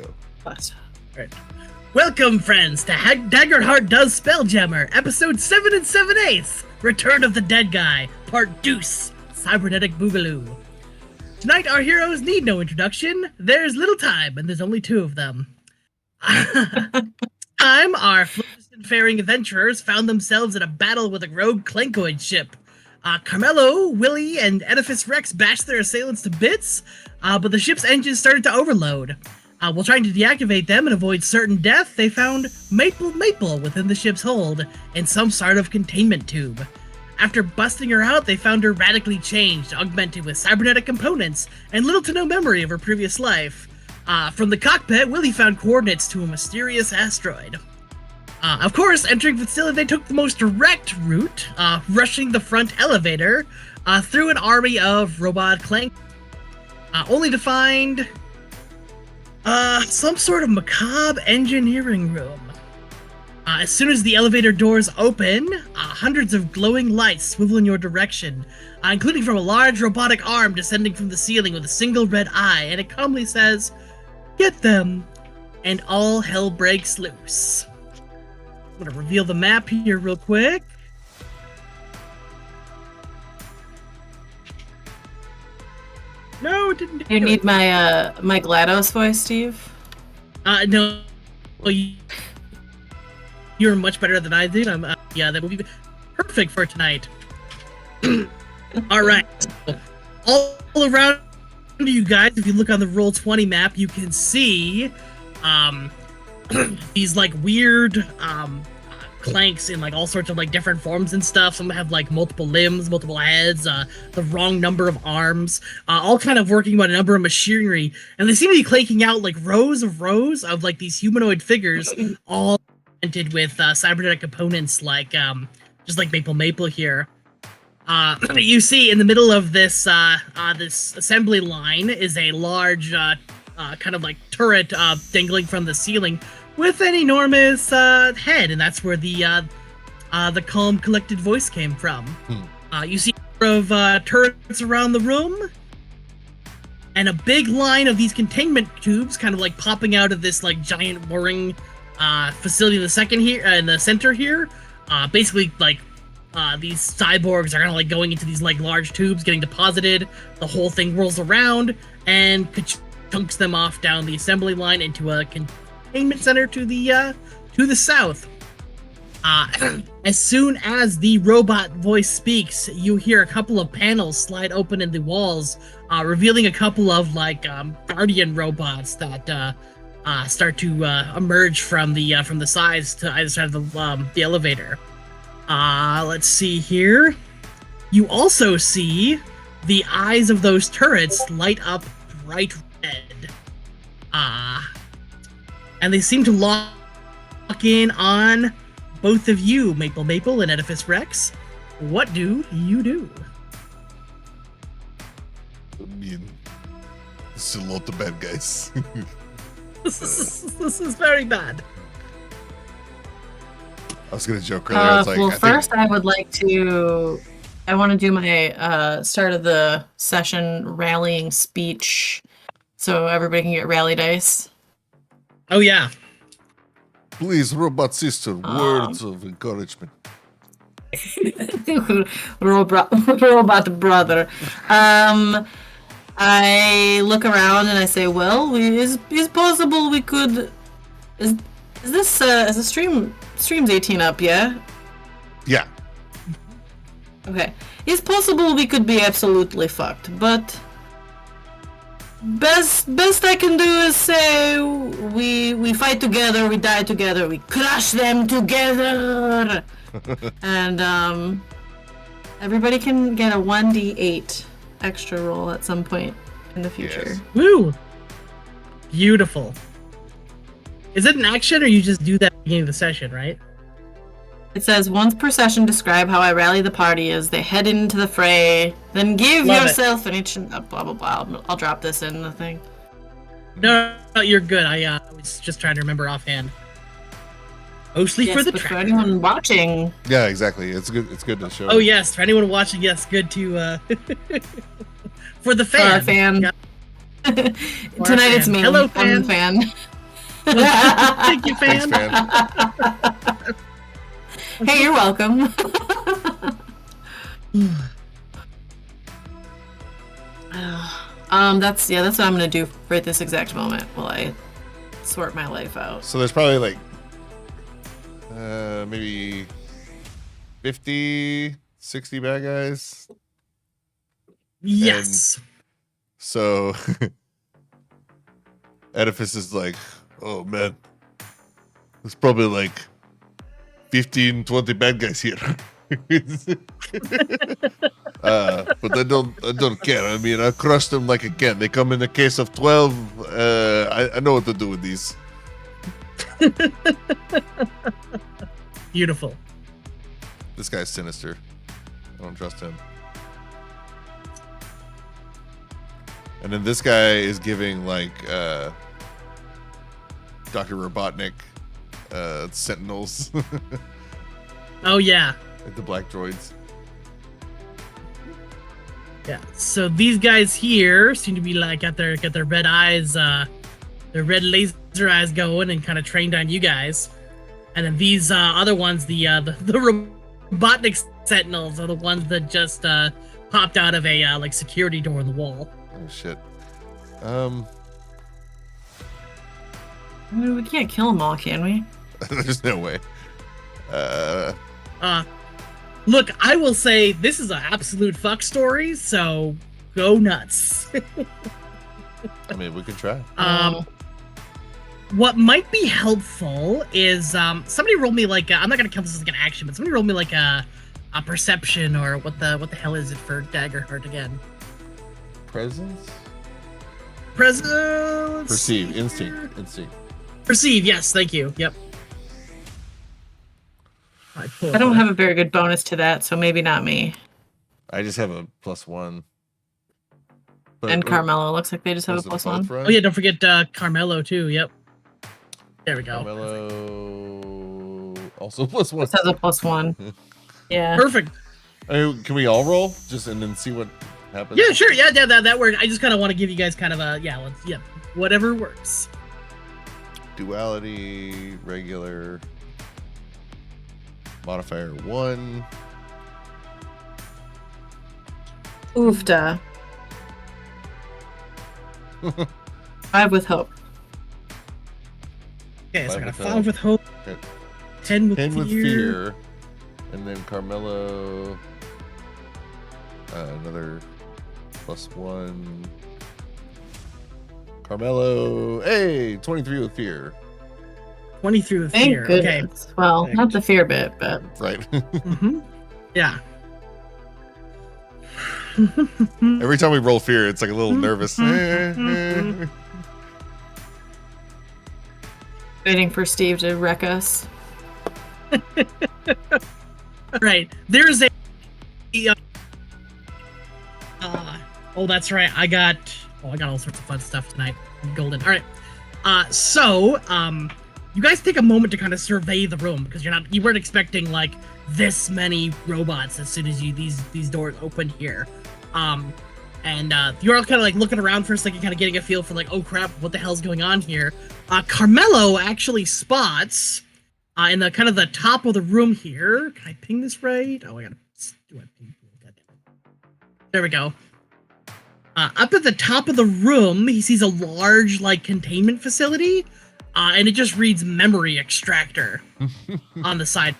go. Right. Welcome, friends, to Daggerheart Does Spelljammer, episode 7 and 7/8, Return of the Dead Guy, part Deuce, Cybernetic Boogaloo. Tonight, our heroes need no introduction. There's little time, and there's only two of them. Our faring adventurers found themselves in a battle with a rogue Clankoid ship. Carmelo, Willie, and Edifice Rex bashed their assailants to bits, but the ship's engines started to overload. While trying to deactivate them and avoid certain death, they found Maple within the ship's hold, in some sort of containment tube. After busting her out, they found her radically changed, augmented with cybernetic components, and little to no memory of her previous life. From the cockpit, Willie found coordinates to a mysterious asteroid. Of course, entering the facility, they took the most direct route, rushing the front elevator through an army of robot clank, only to find some sort of macabre engineering room. As soon as the elevator doors open, hundreds of glowing lights swivel in your direction, including from a large robotic arm descending from the ceiling with a single red eye, and it calmly says, "Get them," and all hell breaks loose. I'm gonna reveal the map here real quick. No, it didn't. You need my my GLaDOS voice, Steve? No. Well, you're much better than I did. Yeah, that will be perfect for tonight. All right. All around you guys, if you look on the Roll20 map, you can see these like weird clanks in like all sorts of like different forms and stuff. Some have like multiple limbs, multiple heads, the wrong number of arms, all kind of working on a number of machinery, and they seem to be clanking out like rows of like these humanoid figures, all augmented with cybernetic components like just like Maple here. You see in the middle of this this assembly line is a large kind of like turret dangling from the ceiling with an enormous head, and that's where the calm, collected voice came from. You see a number of turrets around the room, and a big line of these containment tubes kind of like popping out of this like giant boring facility in the center here. Basically, like these cyborgs are kind of like going into these like large tubes, getting deposited. The whole thing whirls around and chunks them off down the assembly line into a containment center to the south. As soon as the robot voice speaks, you hear a couple of panels slide open in the walls, revealing a couple of like guardian robots that start to emerge from the sides to either side of the elevator. Let's see here. You also see the eyes of those turrets light up bright red. And they seem to lock in on both of you, Maple and Edifice Rex. What do you do? I mean, this is a lot of bad guys. This is very bad. I was gonna joke earlier. I was like, well, first I would like to. I want to do my start of the session rallying speech, so everybody can get rally dice. Oh yeah. Please, robot sister, words of encouragement. Robot brother. I look around and I say, well, is possible we could. Is the stream's 18 up? Yeah. Yeah. Okay. It's possible we could be absolutely fucked, but best I can do is say we fight together, we die together, we crush them together, and everybody can get a 1d8 extra roll at some point in the future. Yes. Woo! Beautiful. Is it an action, or you just do that at the beginning of the session, right? It says, once per session, describe how I rally the party as they head into the fray. Then give yourself an each... blah, blah, blah. I'll drop this in the thing. No, you're good. I was just trying to remember offhand. Mostly yes, for the but track. for anyone watching... Yeah, exactly. It's good to show. Oh, yes. For anyone watching, yes. Good to... for the fan. fan. Yeah. Tonight it's me. Hello, I'm the fan. Thank you, Thanks, fan. fan. Hey, you're welcome. that's what I'm gonna do right this exact moment while I sort my life out. So there's probably like maybe 50, 60 bad guys. Yes. So Edifice is like, oh man, there's probably like 15, 20 bad guys here. But I don't care. I mean, I crush them like a can. They come in a case of 12. I know what to do with these. Beautiful. This guy's sinister. I don't trust him. And then this guy is giving like Dr. Robotnik sentinels. Oh yeah. Like the black droids. Yeah. So these guys here seem to be like got their red eyes, their red laser eyes going and kind of trained on you guys. And then these other ones, the Robotnik sentinels are the ones that just popped out of a like security door in the wall. Oh shit. I mean, we can't kill them all, can we? There's no way. Look, I will say this is an absolute fuck story, so go nuts. I mean, we could try. What might be helpful is somebody roll me like I'm not gonna count this as like an action, but somebody roll me like a perception or what the hell is it for Daggerheart again? Presence? Presence. Perceive. Instinct. Perceive. Yes, thank you. Yep. I don't have a very good bonus to that, so maybe not me. I just have a +1. But, And Carmelo looks like they just have a +1. Oh yeah, don't forget Carmelo too. Yep. There we go. Carmelo also +1. This has a +1. Yeah. Perfect. I mean, can we all roll just and then see what happens? Yeah, sure. Yeah, that worked. I just kind of want to give you guys kind of a whatever works. Duality, regular, modifier 1. Oofda. 5 with hope. Okay, so I got a 5 5 with hope. Okay. 10 with 10 fear. with fear. And then Carmelo, another +1. Carmelo, hey, 23 with fear. 23 with Thank fear. Okay. goodness. Well, not the fear bit, but Right. Mm-hmm. Yeah. Every time we roll fear, it's like a little nervous. waiting for Steve to wreck us. Right. There's a. Oh, that's right. I got all sorts of fun stuff tonight. I'm golden. All right. You guys take a moment to kind of survey the room because you weren't expecting like this many robots as soon as these doors open here. And you're all kind of like looking around for a second, kind of getting a feel for like, oh crap, what the hell's going on here? Carmelo actually spots in the kind of the top of the room here. Can I ping this right? Oh, I gotta do it. There we go. Up at the top of the room, he sees a large like containment facility, and it just reads memory extractor on the side.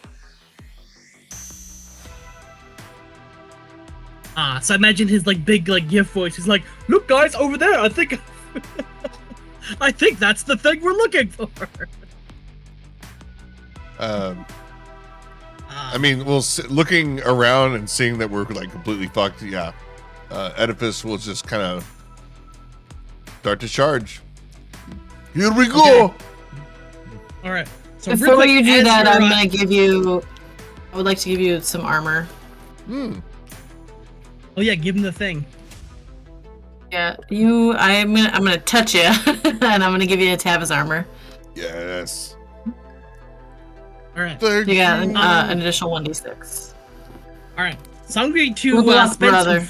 So I imagine his like big like GIF voice. He's like, "Look, guys, over there. I think, I think that's the thing we're looking for." I mean, looking around and seeing that we're like completely fucked. Yeah, Edifice will just kind of start to charge. Here we go. Okay. All right. So before you do that, I would like to give you some armor. Oh yeah, give him the thing. Yeah, I'm gonna touch you, and I'm gonna give you a Tab's armor. Yes. All right. You got an additional 1d6. All right. So I'm going to spend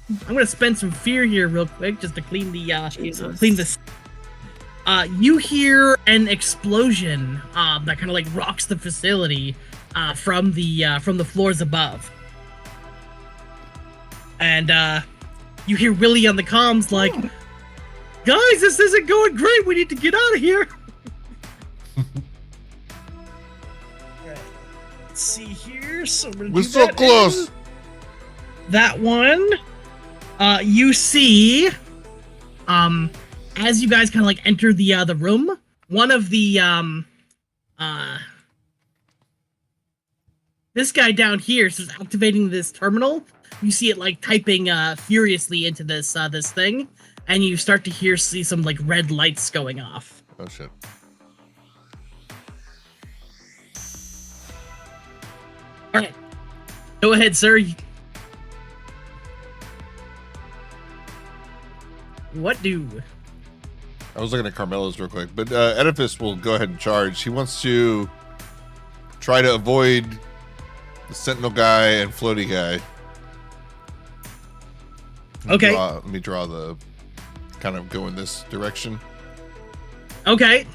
I'm gonna spend some fear here real quick just to clean the Jesus. clean this. You hear an explosion that kind of like rocks the facility from the floors above, and you hear Willie on the comms like, "Guys, this isn't going great. We need to get out of here." Right. Let's see here. So We're so close. That one, you see, as you guys kind of like enter the room, one of the this guy down here is activating this terminal. You see it like typing furiously into this this thing, and you start to see some like red lights going off. Oh shit. All right, go ahead, sir. What do? I was looking at Carmelo's real quick, but Edifice will go ahead and charge. He wants to try to avoid the Sentinel guy and Floaty guy. Okay. Let me draw the kind of go in this direction. Okay.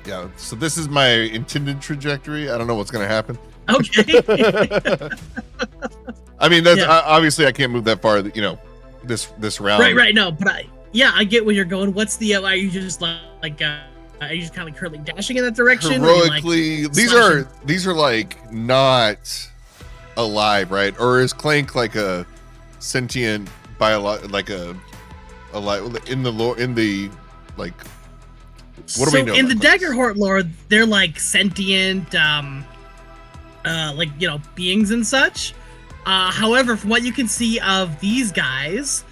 Yeah, so this is my intended trajectory. I don't know what's going to happen. Okay. I mean, that's Yeah. obviously I can't move that far, you know, this round. Right. No, but I get where you're going. What's the? Are you just are you just kind of currently dashing in that direction? Or Heroically, like these are like not alive, right? Or is Clank like a sentient like a in the like? What do we know? In the about this? Daggerheart lore, they're like sentient, like beings and such. However, from what you can see of these guys,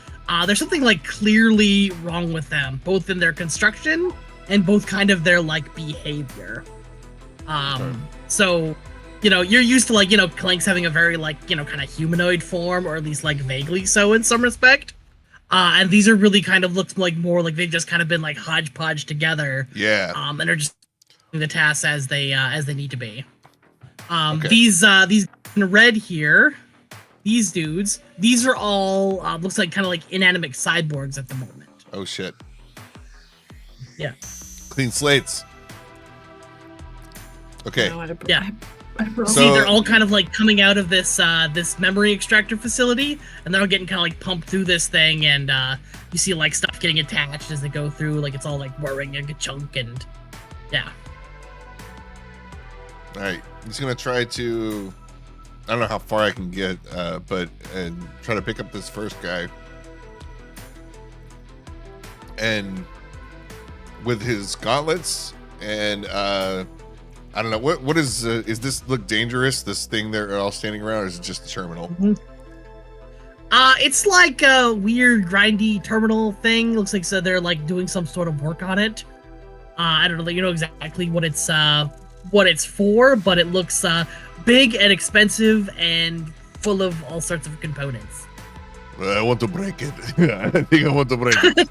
there's something like clearly wrong with them, both in their construction and both kind of their like behavior. So, you're used to like Clank's having a very like kind of humanoid form, or at least like vaguely so in some respect. And these are really kind of looks like more like they've just kind of been like hodgepodge together. Yeah. And are just doing the tasks as they need to be. Okay. These in red here, these dudes, these are all looks like kind of like inanimate cyborgs at the moment. Oh shit. Yeah. Clean slates. Okay. Yeah. I broke. So- See, they're all kind of like coming out of this this memory extractor facility, and they're all getting kind of like pumped through this thing, and you see like stuff getting attached as they go through, like it's all like whirring like a chunk, and yeah. All right. I'm just gonna try to. I don't know how far I can get, but try to pick up this first guy, and with his gauntlets, and I don't know what is this look dangerous? This thing they're all standing around, or is it just the terminal? It's like a weird grindy terminal thing. Looks like so they're like doing some sort of work on it. I don't know, exactly what it's for, but it looks big and expensive and full of all sorts of components. I want to break it. I think I want to break it.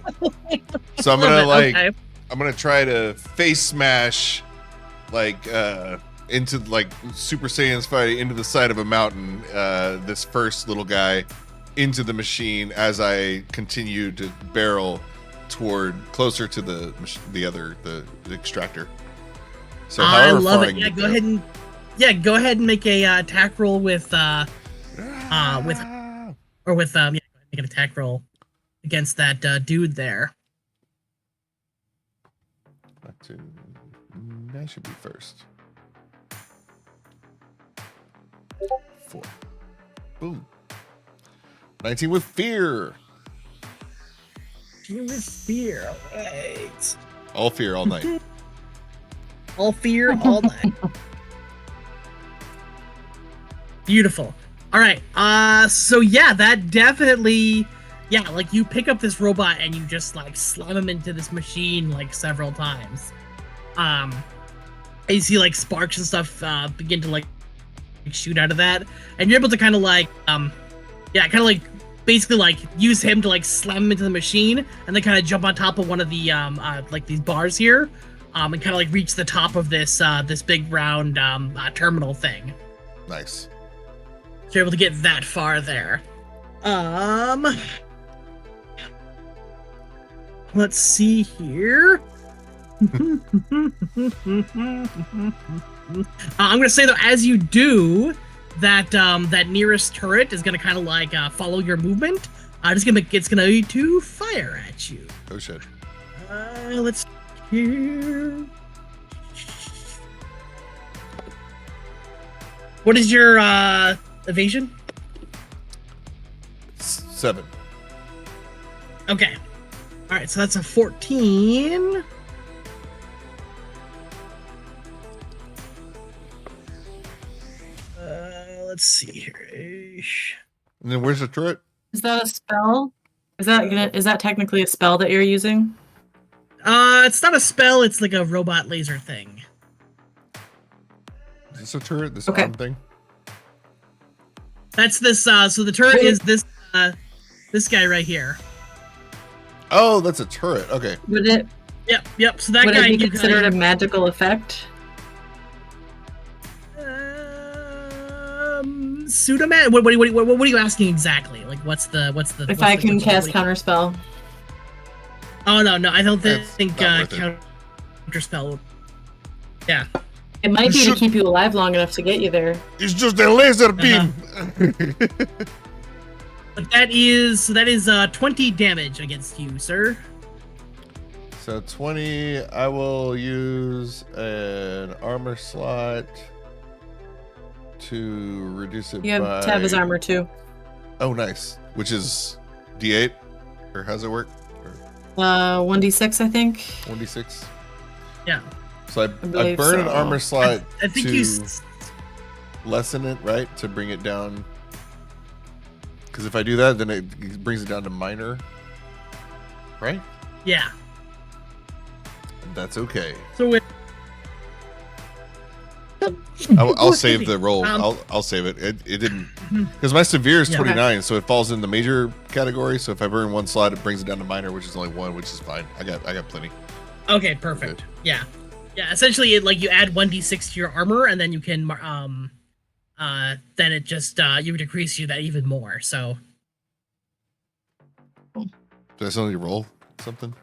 So I'm gonna Okay. I'm gonna try to face smash like into like Super Saiyan's fight into the side of a mountain, this first little guy into the machine as I continue to barrel closer to the extractor. So I however love far it. I Yeah, can go get ahead and make a attack roll with there. make an attack roll against that dude there. That should be first. 4. Boom. 19 with fear. With fear, alright. All fear all night. All fear, all night. Beautiful. All right. So yeah, that definitely, yeah, like you pick up this robot and you just like slam him into this machine like several times. And you see like sparks and stuff begin to like shoot out of that, and you're able to kind of like basically like use him to like slam him into the machine, and then kind of jump on top of one of the like these bars here, and kind of like reach the top of this this big round terminal thing. Nice. So you're able to get that far there. Let's see here. I'm gonna say though, as you do, that that nearest turret is gonna kind of like follow your movement. It's gonna need to fire at you. Oh shit. Let's here. What is your evasion? 7. Okay. All right, so that's a 14. Let's see here. And then where's the turret? Is that a spell? Is that technically a spell that you're using? It's not a spell. It's like a robot laser thing. Is this a turret? This Okay. arm thing? That's this. So the turret is this. This guy right here. Oh, that's a turret. Okay. Would it Yep. So that would guy it be considered a magical effect? Pseudomat. What are you asking exactly? Like, what's the? If I can cast counterspell. Oh no, I don't That's think not worth it. counterspell. Yeah. It might be to keep you alive long enough to get you there. It's just a laser beam. But that is 20 damage against you, sir. So 20. I will use an armor slot to reduce it. You have to have his armor too. Oh, nice. Which is D8, or how's it work? Or 1d6, I think. 1d6. Yeah. So I believe burn an so. armor slot I think to lessen it, right? To bring it down. Because if I do that, then it brings it down to minor, right? Yeah. That's okay. So with I'll save the roll. Um, I'll save it. It didn't, because my severe is Yeah. 29, so it falls in the major category. So if I burn one slot, it brings it down to minor, which is only 1, which is fine. I got plenty. Okay, perfect. Yeah. Essentially, you add 1d6 to your armor, and then you can then it just you decrease you that even more. So Do I still need to roll something?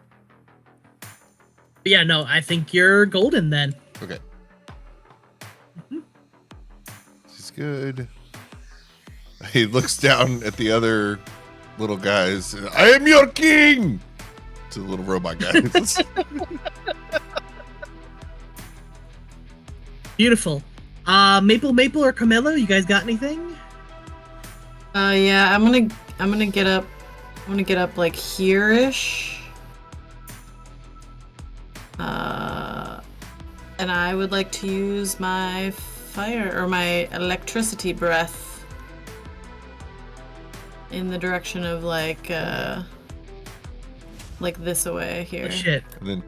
but yeah, no, I think you're golden then. Okay. This is good. He looks down at the other little guys. I am your king! To the little robot guys. Beautiful. Maple or Camelo, you guys got anything? Yeah, I'm gonna get up. I'm gonna get up like here-ish. And I would like to use my fire or my electricity breath in the direction of like this away here. Oh, shit. And then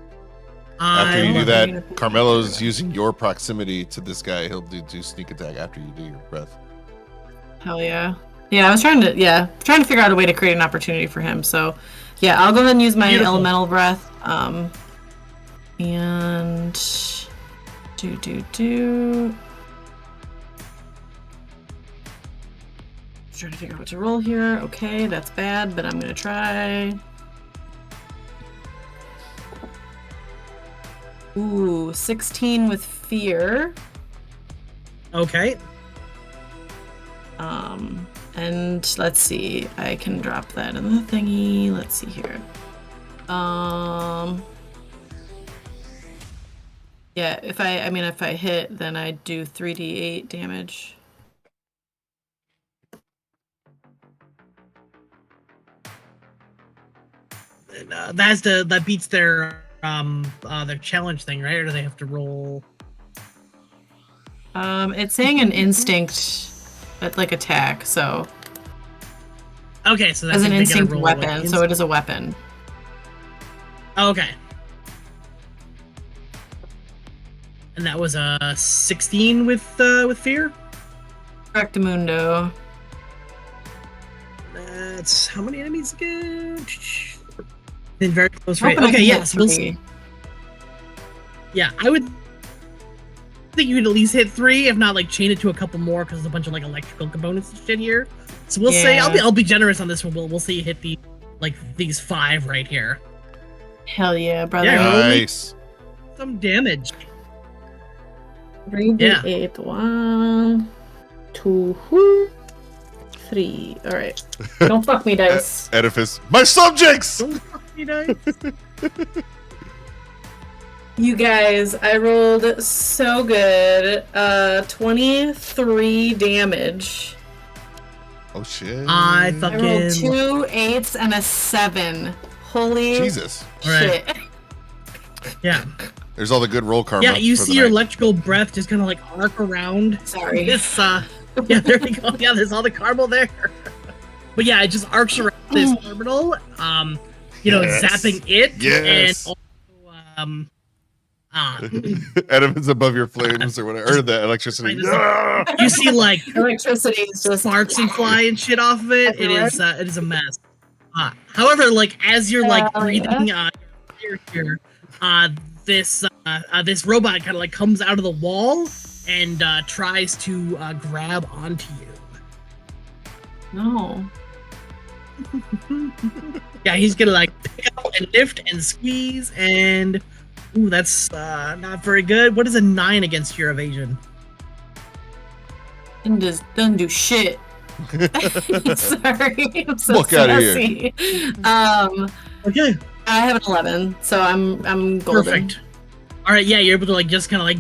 after you do love that, it. Carmelo's using your proximity to this guy. He'll do sneak attack after you do your breath. Hell yeah. Yeah, I was trying to figure out a way to create an opportunity for him. So, yeah, I'll go ahead and use my Beautiful. elemental breath. And do. Trying to figure out what to roll here. Okay, that's bad, but I'm gonna try. Ooh, 16 with fear. Okay. And let's see, I can drop that in the thingy. Let's see here. Yeah, if I hit, then I do 3d8 damage. That beats their challenge thing, right? Or do they have to roll? It's saying an instinct, like attack, so Okay, so that's as an they gotta instinct roll, weapon, so it is a weapon. Okay. And that was a 16 with fear. Correctamundo. That's how many enemies again? In very close Hoping range. I can Okay, hit yeah. So we'll 3. yeah, I would think you would at least hit 3, if not like chain it to a couple more, because there's a bunch of like electrical components and shit here. So we'll say Yeah. I'll be generous on this one. We'll say you hit these 5 right here. Hell yeah, brother. Yeah. Nice. Some damage. 3d8. 1, 2, 3. All right. Don't fuck me, dice. Edifice. My subjects! Don't fuck me, dice. You guys, I rolled so good. 23 damage. Oh, shit. I I fucking rolled 2 8s and a 7. Holy Jesus. shit. yeah. There's all the good roll karma. Yeah, you for the see your night. electrical breath just kind of like arc around. Sorry. This yeah, there we go. Yeah, there's all the caramel there. But yeah, it just arcs around this terminal. Yes. Zapping it Yes. and also Edifice above your flames or whatever. Or the electricity. Right, you see like Electricity is just sparks and fly and shit off of it. It is a mess. However, like as you're like breathing here, this robot kind of like comes out of the wall and tries to grab onto you. No. Yeah, he's gonna like pick up and lift and squeeze and ooh, that's not very good. What is a 9 against your evasion? And just doesn't do shit. Sorry. I'm so Look outta sassy. Okay, I have an 11, so I'm golden. perfect. All right, yeah, you're able to like just kind of like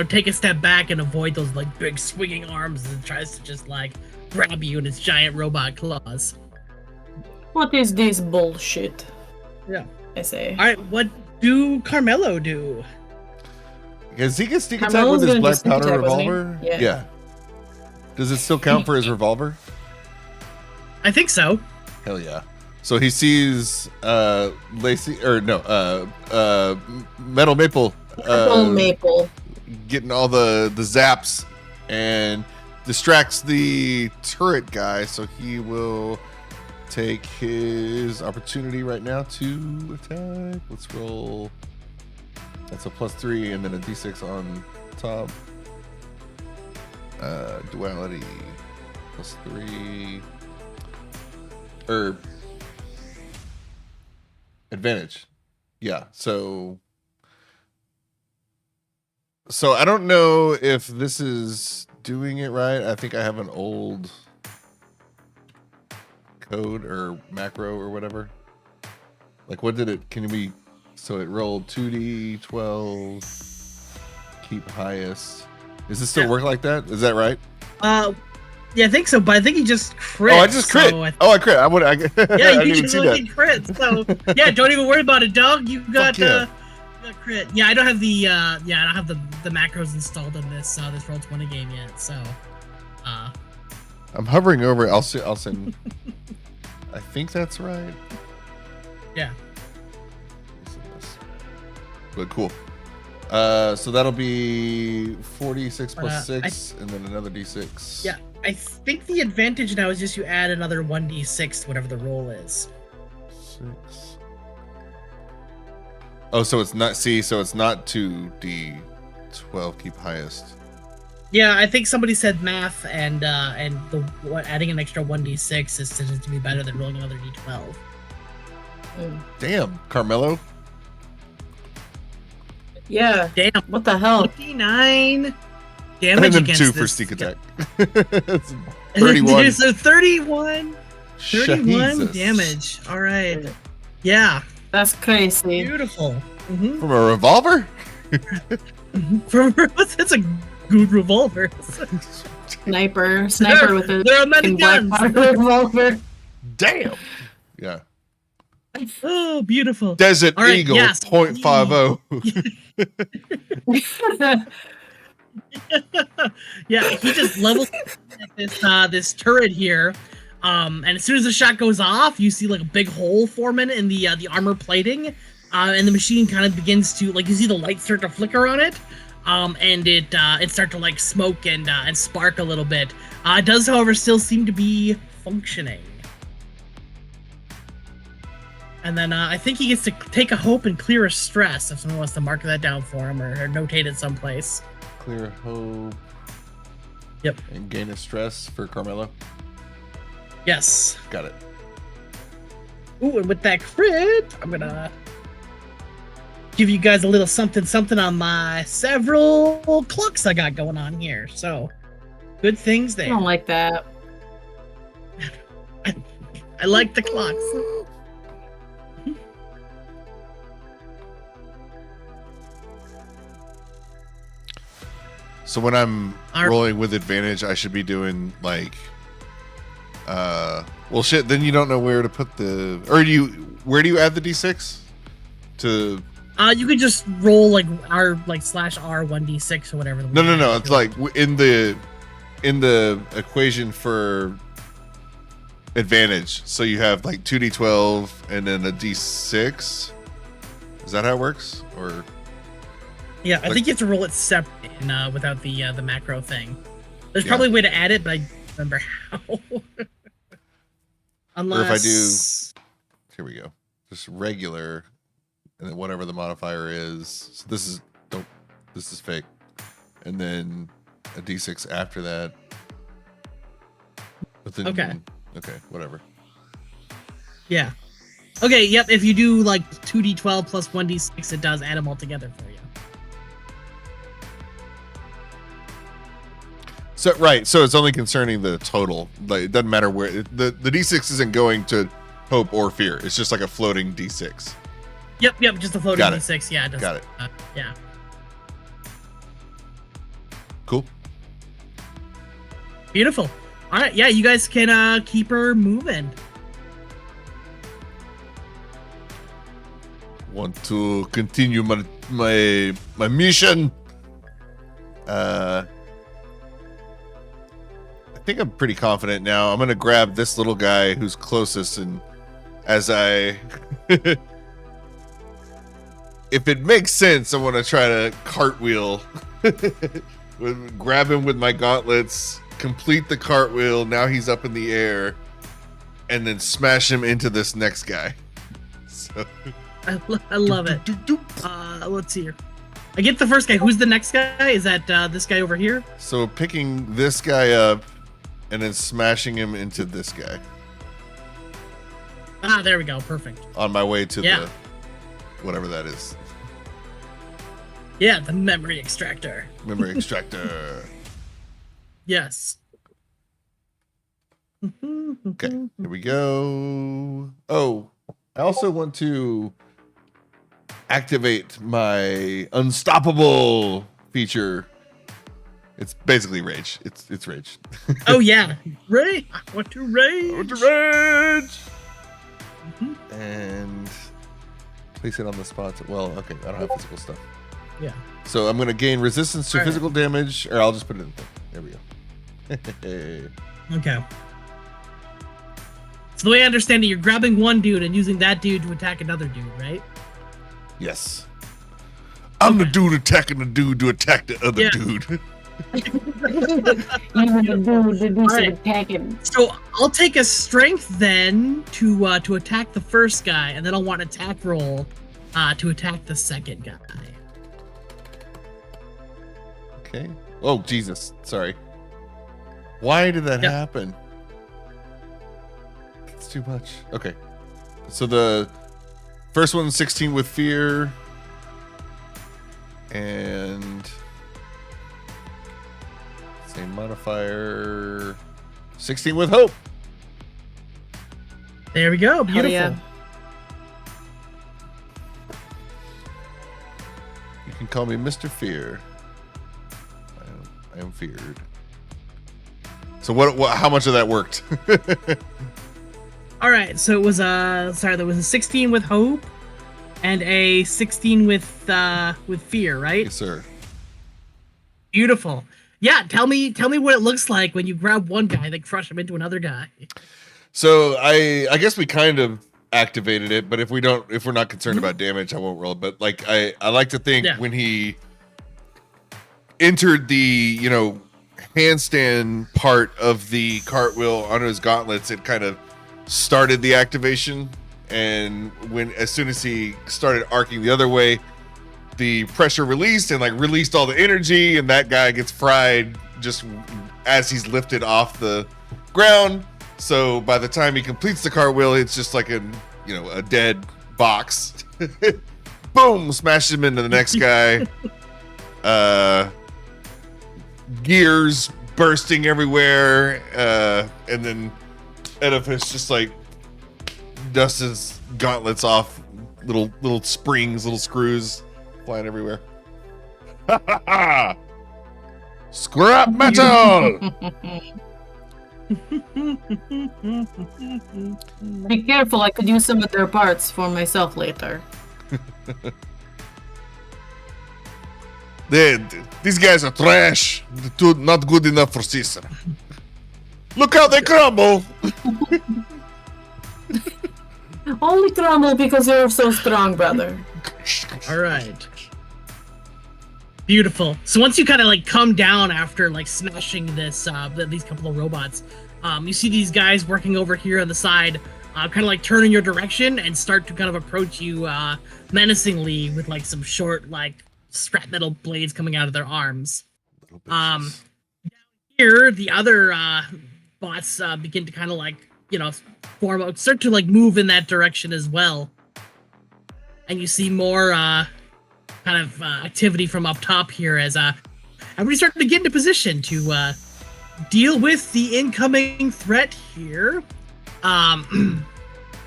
take a step back and avoid those like big swinging arms as it tries to just like grab you in its giant robot claws. What is this bullshit? Yeah. I say. All right, what do Carmelo do? Because he can sneak attack Carmelo's with his gonna black do sneak powder attack, wasn't he? revolver. Yeah. Does it still count for his revolver? I think so. Hell yeah. So he sees Lacey or no Metal Maple Maple. getting all the zaps and distracts the turret guy, so he will take his opportunity right now to attack. Let's roll. That's a +3 and then a d6 on top. Duality +3 or advantage. Yeah, so I don't know if this is doing it right. I think I have an old code or macro or whatever. Like, what did it? Can we? So it rolled 2d12. Keep highest. Does it still work like that? Is that right? Yeah, I think so, but I think he just crit. Oh, I just crit. So I crit. I would. yeah, I you didn't even just see fucking that. crit. So yeah, don't even worry about it, dog. You got Fuck yeah. you got crit. Yeah, I don't have the I don't have the macros installed on this this Roll20 game yet. So I'm hovering over it. I'll send. I think that's right. yeah. But cool. So that'll be 46 plus 6, and then another d6. Yeah, I think the advantage now is just you add another 1d6 to whatever the roll is. 6. Oh, so it's not. See, so it's not 2d12. Keep highest. Yeah, I think somebody said math, and adding an extra 1d6 is to be better than rolling another d12. Damn, Carmelo. Yeah. Damn, What the hell? 59 damage And then against 2 this. for sneak attack. It's 31. So 31 Jesus. damage. All right. Yeah. That's crazy. Beautiful. Mm-hmm. From a revolver? That's a good revolver. Sniper with a There are many fucking black guns. powder revolver. Damn. Yeah. Oh, beautiful. Desert All right, Eagle yes. .50. Yeah, he just levels this turret here. And as soon as the shot goes off, you see like a big hole forming in the armor plating. And the machine kind of begins to, like, you see the light start to flicker on it. And it start to like smoke and spark a little bit. It does, however, still seem to be functioning. And then I think he gets to take a hope and clear a stress if someone wants to mark that down for him or notate it someplace. Clear hope. Yep. And gain a stress for Carmelo. Yes. Got it. Ooh, and with that crit, I'm gonna give you guys a little something on my several clocks I got going on here. So, good things I there. don't like that. I like the clocks. So when I'm Our- rolling with advantage, I should be doing like, well, shit. Then you don't know where to put the, or where do you add the d6 to? You could just roll like R like /R 1d6 or whatever. No. It's like in the equation for advantage. So you have like 2d12 and then a d6. Is that how it works? Or Yeah, I like- think you have to roll it separate and, without the macro thing. There's Yeah. probably a way to add it, but I don't remember how. Unless Or if I do, here we go. Just regular, and then whatever the modifier is. So this is fake, and then a d6 after that. But then, okay, whatever. Yeah. Okay, yep, if you do like 2d12 plus 1d6, it does add them all together for you. So right, so it's only concerning the total. Like it doesn't matter where the d6 isn't going to hope or fear. It's just like a floating d6. Yep, just a floating Got it. d6. Yeah, it does. Got it. Yeah. Cool. Beautiful. All right, yeah, you guys can keep her moving. Want to continue my mission. I think I'm pretty confident now. I'm gonna grab this little guy who's closest, and as I if it makes sense, I want to try to cartwheel grab him with my gauntlets, complete the cartwheel. Now he's up in the air, and then smash him into this next guy. So I love it. Let's see here. I get the first guy. Who's the next guy? Is that this guy over here? So picking this guy up and then smashing him into this guy Ah, there we go. Perfect. on my way to Yeah. the whatever that is. Yeah, the memory extractor. Memory extractor. Yes. Okay, here we go. Oh, I also want to activate my unstoppable feature. It's basically rage. It's rage. Oh yeah, rage. I want to rage. I want to rage. Mhm. And place it on the spot. Well, okay, I don't have physical stuff. Yeah. So I'm gonna gain resistance to All right. physical damage, or I'll just put it in the thing. There we go. Okay. So the way I understand it, you're grabbing one dude and using that dude to attack another dude, right? Yes. I'm the Okay. dude attacking the dude to attack the other Yeah. dude. Even the dude to do some Alright. attacking. So I'll take a strength then to attack the first guy, and then I'll want an attack roll to attack the second guy. Okay. Oh, Jesus. Sorry. Why did that Yep. happen? It's too much. Okay. So the first one's 16 with fear. And same modifier. 16 with hope. There we go. Beautiful. yeah. You can call me Mr. Fear. I am feared. So what how much of that worked? All right. So it was there was a 16 with hope, and a 16 with fear, right? Yes, sir. Beautiful. Yeah. Tell me what it looks like when you grab one guy, then crush him into another guy. So I guess we kind of activated it, but if we're not concerned about damage, I won't roll. But like I like to think Yeah. when he entered the handstand part of the cartwheel onto his gauntlets, it kind of started the activation. And as soon as he started arcing the other way, the pressure released and like released all the energy, and that guy gets fried just as he's lifted off the ground. So by the time he completes the cartwheel, it's just like a dead box. Boom! Smashes him into the next guy. Gears bursting everywhere, and then Edifice just like dusts his gauntlets off, little springs, little screws flying everywhere. Ha ha ha! Scrap metal! Be careful, I could use some of their parts for myself later. These guys are trash. Not good enough for Caesar. Look how they crumble! Only crumble because you're so strong, brother. All right. Beautiful. So once you kind of like come down after like smashing this these couple of robots, you see these guys working over here on the side, kind of like turn in your direction and start to kind of approach you menacingly with like some short like scrap metal blades coming out of their arms. Down here, the other bots begin to kind of like start to like move in that direction as well, and you see more kind of activity from up top here as everybody's starting to get into position to deal with the incoming threat here.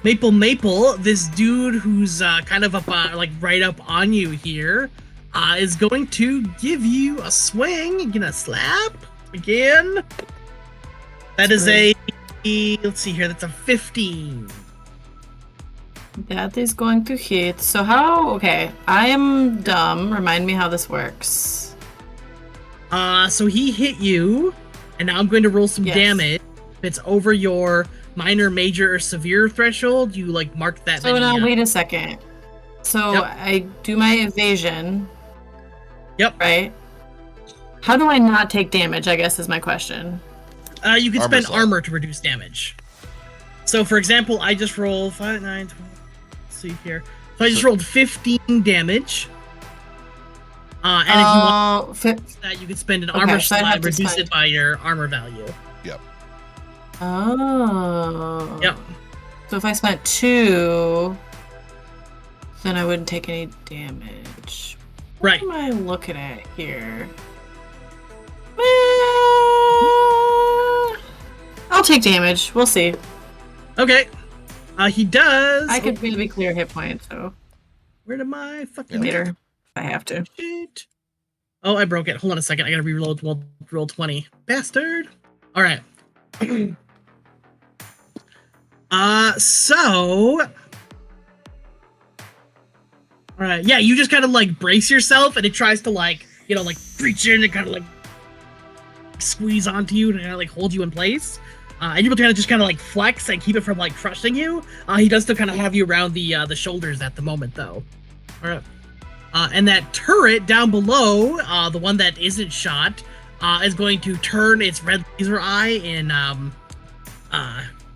Maple, this dude who's kind of up like right up on you here, is going to give you a swing, gonna slap again. That is a, let's see here, that's a 15. That is going to hit. So okay, I am dumb. Remind me how this works. So he hit you, and now I'm going to roll some damage. If it's over your minor, major, or severe threshold, you like mark that. So now wait a second. So I do my evasion. Yep. Right? How do I not take damage, I guess is my question. You can spend armor to reduce damage. So for example, I just roll 5, 9, 12, let's see here. So I just rolled 15 damage. And if you want that, you can spend an armor slot, reduce it by your armor value. Yep. Oh. Yep. So if I spent 2, then I wouldn't take any damage. Right. What am I looking at here? I'll take damage. We'll see. Okay. He does. I could maybe clear hit points, so. Where did my fucking later? If I have to. Shit. Oh, I broke it. Hold on a second. I gotta reload. Roll 20. Bastard. All right. So. All right. Yeah, you just kind of like brace yourself, and it tries to like reach in and kind of like squeeze onto you and kind of like hold you in place. And you're able to kind of just like flex and keep it from like crushing you. He does still kind of have you around the shoulders at the moment, though. All right. And that turret down below, the one that isn't shot, is going to turn its red laser eye in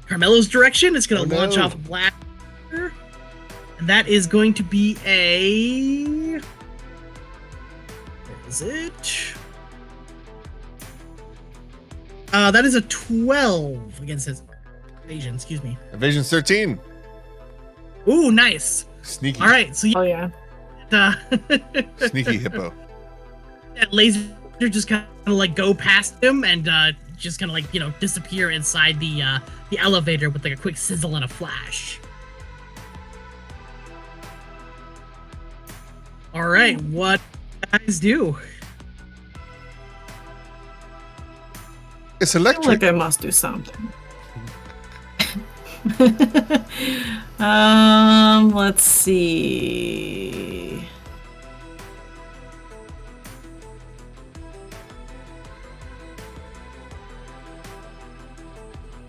Carmelo's direction. It's going to launch off a blast. And that is going to be a... Where is it? That is a 12 against his evasion, excuse me. Evasion's 13. Ooh, nice. Sneaky. All right, so oh yeah. Sneaky hippo. That laser just kind of like go past him and just kind of like disappear inside the elevator with like a quick sizzle and a flash. All right, what guys do? It's I feel electric. like I must do something. Let's see.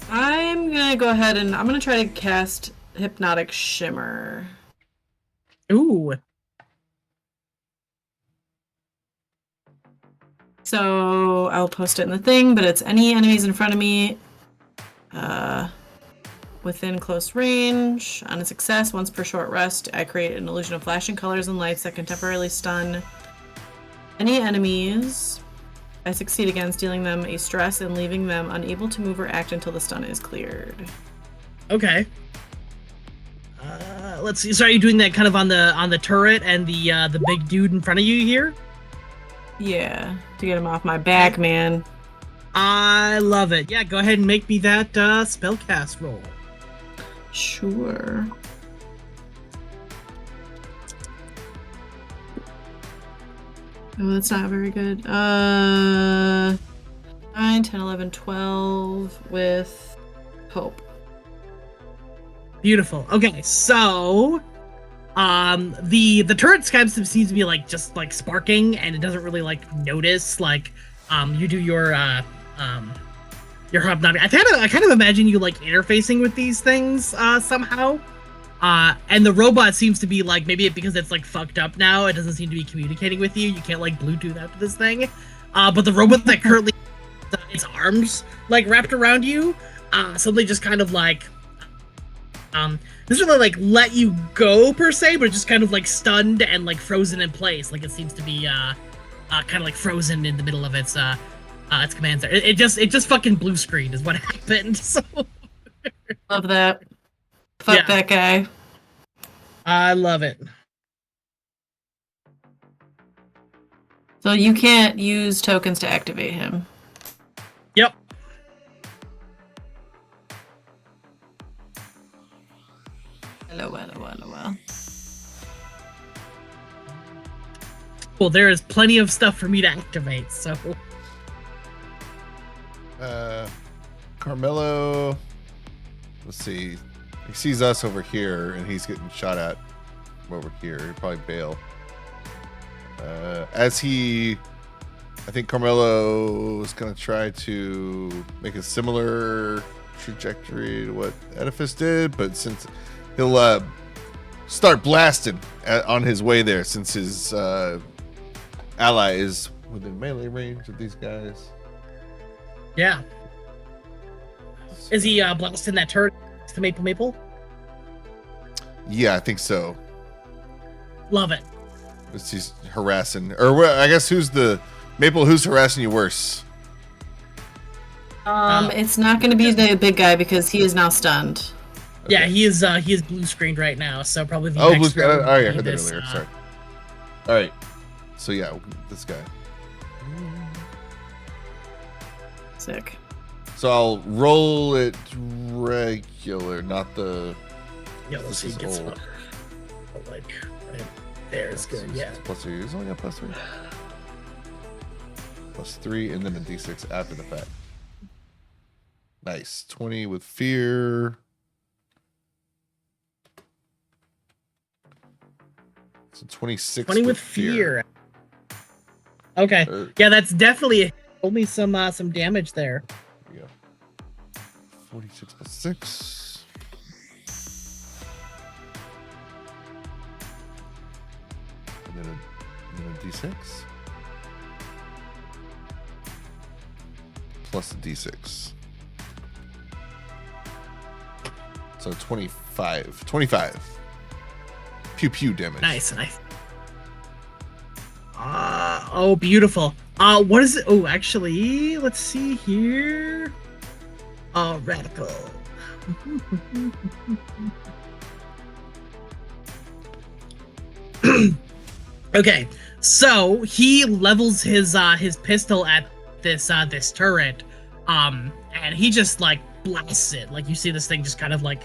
I'm gonna go ahead and I'm gonna try to cast Hypnotic Shimmer. Ooh. So I'll post it in the thing, but it's any enemies in front of me within close range. On a success, once per short rest, I create an illusion of flashing colors and lights that can temporarily stun any enemies I succeed again, stealing them a stress and leaving them unable to move or act until the stun is cleared. Okay. Let's see. So are you doing that kind of on the turret and the big dude in front of you here? Yeah, to get him off my back, man. I love it. Yeah, go ahead and make me that spellcast roll. Sure. Oh, that's not very good. 9, 10, 11, 12 with hope. Beautiful. Okay, so the turret kind of seems to be like just like sparking, and it doesn't really like notice like you do your hobnobbing. I kind of imagine you like interfacing with these things somehow. And the robot seems to be like, maybe because it's like fucked up now, it doesn't seem to be communicating with you. You can't like Bluetooth out to this thing. But the robot that currently its arms like wrapped around you, suddenly just kind of like doesn't really like let you go per se, but it's just kind of like stunned and like frozen in place. Like it seems to be kind of like frozen in the middle of its commands there. It just fucking blue screen is what happened. So Love that. Fuck that guy. I love it. So you can't use tokens to activate him. Yep. Hello. Well, there is plenty of stuff for me to activate, so. Carmelo. Let's see. He sees us over here, and he's getting shot at over here. He'll probably bail. I think Carmelo is going to try to make a similar trajectory to what Edifice did, but since he'll start blasting on his way there, since his ally is within melee range of these guys. Yeah. Is he blasting that turret to Maple? Yeah, I think so. Love it. He's harassing, or I guess who's harassing you worse? It's not going to be the big guy because he is now stunned. Okay. Yeah, he is blue screened right now, so probably the blue next screen. Oh, yeah, I heard that this, earlier. Sorry. All right. So yeah, this guy. Sick. So I'll roll it regular, not the. Yeah, let's see. Get some. Like right there's good. Yeah. +3. He's only got +3. +3, and then a d6 after the fact. Nice. 20 with fear. So 26. 20 with fear. Okay. Yeah, that's definitely only some damage there. There we go. 46 + 6. And then a d6. Plus a d6. So 25. 25. Pew pew damage. Nice. Oh, beautiful. What is it? Oh, actually, let's see here. Radical. Okay, so he levels his pistol at this turret, and he just like blasts it. Like you see this thing just kind of like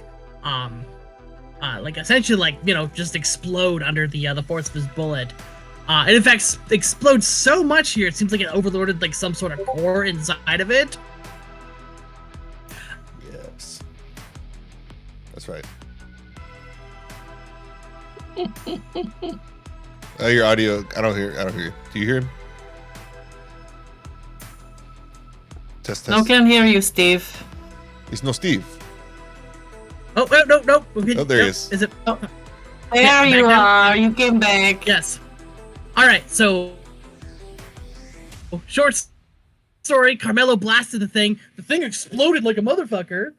essentially like just explode under the force of his bullet. And in fact, explodes so much here, it seems like it overloaded like some sort of core inside of it. Yes. That's right. Your audio, I don't hear you. Do you hear him? Test. No, can't hear you, Steve. It's no Steve. Oh, no. Oh, there he is. Is it? Oh. There you are. You came back. Yes. All right, so short story, Carmelo blasted the thing. The thing exploded like a motherfucker.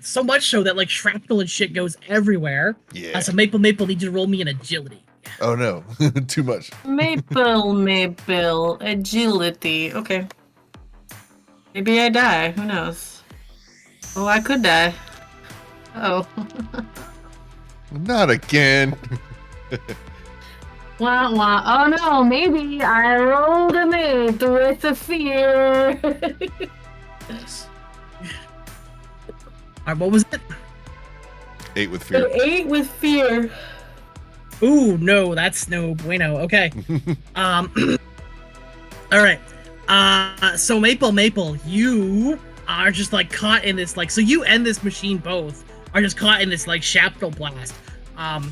So much so that like shrapnel and shit goes everywhere. Yeah. So Maple needs you to roll me an agility. Oh no, too much. Maple, agility. Okay. Maybe I die. Who knows? Oh, I could die. Oh. Not again. Wah, wah. Oh no, maybe I rolled an 8 with the fear. Alright, what was it? 8 with fear. 8 with fear. Ooh, no, that's no bueno. Okay. All right. So Maple, you are just like caught in this so you and this machine both are just caught in this like shrapnel blast.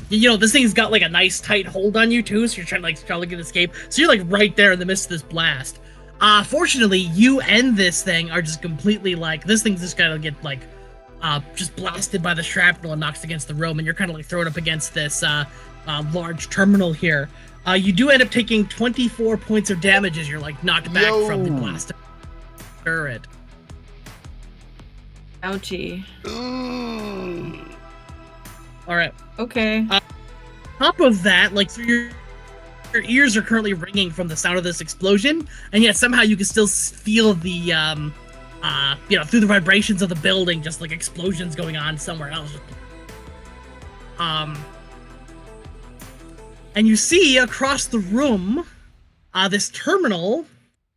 This thing's got like a nice tight hold on you too, so you're trying to get escape. So you're like right there in the midst of this blast. Fortunately, you and this thing are just completely this thing's just gonna get just blasted by the shrapnel and knocks against the room, and you're kind of like thrown up against this large terminal here. You do end up taking 24 points of damage as you're like knocked back from the blast turret. Ouchie. All right. Okay. Top of that, so your ears are currently ringing from the sound of this explosion, and yet somehow you can still feel the through the vibrations of the building, just like explosions going on somewhere else. And you see across the room, this terminal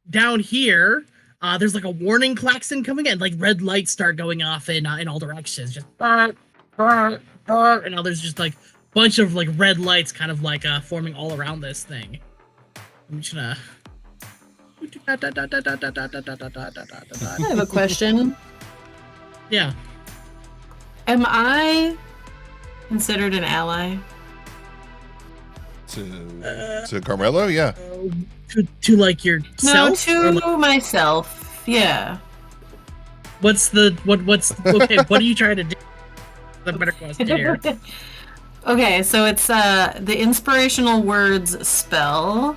down here. There's like a warning klaxon coming in, like red lights start going off in all directions, just and now there's just like a bunch of like red lights kind of forming all around this thing. I'm just gonna. I have a question. Yeah. Am I considered an ally? To Carmelo, yeah. To like yourself? No, to myself. Yeah. What's okay? What are you trying to do? The better question here. Okay, so it's the inspirational words spell.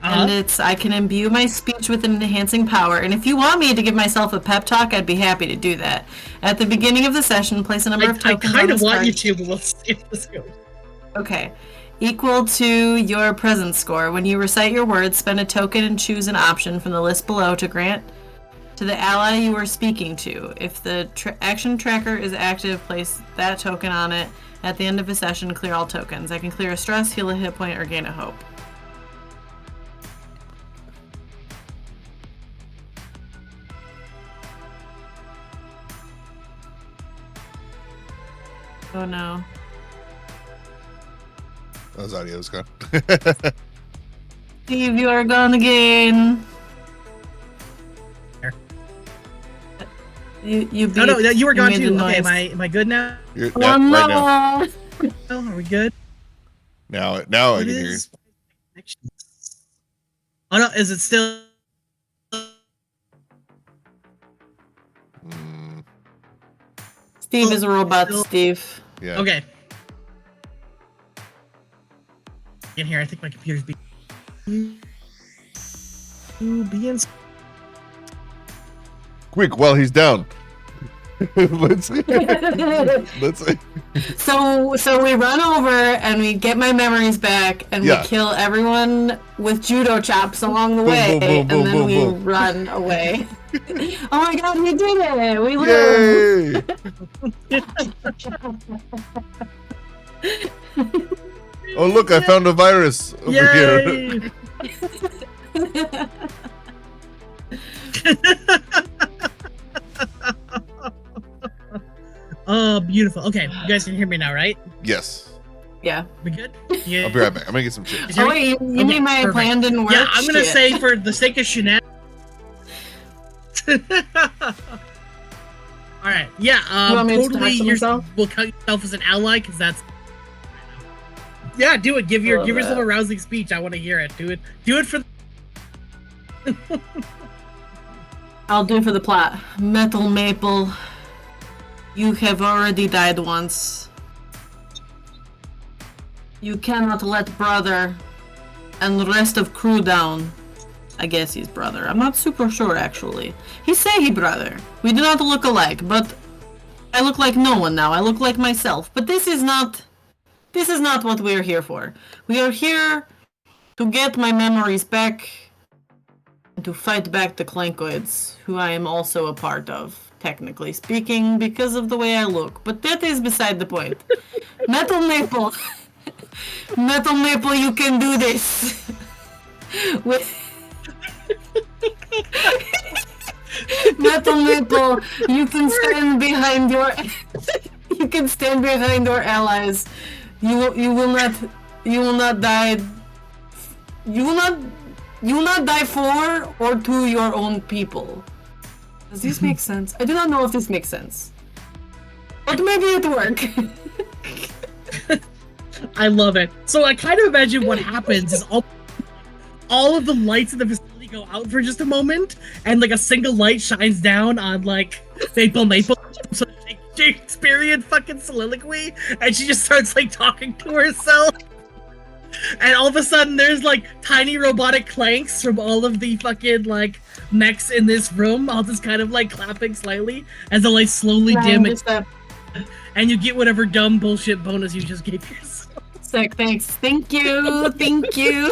And it's I can imbue my speech with an enhancing power. And if you want me to give myself a pep talk, I'd be happy to do that. At the beginning of the session, place a number of tokens. I kind of want you to, but let's see if this goes. Okay. Equal to your presence score. When you recite your words, spend a token and choose an option from the list below to grant to the ally you are speaking to. If the action tracker is active, place that token on it. At the end of a session, clear all tokens. I can clear a stress, heal a hit point, or gain a hope. Oh no. Those audio's gone. Steve, you are gone again. You beat, no, you were gone you too. Okay, am I good now? You're, oh yeah, no! Right Oh, are we good? now I can hear you. Oh no, is it still? Steve is a robot, still... Steve. Yeah. Okay. In here, I think my computer's being. Quick, while he's down. let's. So we run over and we get my memories back and we kill everyone with judo chops along the way, and then we run away. Oh my god, we did it! We lived! Oh look, I found a virus over here. Oh, beautiful. Okay, you guys can hear me now, right? Yes. Yeah. We good? Yeah. I'll be right back. I'm gonna get some shit. Oh wait, you mean my plan didn't work? Yeah, I'm gonna say for the sake of shenanigans. All right. Yeah. You want me totally. We'll count yourself as an ally because that's. Yeah, do it. Give yourself a rousing speech. I want to hear it. Do it. Do it for. I'll do it for the plot. Metal Maple, you have already died once. You cannot let brother and the rest of crew down. I guess he's brother. I'm not super sure, actually. He say he brother. We do not look alike, but I look like no one now. I look like myself. But this is not This is not what we're here for. We are here to get my memories back and to fight back the Clankoids, who I am also a part of, technically speaking, because of the way I look. But that is beside the point. Metal Maple. Metal Maple, you can do this. Metal Maple, you can stand behind your allies. You will not die for or to your own people. Does this make sense? I do not know if this makes sense. But maybe it work. I love it. So I kind of imagine what happens is all of the lights in the facility go out for just a moment, and like a single light shines down on like Maple, so Shakespearean fucking soliloquy, and she just starts like talking to herself. And all of a sudden, there's like tiny robotic clanks from all of the fucking like mechs in this room, all just kind of like clapping slightly as the lights slowly dim, and you get whatever dumb bullshit bonus you just gave yourself. Sick, thanks. Thank you. Thank you.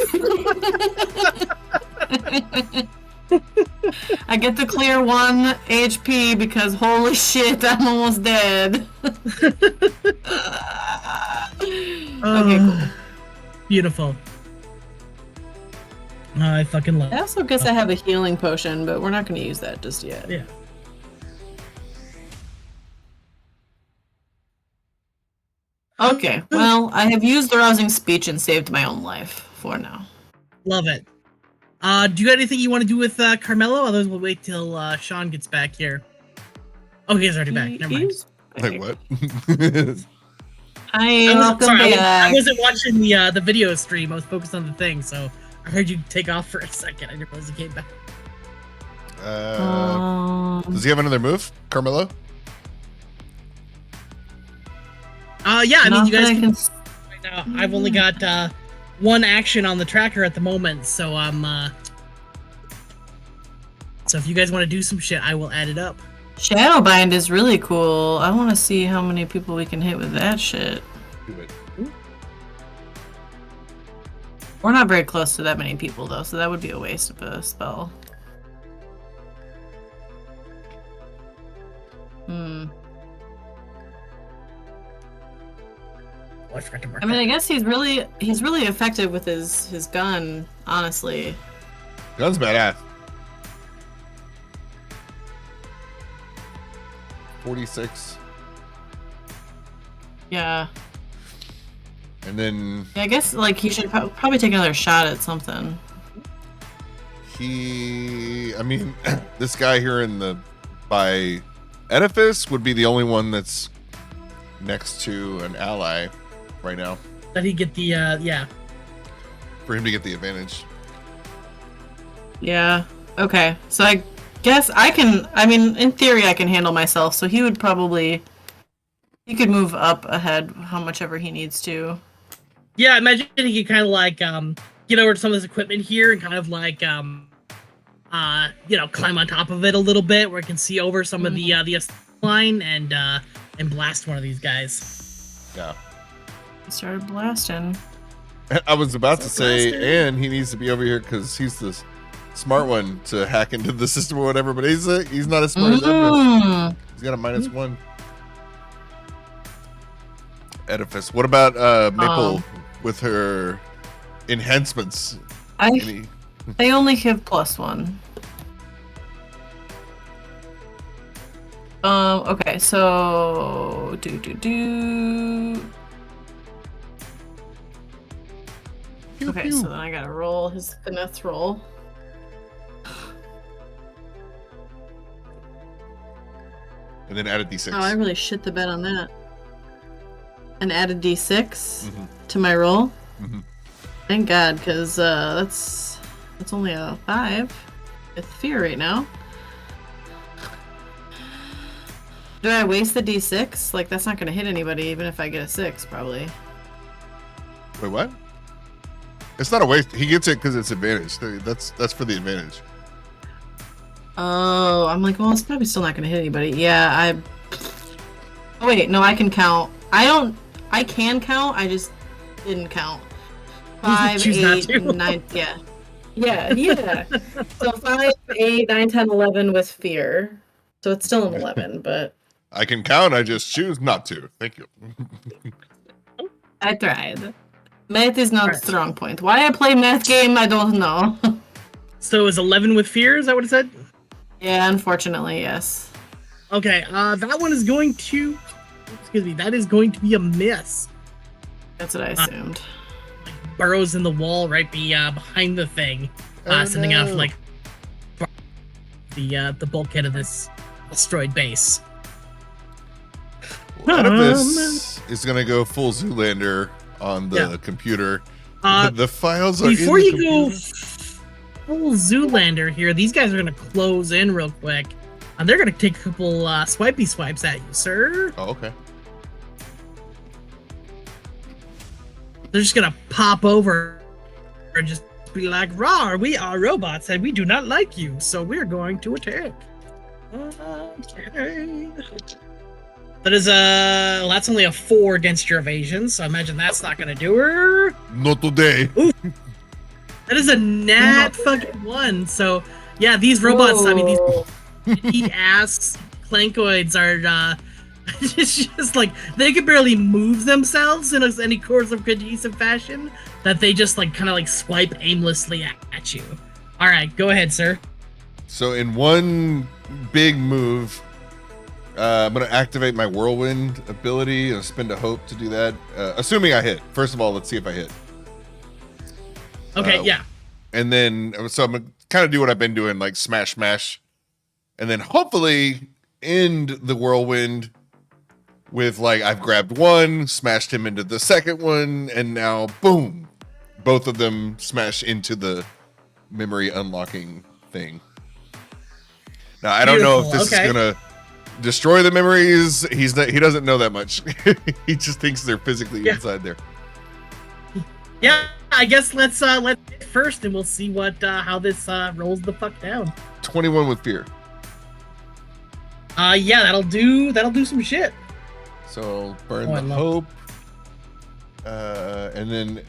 I get to clear 1 HP because holy shit, I'm almost dead. Okay, cool. Beautiful. I fucking love it. I also guess I have a healing potion, but we're not going to use that just yet. Yeah. Okay, well, I have used the rousing speech and saved my own life for now. Love it. Do you got anything you want to do with Carmelo? Otherwise, we'll wait till Sean gets back here. Oh, he's already back. Never mind. Like what? Hi, welcome sorry, back. I wasn't watching the video stream. I was focused on the thing, so I heard you take off for a second. I didn't realize you came back. Does he have another move, Carmelo? Yeah, I mean, you guys can... right now. I've only got one action on the tracker at the moment, so so if you guys want to do some shit, I will add it up. Shadowbind is really cool. I want to see how many people we can hit with that shit. Do it. We're not very close to that many people, though, so that would be a waste of a spell. Oh, I forgot to mark I mean, that. I guess he's really effective with his gun, honestly. Gun's badass. 46. Yeah. And then Yeah, I guess like he should probably take another shot at something. I mean, this guy here by Edifice would be the only one that's next to an ally right now. That he get the yeah. For him to get the advantage. Yeah. Okay. So I guess I can. I mean, in theory, I can handle myself. So he would probably. He could move up ahead how much ever he needs to. Yeah, imagine he could kind of like get over to some of this equipment here and kind of like climb on top of it a little bit where he can see over some of the line and blast one of these guys. Yeah. He started blasting. I was about to say, and he needs to be over here because he's the smart one to hack into the system or whatever, but he's not as smart as Edifice. He's got a -1. Edifice. What about Maple with her enhancements? They only have +1. Okay, so Okay, so then I gotta roll his finesse roll. And then add a d6. Oh, I really shit the bed on that. And add a d6 to my roll. Thank God, because that's only a 5 with fear right now. Do I waste the d6? Like, that's not gonna hit anybody, even if I get a 6, probably. Wait, what? It's not a waste. He gets it because it's advantage. That's for the advantage. Oh, I'm like, well, it's probably still not gonna hit anybody. Yeah, Oh wait, no, I can count. I I can count. I just didn't count. You 5, choose not 8, to. 9. Yeah. Yeah. So 5, 8, 9, 10, 11 with fear. So it's still an 11, but I can count. I just choose not to. Thank you. I tried. Math is not a Alright. strong point. Why I play math game, I don't know. So is 11 with fear? Is that what it said? Yeah, unfortunately, yes. Okay, that one is going to... Excuse me, that is going to be a miss. That's what I assumed. Like, burrows in the wall right behind the thing, sending off, like, the bulkhead of this asteroid base. Oedipus is going to go full Zoolander on the Yeah. computer. Uh, The files are Before in the you go computer. full Zoolander here, these guys are going to close in real quick. And they're going to take a couple swipey swipes at you, sir. Oh, okay. They're just going to pop over and just be like, "Rawr, we are robots and we do not like you, so we're going to attack." Okay. That is that's only a 4 against your evasion, so I imagine that's not going to do her. Not today. That is a nat fucking 1. So, yeah, these robots, I mean, these ass clankoids are it's just like they can barely move themselves in any course of cohesive fashion that they just like kind of like swipe aimlessly at you. All right, go ahead, sir. So in one big move, I'm going to activate my whirlwind ability and spend a hope to do that. Assuming I hit. First of all, let's see if I hit. Okay, yeah. And then, so I'm going to kind of do what I've been doing, like smash, smash. And then hopefully end the whirlwind with like, I've grabbed one, smashed him into the second one, and now boom, both of them smash into the memory unlocking thing. Now, I don't know if this is going to destroy the memories. He doesn't know that much. He just thinks they're physically inside there. Yeah, I guess let's hit first and we'll see what how this rolls the fuck down. 21 with fear. Yeah, that'll do some shit. So burn the hope. And then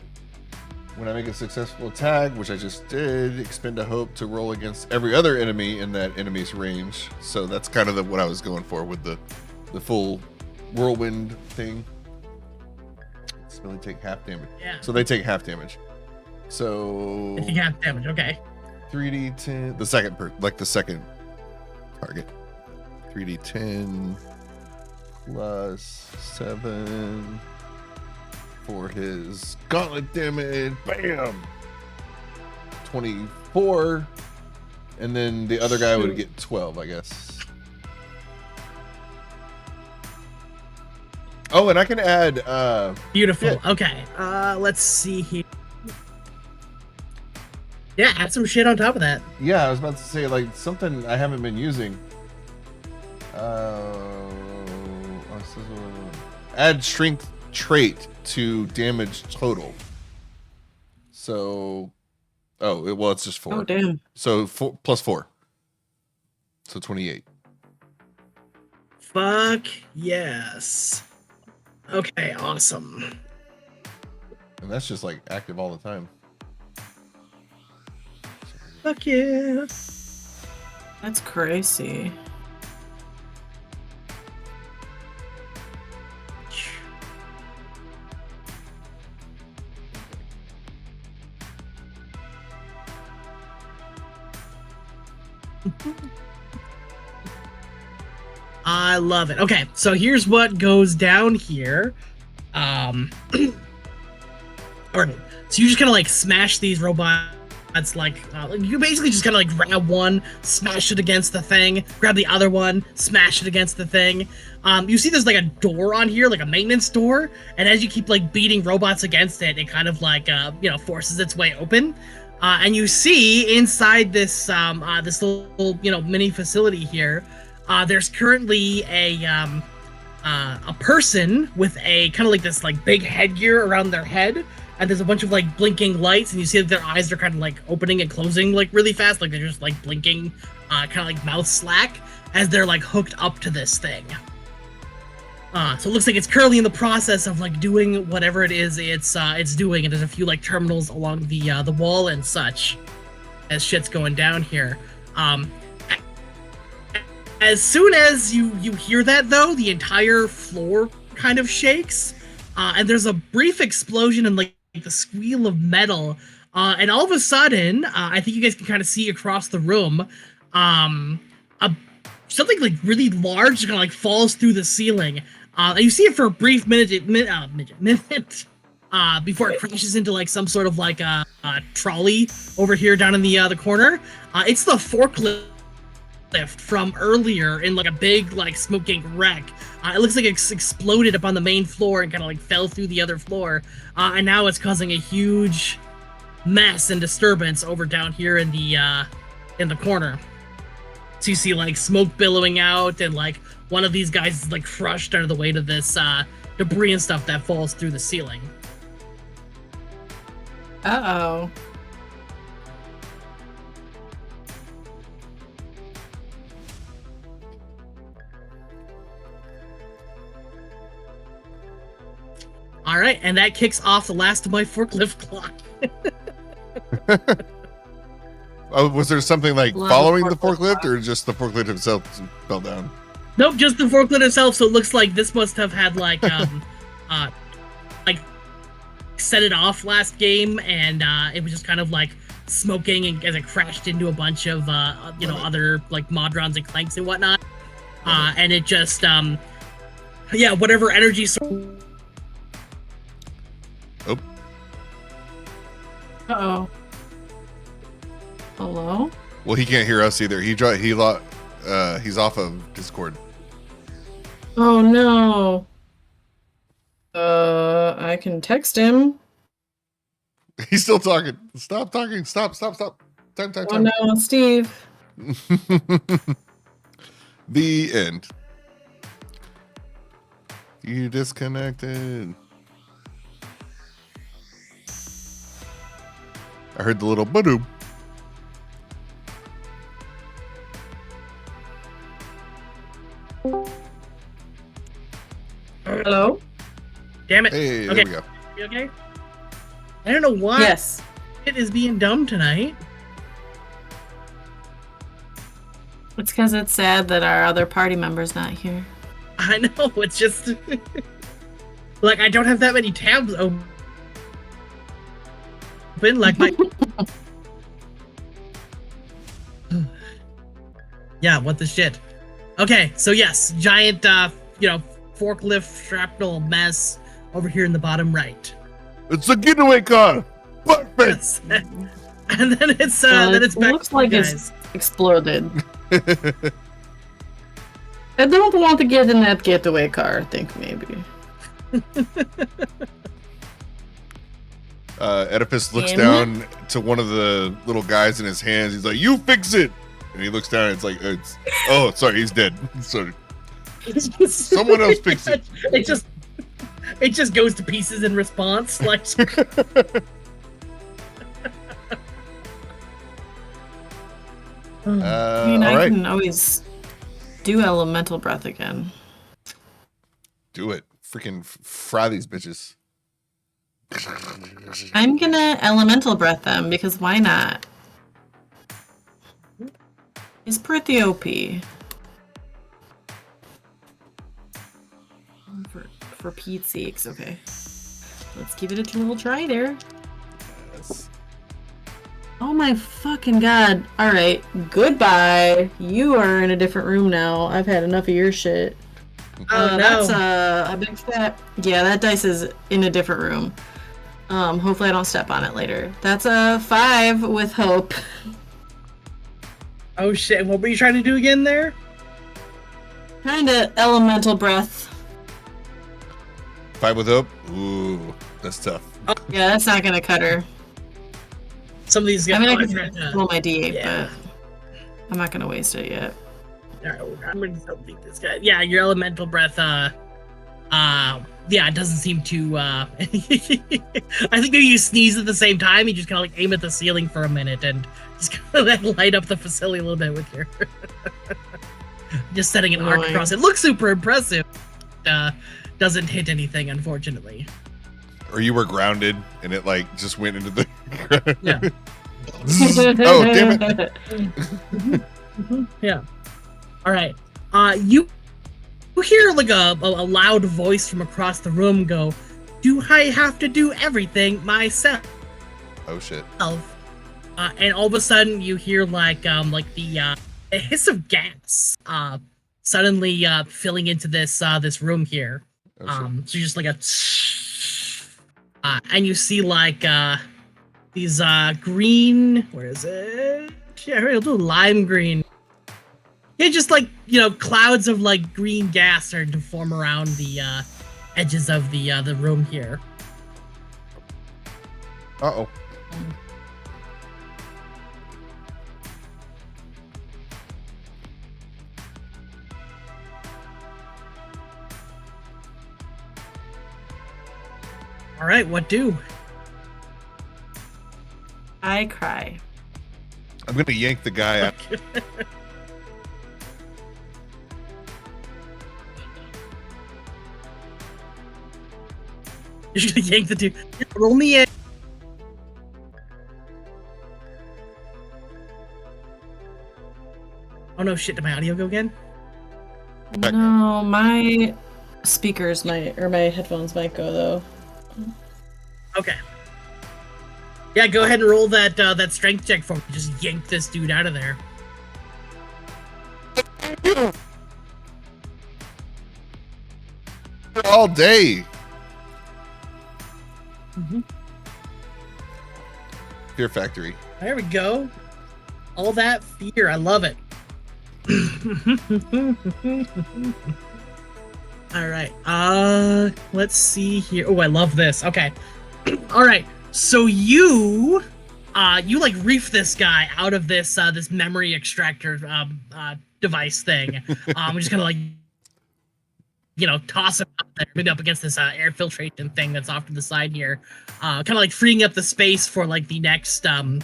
when I make a successful attack, which I just did, expend a hope to roll against every other enemy in that enemy's range. So that's kind of what I was going for with the full whirlwind thing. It's really take half damage. Yeah. So they take half damage. So If you have damage, okay. 3d10, the second target. 3d10 plus 7 for his gauntlet damage. Bam! 24. And then the other guy would get 12, I guess. Oh, and I can add Beautiful. shit. Okay. Let's see here. Yeah, add some shit on top of that. Yeah, I was about to say like something I haven't been using. Add strength trait to damage total. So, it's just 4. Oh, damn. So 4 plus 4. So 28. Fuck yes. Okay, awesome. And that's just like active all the time. Fuck yeah. That's crazy. I love it. Okay, so here's what goes down here. Alright, so you just kind of like smash these robots. Like you basically just kind of like grab one, smash it against the thing, grab the other one, smash it against the thing. You see there's like a door on here, like a maintenance door, and as you keep like beating robots against it, it kind of like forces its way open. And you see inside this this little mini facility here, there's currently a person with a kind of like this like big headgear around their head, and there's a bunch of like blinking lights, and you see that their eyes are kind of like opening and closing like really fast, like they're just like blinking, kind of like mouth slack as they're like hooked up to this thing. So it looks like it's currently in the process of like doing whatever it is it's doing, and there's a few like terminals along the wall and such as shit's going down here. As soon as you hear that though, the entire floor kind of shakes, and there's a brief explosion and like the squeal of metal, and all of a sudden, I think you guys can kind of see across the room, something like really large kind of like falls through the ceiling. And you see it for a brief minute, before it crashes into like some sort of like trolley over here down in the corner. It's the forklift from earlier in like a big like smoking wreck. It looks like it's exploded up on the main floor and kind of like fell through the other floor, and now it's causing a huge mess and disturbance over down here in the corner. So you see like smoke billowing out, and like one of these guys is like crushed under the weight of this debris and stuff that falls through the ceiling. Uh-oh. All right, and that kicks off the last of my forklift clock. Oh, was there something like Love following the forklift forklift, or just the forklift itself fell down? Nope, just the forklift itself. So it looks like this must have had like like set it off last game, and it was just kind of like smoking and as it crashed into a bunch of other like modrons and clanks and whatnot, and it just whatever energy source. Oh. Uh-oh. Hello? Well, he can't hear us either. He's off of Discord. Oh no. I can text him. He's still talking. Stop talking. Stop. Time. Oh no, Steve. The end. You disconnected. I heard the little ba-doom. Hello? Damn it. Hey, Okay. there we go. You okay? I don't know why Yes. it is being dumb tonight. It's because it's sad that our other party member's not here. I know, it's just like I don't have that many tabs open. Like my yeah, what the shit. Okay, so yes, giant forklift shrapnel mess over here in the bottom right. It's a getaway car. Perfect. Yes. And then it's It back looks to you like guys. it's exploded. I don't want to get in that getaway car, I think maybe. Oedipus looks Damn down to one of the little guys in his hands. He's like, "You fix it." And he looks down and it's like, oh, sorry, he's dead. Sorry. Someone else fix it. It just goes to pieces in response. Like I mean, all I right. can always do elemental breath again. Do it. Freaking fry these bitches. I'm gonna elemental breath them because why not? It's pretty OP. For Pete's sakes, okay. Let's give it a little try there. Yes. Oh my fucking god. Alright, goodbye. You are in a different room now. I've had enough of your shit. Oh no. That's a big fat... Yeah, that dice is in a different room. Hopefully I don't step on it later. That's a 5 with hope. Oh shit, what were you trying to do again there? Kinda elemental breath. 5 with hope. Ooh, that's tough. Yeah, that's not gonna cut her. Some of these I guys. mean, I can roll my D8, yeah. but I'm not gonna waste it yet. No, I'm gonna don't think this guy. Yeah, your elemental breath. Yeah, it doesn't seem to. I think maybe you sneeze at the same time. You just kind of like aim at the ceiling for a minute and just kind of like light up the facility a little bit with your. Just setting an arc Annoying. across. It looks super impressive. doesn't hit anything, unfortunately. Or you were grounded and it like just went into the Yeah. Oh, damn it. Yeah. All right. You hear like a loud voice from across the room go, "Do I have to do everything myself?" Oh shit. And all of a sudden you hear like the hiss of gas suddenly filling into this room here. Oh, shit. So just like a and you see like these green, where is it? Yeah, it'll do lime green. Yeah, just like, clouds of like green gas starting to form around the edges of the room here. Uh-oh. All right, what do? I cry. I'm gonna yank the guy out. You're just gonna yank the dude. Roll me in. Oh no, shit, did my audio go again? No, my speakers might, or my headphones might go though. Okay. Yeah, go ahead and roll that strength check for me. Just yank this dude out of there. All day. Fear Factory. There we go. All that fear, I love it. All right. Let's see here. Oh, I love this. Okay. All right. So you like reef this guy out of this this memory extractor device thing. We're just gonna like toss him up there, maybe up against this air filtration thing that's off to the side here. Kind of like freeing up the space for like the next thing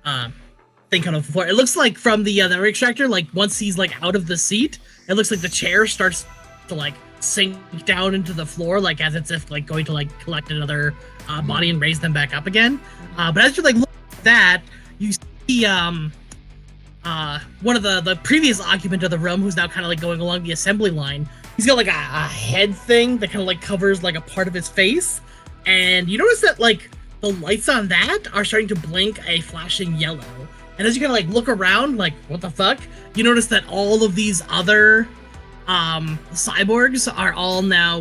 kind of before. It looks like from the memory extractor, like once he's like out of the seat, it looks like the chair starts to like sink down into the floor, like as if like going to like collect another body and raise them back up again. But as you like look at that, you see one of the previous occupant of the room, who's now kind of like going along the assembly line. He's got like a head thing that kind of like covers like a part of his face, and you notice that like the lights on that are starting to blink a flashing yellow. And as you kind of like look around, like what the fuck, you notice that all of these other cyborgs are all now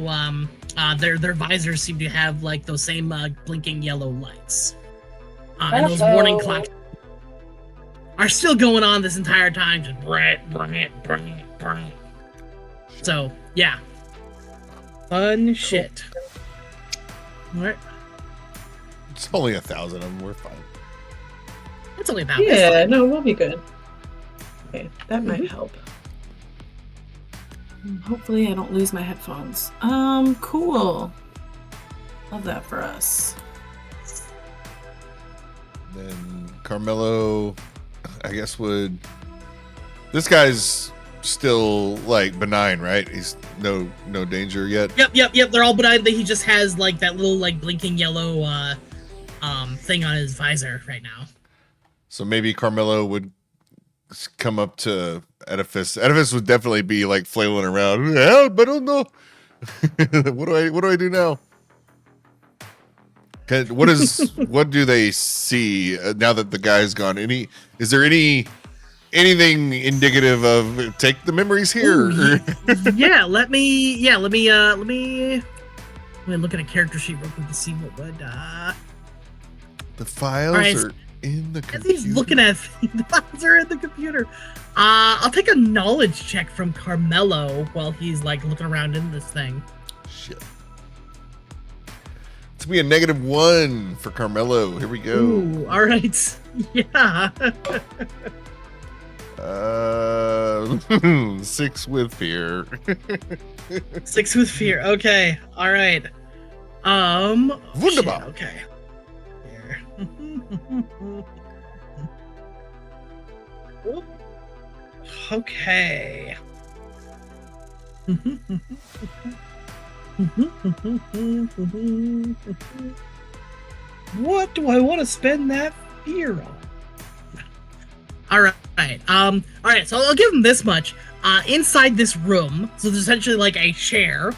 their visors seem to have like those same blinking yellow lights, and those warning clocks are still going on this entire time, just brrrt. So yeah, fun shit. All right, It's only 1,000 of them. We're fine. that's only about Yeah, no, we'll be good. Okay, that might help. Hopefully I don't lose my headphones. Cool. Love that for us. Then Carmelo, I guess would. This guy's still like benign, right? He's no danger yet. Yep. They're all benign. He just has like that little like blinking yellow thing on his visor right now. So maybe Carmelo would come up to Edifice. Edifice would definitely be like flailing around. Help! I don't know. What do I do now? What do they see now that the guy's gone? Is there anything indicative of take the memories here? Ooh, let me look at a character sheet real quick to see what would The files are in the computer. As he's looking at the files are in the computer. I'll take a knowledge check from Carmelo while he's like looking around in this thing. Shit. It's gonna be a -1 for Carmelo. Here we go. Ooh, all right. Yeah. 6 with fear. 6 with fear. Okay. All right. Wunderbar. Shit, okay. Here. Okay. What do I want to spend that fear on? All right. All right. So I'll give him this much. Inside this room, so there's essentially like a chair,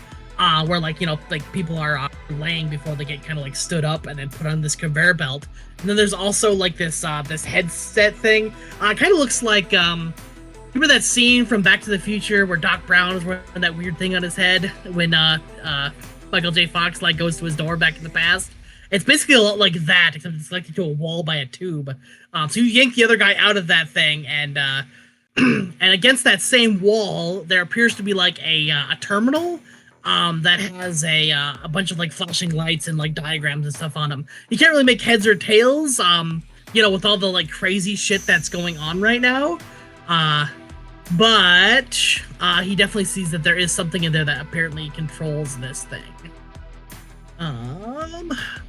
where like like people are laying before they get kind of like stood up and then put on this conveyor belt. And then there's also like this headset thing. Kind of looks like remember that scene from Back to the Future where Doc Brown is wearing that weird thing on his head when Michael J. Fox like goes to his door back in the past? It's basically a lot like that, except it's connected to a wall by a tube. So you yank the other guy out of that thing, and and against that same wall, there appears to be like a terminal that has a bunch of like flashing lights and like diagrams and stuff on them. You can't really make heads or tails, with all the like crazy shit that's going on right now. But he definitely sees that there is something in there that apparently controls this thing.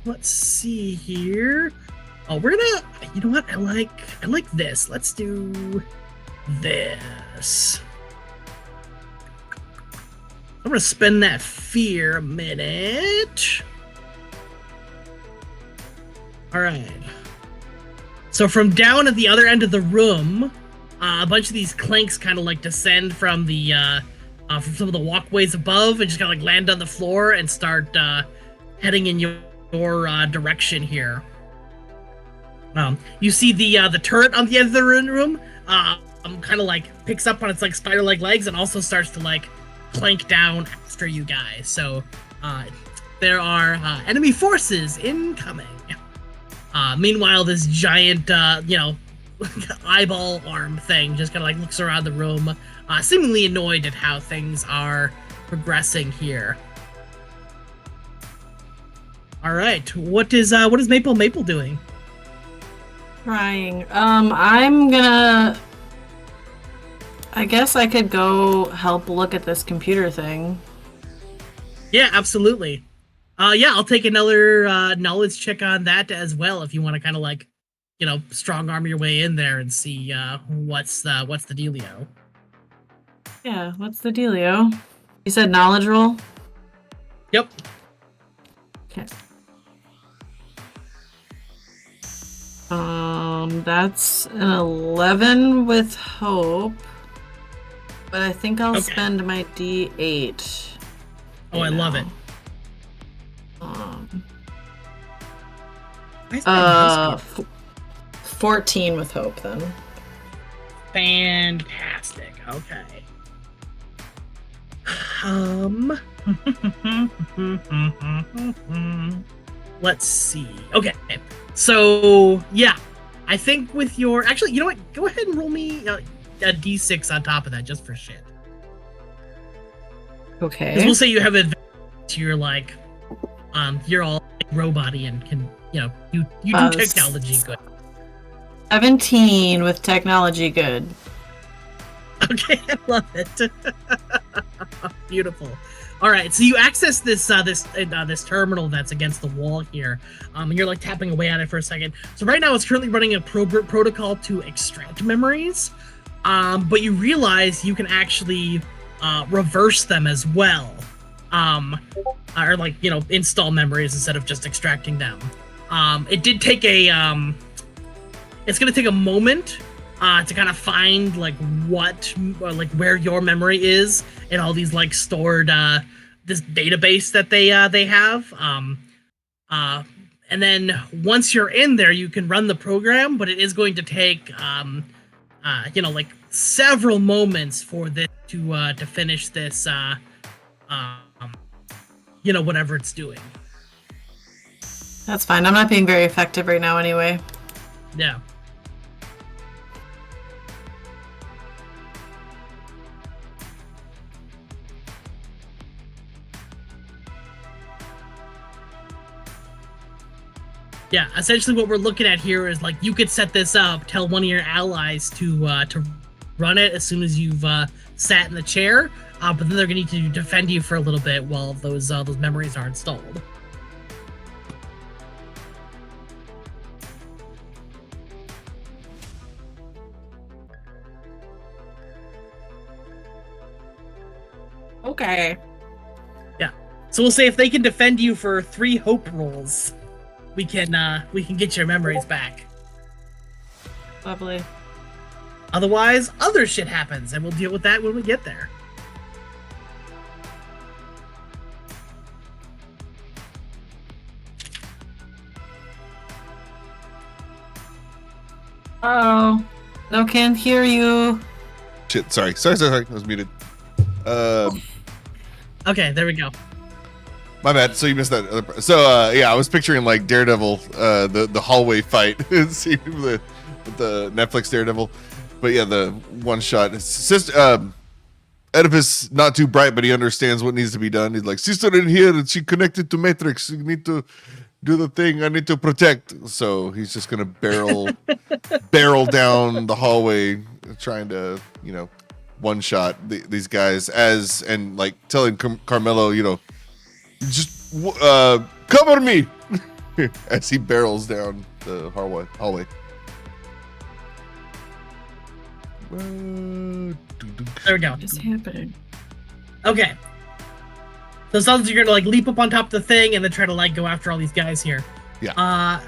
Let's see here. Oh, we're gonna, you know what? I like this. Let's do this. I'm gonna spend that fear a minute. All right. So from down at the other end of the room, a bunch of these clanks kind of like descend from the from some of the walkways above and just kind of like land on the floor and start heading in your direction here. You see the turret on the end of the room kind of like picks up on its like spider-like legs and also starts to like clank down after you guys. So there are enemy forces incoming. Meanwhile, this giant eyeball arm thing just kind of like looks around the room, seemingly annoyed at how things are progressing here. All right, what is Maple doing? Trying. I'm gonna. I guess I could go help look at this computer thing. Yeah, absolutely. Yeah, I'll take another knowledge check on that as well if you want to kind of like, strong arm your way in there and see what's the dealio. Yeah, what's the dealio? You said knowledge roll? Yep. Okay. That's an 11 with hope. But I think I'll spend my D8. Oh, I love it. 14 with hope then. Fantastic. Okay. Let's see. Okay. So, yeah. I think with your... Actually, you know what? Go ahead and roll me a D6 on top of that, just for shit. Okay. Because we'll say you have advantage. You're like... you're all robot-y and can... You do technology good. 17 with technology good. Okay, I love it. Beautiful. All right, so you access this this terminal that's against the wall here, and you're like tapping away at it for a second. So right now it's currently running a protocol to extract memories, but you realize you can actually reverse them as well, or like install memories instead of just extracting them. It did take a it's gonna take a moment to kind of find like where your memory is in all these like stored this database that they have. And then once you're in there, you can run the program, but it is going to take like several moments for this to finish this whatever it's doing. That's fine. I'm not being very effective right now anyway. Yeah. Yeah, essentially what we're looking at here is like you could set this up, tell one of your allies to run it as soon as you've sat in the chair, but then they're gonna need to defend you for a little bit while those memories are installed. Okay. Yeah. So we'll say if they can defend you for 3 hope rolls, we can get your memories back. Lovely. Otherwise, other shit happens, and we'll deal with that when we get there. Oh, no, can't hear you. Shit, sorry. I was muted. Okay, there we go. My bad. So you missed that. So yeah, I was picturing like Daredevil, the hallway fight scene with the Netflix Daredevil. But yeah, the one shot. Oedipus not too bright, but he understands what needs to be done. He's like, sister in here, and she connected to Matrix. You need to do the thing. I need to protect. So he's just gonna barrel down the hallway, trying to one shot these guys and like telling Carmelo, just cover me as he barrels down the hallway. There we go. What is happening? Okay. So it sounds like you're gonna like leap up on top of the thing and then try to like go after all these guys here. Yeah.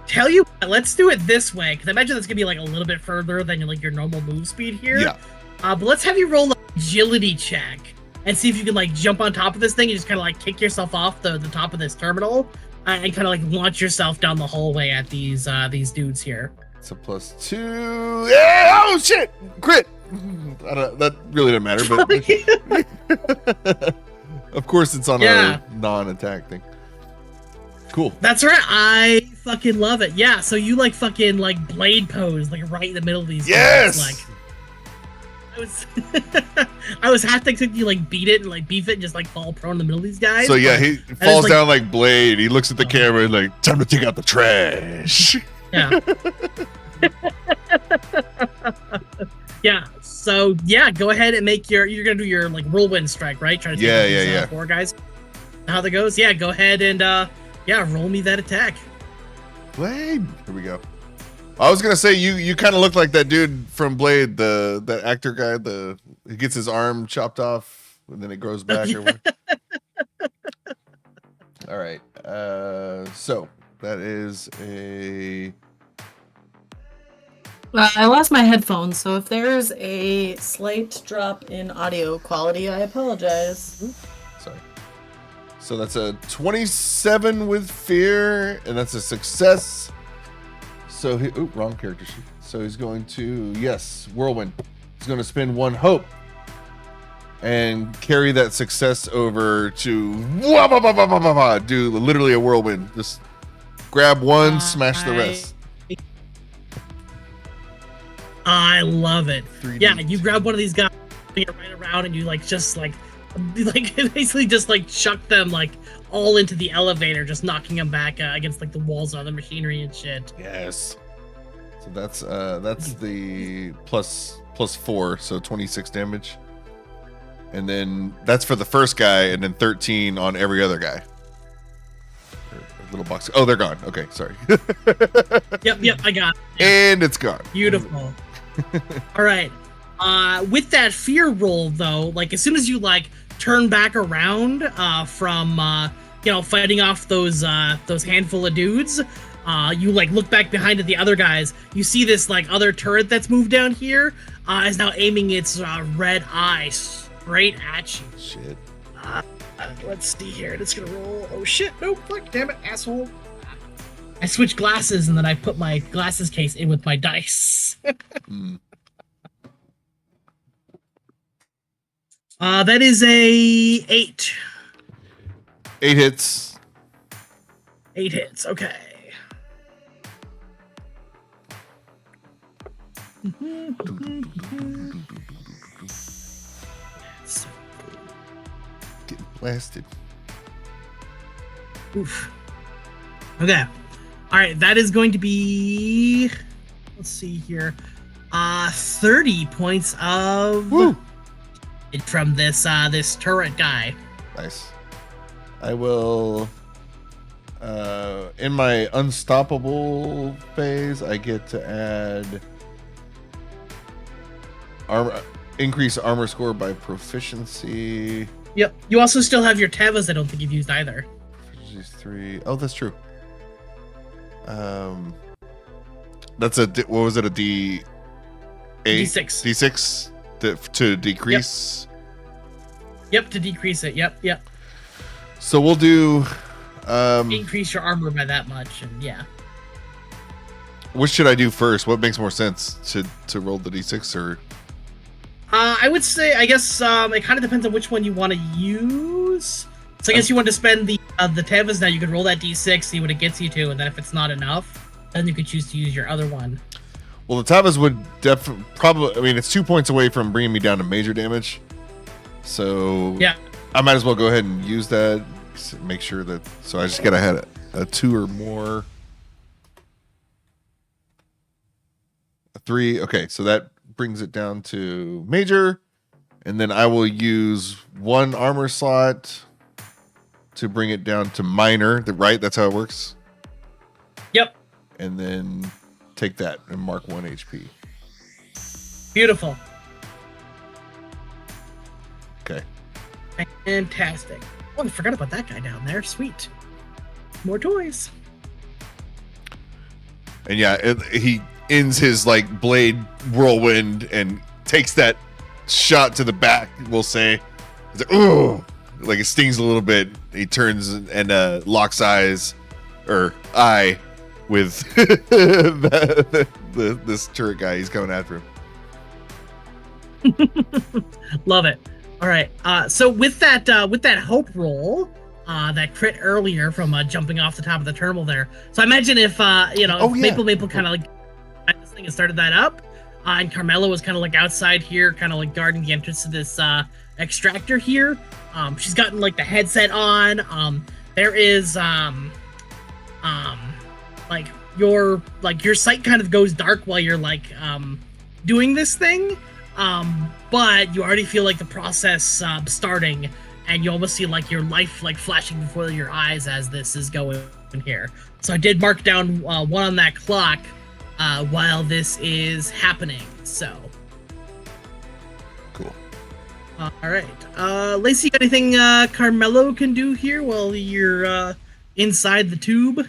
Tell you what, let's do it this way, because I imagine that's gonna be like a little bit further than like your normal move speed here. Yeah. But let's have you roll an agility check and see if you can like jump on top of this thing and just kind of like kick yourself off the top of this terminal and kind of like launch yourself down the hallway at these dudes here. It's a +2. Yeah! Oh shit! Crit. That really didn't matter, but of course it's on a non-attack thing. Cool. That's right. I fucking love it. Yeah. So you like fucking like blade pose like right in the middle of these. Yes. Guys. Like I was half thinking you like beat it and like beef it and just like fall prone in the middle of these guys. So yeah, he falls down like Blade. He looks at the camera and like, time to take out the trash. Yeah. Yeah. So yeah, go ahead and make you're gonna do your like whirlwind strike, right? Try to take out these 4 guys. How that goes? Yeah. Go ahead and roll me that attack. Blade. Here we go. I was gonna say you kind of look like that dude from Blade, that actor guy. He gets his arm chopped off and then it grows back. Or whatever. All right. So that is a. I lost my headphones, so if there's a slight drop in audio quality, I apologize. Sorry. So that's a 27 with fear, and that's a success. So wrong character sheet. So he's going to whirlwind. He's going to spend 1 hope and carry that success over to do literally a whirlwind. Just grab one, smash the rest. I love it. 3D. Yeah, you grab one of these guys, bring it right around, and you basically just like chuck them like all into the elevator, just knocking them back against like the walls of the machinery and shit. Yes. So that's the plus 4, so 26 damage. And then that's for the first guy, and then 13 on every other guy. Little box. Oh, they're gone. Okay, sorry. Yep, I got it. And it's gone. Beautiful. All right. With that fear roll, though, like as soon as you like turn back around from fighting off those handful of dudes, you like look back behind at the other guys. You see this like other turret that's moved down here is now aiming its red eye straight at you. Shit. Let's see here. It's gonna roll. Oh shit! No, fuck! Damn it, asshole! I switched glasses and then I put my glasses case in with my dice. That is a 8. 8 hits. 8 hits. Okay. Getting blasted. Oof. Okay. All right, that is going to be, let's see here, 30 points of from this this turret guy. Nice. I will in my unstoppable phase, I get to add increase armor score by proficiency. Yep. You also still have your Tevas I don't think you've used either. Proficiency's 3. Oh, that's true. That's what was it? A D8? D6. D6 to decrease. Yep, to decrease it. Yep. So we'll do. Increase your armor by that much, and yeah. What should I do first? What makes more sense to roll the D6 or? I would say, I guess it kind of depends on which one you want to use. So I guess you want to spend the Tevas now. You could roll that D6, see what it gets you to, and then if it's not enough, then you could choose to use your other one. Well, the Tavas would probably. I mean, it's 2 points away from bringing me down to major damage. So yeah, I might as well go ahead and use that. Make sure that. So I just gotta have a 2 or more. A 3. Okay, so that brings it down to major, and then I will use 1 armor slot to bring it down to minor. Right? That's how it works. Yep. And then take that and mark 1 HP. Beautiful. Okay. Fantastic. Oh, I forgot about that guy down there. Sweet. More toys. And yeah, he ends his like blade whirlwind and takes that shot to the back. We'll say, he's like, "Ooh!" Like it stings a little bit. He turns and locks eyes or eye with this turret guy. He's coming after him. Love it. All right. So with that hope roll, that crit earlier from jumping off the top of the terminal there. So I imagine if Maple kind of like this thing and started that up, and Carmela was kind of like outside here, kind of like guarding the entrance to this extractor here. She's gotten like the headset on. There is like your sight kind of goes dark while you're like doing this thing. But you already feel like the process starting, and you almost see like your life like flashing before your eyes as this is going here. So I did mark down 1 on that clock while this is happening. So cool. All right, Lacey, got anything Carmelo can do here while you're inside the tube?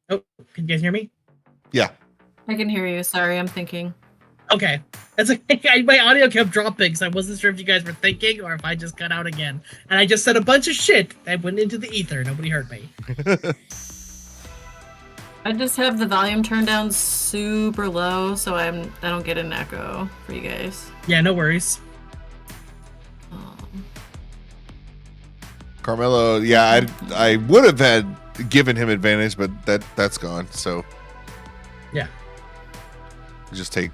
Oh, can you guys hear me? Yeah. I can hear you. Sorry, I'm thinking. Okay. That's okay. My audio kept dropping, so I wasn't sure if you guys were thinking or if I just cut out again. And I just said a bunch of shit that went into the ether. Nobody heard me. I just have the volume turned down super low, so I don't get an echo for you guys. Yeah, no worries. Carmelo, yeah, I would have had given him advantage, but that's gone. So yeah, just take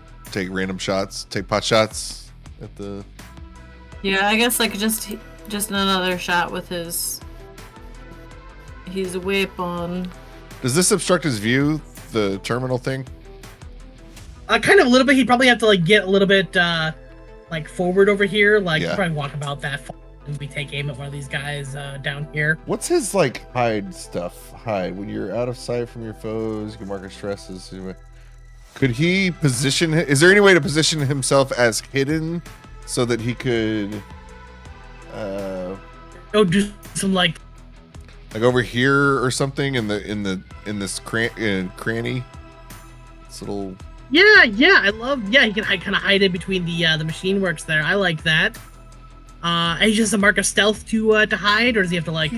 random shots, take pot shots at the. Yeah, I guess like just another shot with his weapon. Does this obstruct his view, the terminal thing? Kind of a little bit. He'd probably have to like get a little bit like forward over here. Like probably walk about that far and we take aim at one of these guys down here. What's his like hide stuff? Hide when you're out of sight from your foes. You can mark your stresses. Could he position? Is there any way to position himself as hidden so that he could? Do some like over here or something in this cranny. This little. Yeah, I love. Yeah, he can kind of hide in between the machine works there. I like that. Is just a mark of stealth to hide, or does he have to like?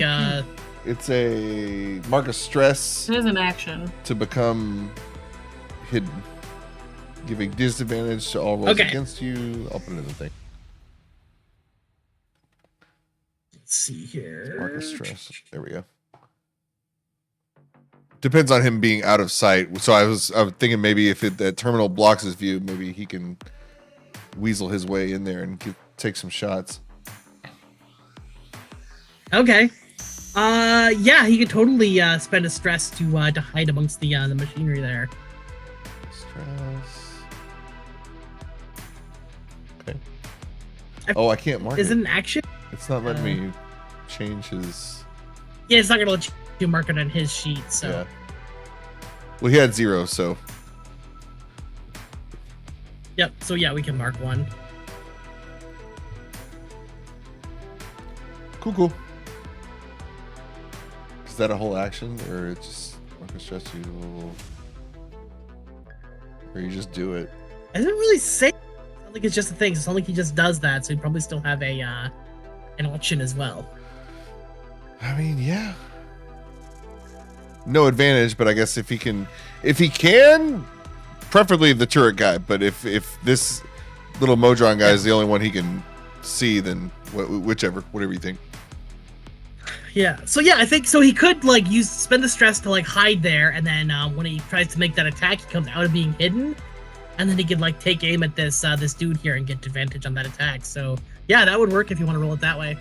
It's a mark of stress. It is an action to become hidden, giving disadvantage to all rolls against you. I'll put it in the thing. Let's see here. Mark of stress. There we go. Depends on him being out of sight. So I was thinking maybe if that terminal blocks his view, maybe he can weasel his way in there and take some shots. Okay. Yeah, he could totally spend a stress to hide amongst the machinery there. Stress. Okay. Oh, I can't mark it. Is it an action? It's not letting me change his. Yeah, it's not gonna let you mark it on his sheet. So. Yeah. Well, he had 0, so. Yep. So yeah, we can mark 1. Cool. Is that a whole action, or it's just mark a stress you, or you just do it? I didn't really say. It sounds like it's just a thing. It's not like he just does that, so he'd probably still have a an option as well. I mean, yeah. No advantage, but I guess if he can, preferably the turret guy. But if this little Modron guy is the only one he can see, then whatever you think. Yeah. So yeah, I think so. He could like spend the stress to like hide there, and then when he tries to make that attack, he comes out of being hidden, and then he could like take aim at this this dude here and get advantage on that attack. So yeah, that would work if you want to roll it that way.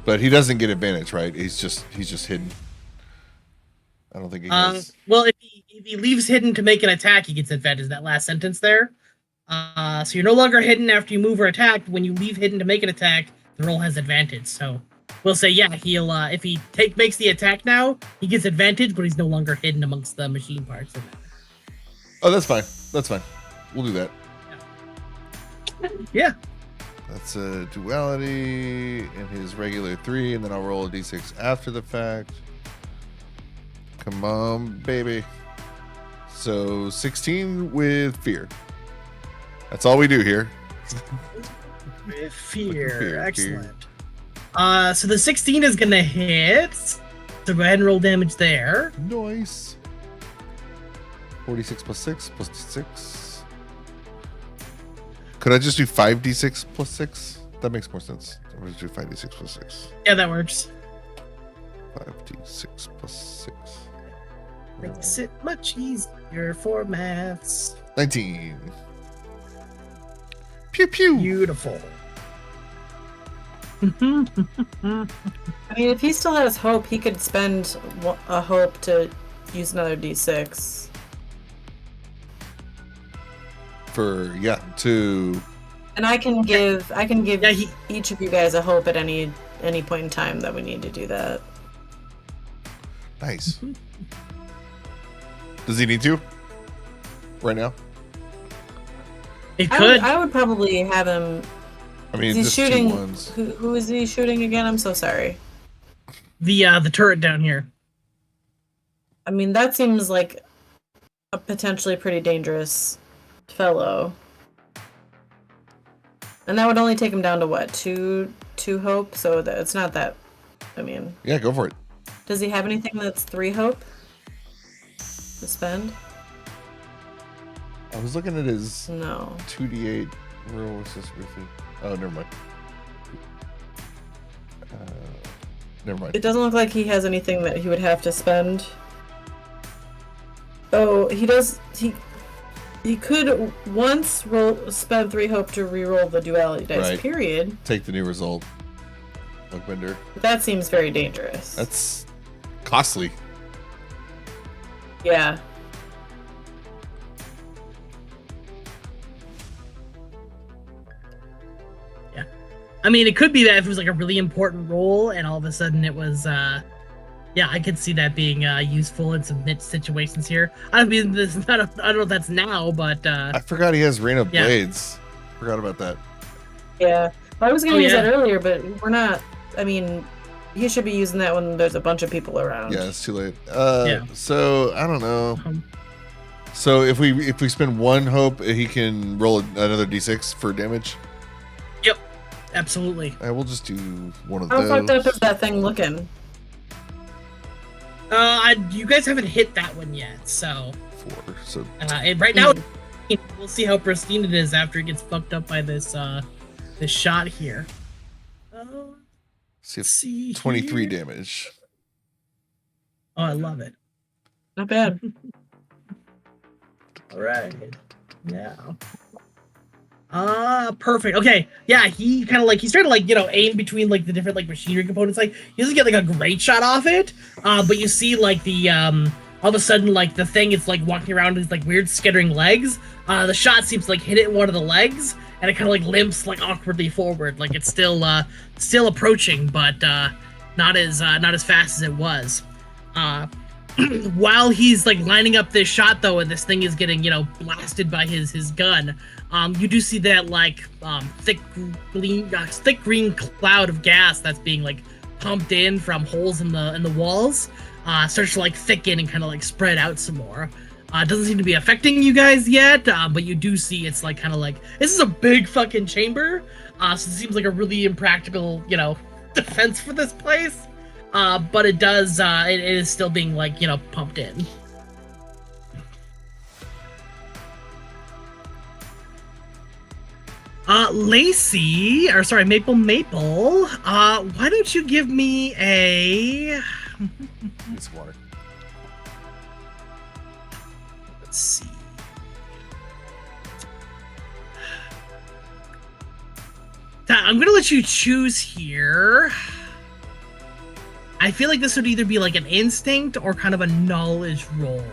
But he doesn't get advantage, right? He's just hidden. I don't think he has. Well, if he leaves hidden to make an attack, he gets advantage. That last sentence there. So you're no longer hidden after you move or attack. When you leave hidden to make an attack, the roll has advantage. So we'll say, yeah, he'll if he makes the attack now, he gets advantage, but he's no longer hidden amongst the machine parts. Oh, that's fine. That's fine. We'll do that. Yeah. That's a duality in his regular 3, and then I'll roll a d6 after the fact. Come on, baby. So 16 with fear. That's all we do here. With fear. Excellent. So the 16 is going to hit. So go ahead and roll damage there. Nice. 46 plus 6 plus 6. Could I just do 5d6 plus 6? That makes more sense. I'm going to do 5d6 plus 6. Yeah, that works. 5d6 plus 6. Makes it much easier for maths. 19. Pew pew. Beautiful. I mean, if he still has hope, he could spend a hope to use another d6. And I can give each of you guys a hope at any point in time that we need to do that. Nice. Does he need to? Right now? It could. I would probably have him. I mean, he's shooting. Who is he shooting again? I'm so sorry. The turret down here. I mean, that seems like a potentially pretty dangerous fellow. And that would only take him down to what? Two hope? So that it's not that. I mean. Yeah, go for it. Does he have anything that's 3 hope to spend? I was looking at his 2d8 roll. What's this with it? Oh, never mind. Never mind. It doesn't look like he has anything that he would have to spend. Oh, he does. He could once spend 3 hope to reroll the duality dice. Right. Period. Take the new result. Lookbender. That seems very dangerous. That's costly. Yeah. Yeah. I mean, it could be that if it was like a really important role and all of a sudden it was yeah, I could see that being useful in some niche situations here. I mean, I don't know if that's now, but I forgot he has Rain of Blades. Forgot about that. Yeah, I was gonna use that earlier, but we're not. I mean, he should be using that when there's a bunch of people around. Yeah, it's too late. So I don't know. So if we spend 1 hope, he can roll another d6 for damage. Yep, absolutely. I will just do one of those. How fucked up is that thing looking? You guys haven't hit that one yet, so 4. So right now, we'll see how pristine it is after it gets fucked up by this this shot here. See 23 damage. Oh, I love it. Not bad. All right. Yeah. Perfect. Okay. Yeah, he kind of like he's trying to like aim between like the different like machinery components. Like he doesn't get like a great shot off it. But you see like the all of a sudden like the thing is like walking around with like weird skittering legs. The shot seems to like hit it in one of the legs, and it kind of like limps like awkwardly forward. Like it's still approaching, but not as fast as it was. while he's like lining up this shot though, and this thing is getting blasted by his gun, you do see that like thick green cloud of gas that's being like pumped in from holes in the walls starts to like thicken and kind of like spread out some more. It doesn't seem to be affecting you guys yet, but you do see it's like kind of like this is a big fucking chamber, so it seems like a really impractical defense for this place. But it does, it is still being, like, pumped in. Lacey, or sorry, Maple, why don't you give me a... It's water. Let's see. I'm gonna let you choose here. I feel like this would either be like an instinct or kind of a knowledge roll.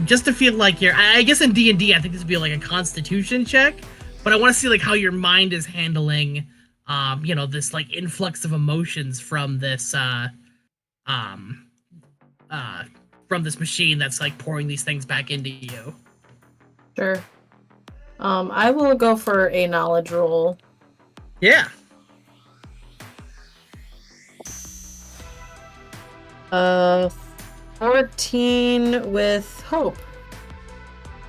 Just to feel like I guess in D&D, I think this would be like a constitution check, but I want to see like how your mind is handling, this like influx of emotions from this, from this machine that's like pouring these things back into you. Sure. I will go for a knowledge roll. Yeah. 14 with hope.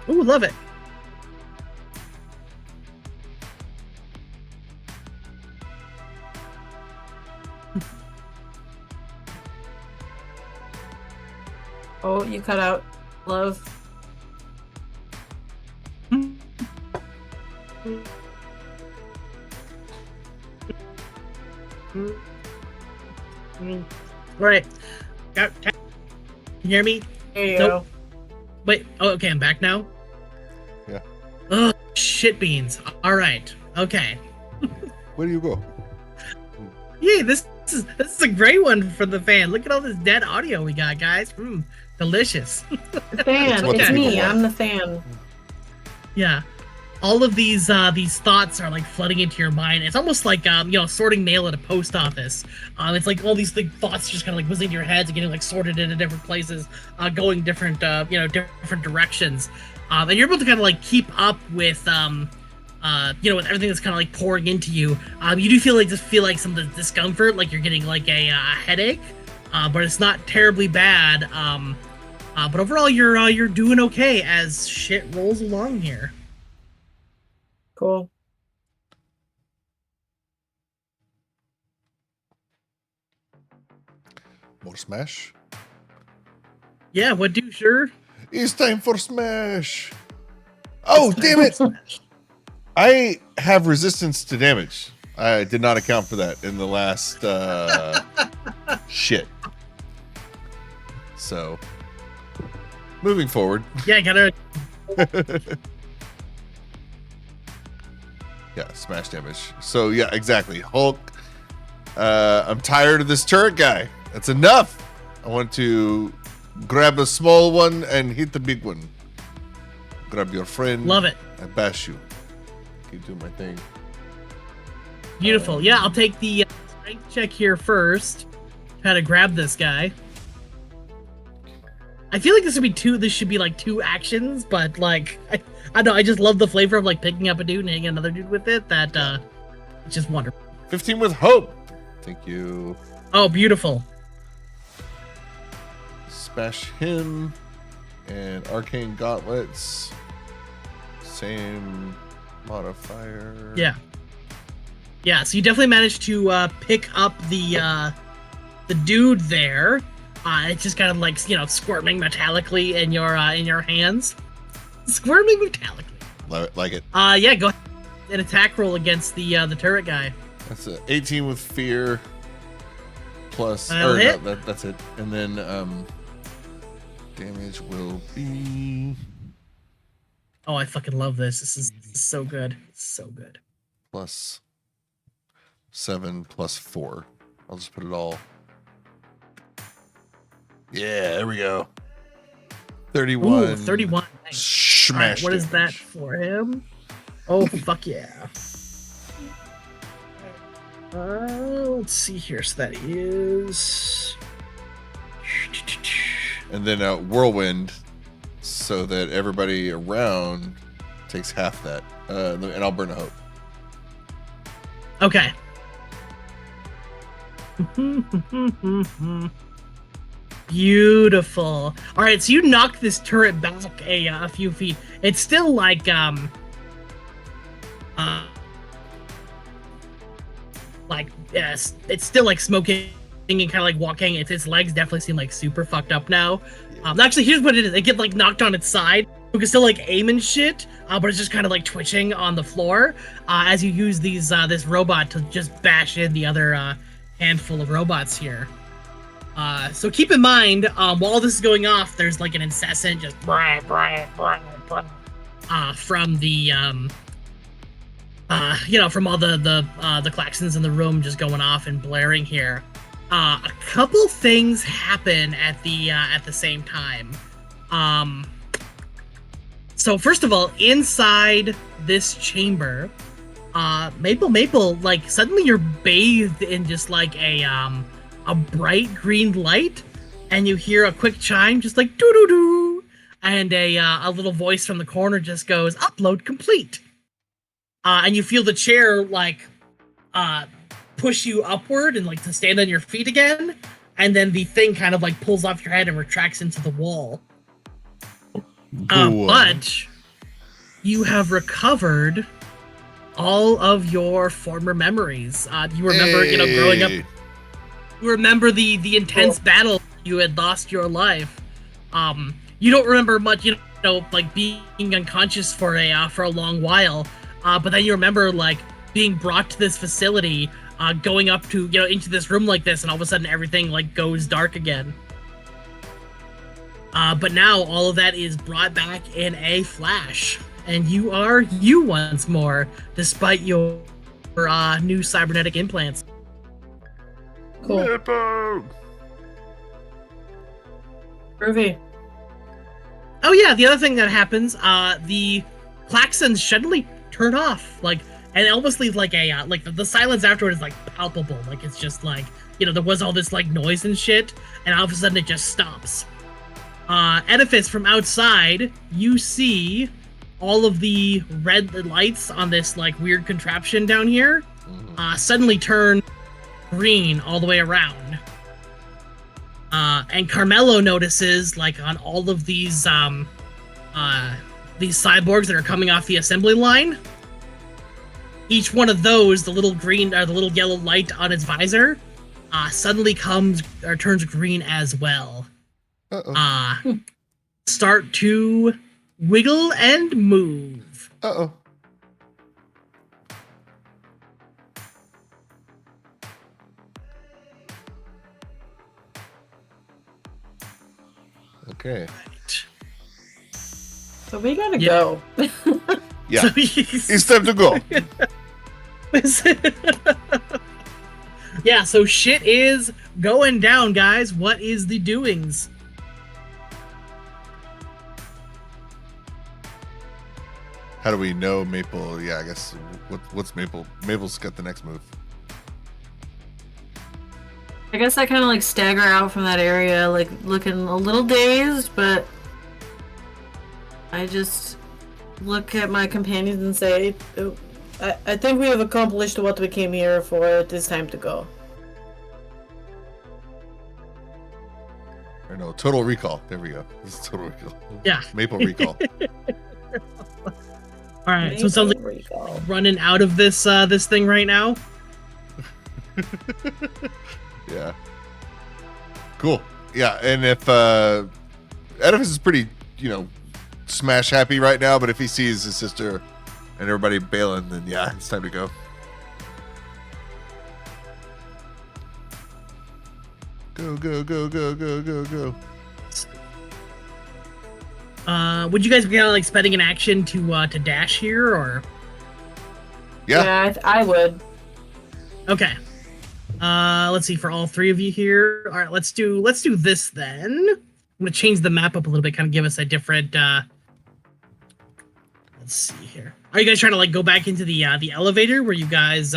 Ooh, love it. Oh, you cut out. Love. All right. Can you hear me? There you Nope. go. Wait. Oh, okay. I'm back now. Yeah. Oh, shit beans. All right. Okay. Where do you go? Yay! This is a great one for the fan. Look at all this dead audio we got, guys. Delicious. The fan. what It's the me. people want. I'm the fan. Yeah. All of these thoughts are like flooding into your mind. It's almost like sorting mail at a post office. It's like all these thoughts just kind of like whizzing to your heads and getting like sorted into different places, going different different directions. And you're able to kind of like keep up with with everything that's kind of like pouring into you. You do feel like some of the discomfort, like you're getting like a headache, but it's not terribly bad. But overall, you're doing okay as shit rolls along here. Cool. More smash? Yeah, what do, sure? It's time for smash! Oh, damn it! I have resistance to damage. I did not account for that in the last shit. So, moving forward. Yeah, I gotta. Yeah, smash damage. So yeah, exactly. Hulk. I'm tired of this turret guy. That's enough. I want to grab a small one and hit the big one. Grab your friend. Love it. I bash you. Keep doing my thing. Beautiful. Yeah, I'll take the strength check here first. Try to grab this guy. I feel like this should be like two actions, but like I don't know, I just love the flavor of like picking up a dude and hitting another dude with it. It's just wonderful. 15 with hope. Thank you. Oh, beautiful. Smash him. And arcane gauntlets. Same modifier. Yeah. Yeah, so you definitely managed to pick up the dude there. It's just kind of like squirming metallically in your hands. Squirming metallically. Like it. Yeah, go ahead. An attack roll against the turret guy. That's a 18 with fear. Plus, That'll hit. No, that's it. And then damage will be Oh, I fucking love this. This is so good. So good. plus 7 plus 4. I'll just put it all. Yeah, there we go. 31. Ooh, 31. Nice. Smash. What is that damage. for him? Oh, fuck yeah. Let's see here. So that is and then whirlwind, so that everybody around takes half that. And I'll burn a hope. Okay. Beautiful. All right, so you knock this turret back a few feet. It's still like yes, it's still like smoking and kind of like walking. Its legs definitely seem like super fucked up now. Actually, here's what it is. It get like knocked on its side. You can still like aim and shit, but it's just kind of like twitching on the floor as you use these this robot to just bash in the other handful of robots here. So keep in mind, while this is going off, there's like an incessant just from the from all the klaxons in the room just going off and blaring here. A couple things happen at the same time. So first of all, inside this chamber, Maple, like suddenly you're bathed in just like a bright green light, and you hear a quick chime, just like doo doo doo, and a little voice from the corner just goes, "Upload complete." And you feel the chair like push you upward and like to stand on your feet again, and then the thing kind of like pulls off your head and retracts into the wall. But you have recovered all of your former memories. You remember, growing up. You remember the intense battle you had lost your life. You don't remember much, like being unconscious for a long while. But then you remember like being brought to this facility, going up to into this room like this, and all of a sudden everything like goes dark again. But now all of that is brought back in a flash, and you are you once more, despite your new cybernetic implants. Cool. Groovy. Oh yeah, the other thing that happens, the klaxons suddenly turn off, like, and it almost leaves like a like the silence afterward is like palpable, like it's just like there was all this like noise and shit, and all of a sudden it just stops. Edifice, from outside, you see all of the red lights on this like weird contraption down here suddenly turn green all the way around. And Carmelo notices, like, on all of these cyborgs that are coming off the assembly line, each one of those, the little green or the little yellow light on its visor, suddenly turns green as well. Start to wiggle and move. Okay. So we gotta go. Yeah. So it's time to go. Yeah, so shit is going down, guys. What is the doings? How do we know Maple? Yeah, I guess. What's Maple? Maple's got the next move. I guess I kind of like stagger out from that area, like looking a little dazed, but I just look at my companions and say, I think we have accomplished what we came here for. It is time to go. Or no, total recall. There we go. This is total recall. Yeah. Maple recall. All right, so it sounds like running out of this this thing right now. Yeah. Cool. Yeah, and if Edifice is pretty, smash happy right now, but if he sees his sister and everybody bailing, then yeah, it's time to go. Go, go, go, go, go, go, go. Would you guys be kind of like spending an action to dash here, or? Yeah, I would. Okay. Let's see, for all three of you here. All right, let's do this then. I'm gonna change the map up a little bit, kind of give us a different. Let's see here. Are you guys trying to like go back into the elevator where you guys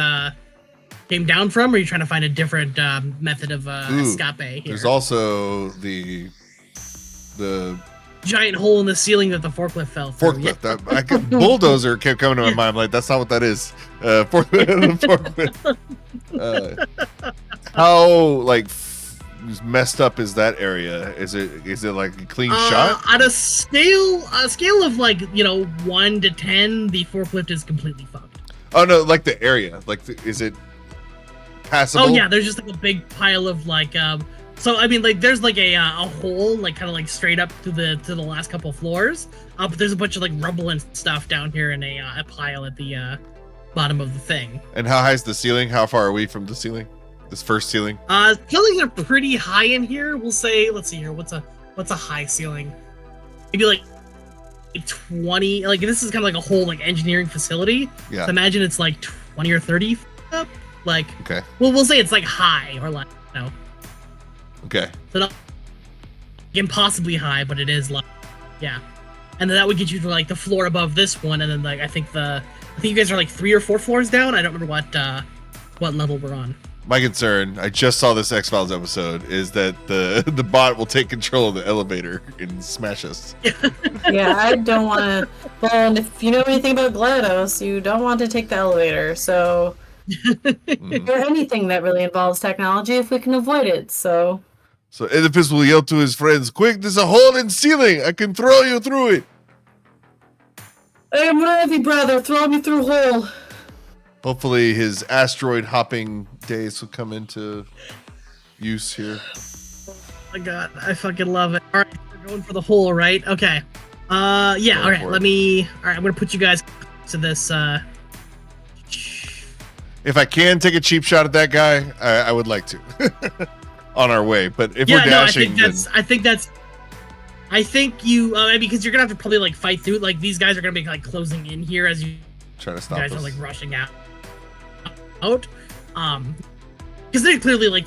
came down from, or are you trying to find a different method of escape here? There's also the The giant hole in the ceiling that the forklift fell through. forklift. Bulldozer kept coming to my mind. I'm like, that's not what that is. Forklift. How like messed up is that area? Is it like a clean shot? On a scale of like 1 to 10, the forklift is completely fucked. Oh no, like the area. Like, is it passable? Oh yeah, there's just like a big pile of like So I mean, like, there's like a hole, like kind of like straight up to the last couple floors. But there's a bunch of like rubble and stuff down here in a pile at the bottom of the thing. And how high is the ceiling? How far are we from the ceiling? This first ceiling? Ceilings are pretty high in here. We'll say, let's see here, what's a high ceiling? Maybe like 20. Like, this is kind of like a whole like engineering facility. Yeah. So imagine it's like 20 or 30 up. Like, okay. Well, we'll say it's like high or like Okay. So not impossibly high, but it is like, yeah. And then that would get you to like the floor above this one, and then like I think you guys are like 3 or 4 floors down. I don't remember what level we're on. My concern, I just saw this X-Files episode, is that the bot will take control of the elevator and smash us. Yeah, I don't want to. Well, and if you know anything about GLaDOS, you don't want to take the elevator. So, or anything that really involves technology, if we can avoid it. So Oedipus will yell to his friends, "Quick, there's a hole in the ceiling! I can throw you through it!" I am ready, brother. Throw me through hole. Hopefully his asteroid hopping days will come into use here. Oh my god, I fucking love it. Alright, we're going for the hole, right? Okay. Yeah, alright, alright, I'm gonna put you guys to this, If I can take a cheap shot at that guy, I would like to. On our way, but if we're dashing, I think you, because you're gonna have to probably like fight through. Like these guys are gonna be like closing in here as you try to stop guys us. Are like rushing out. Because they clearly like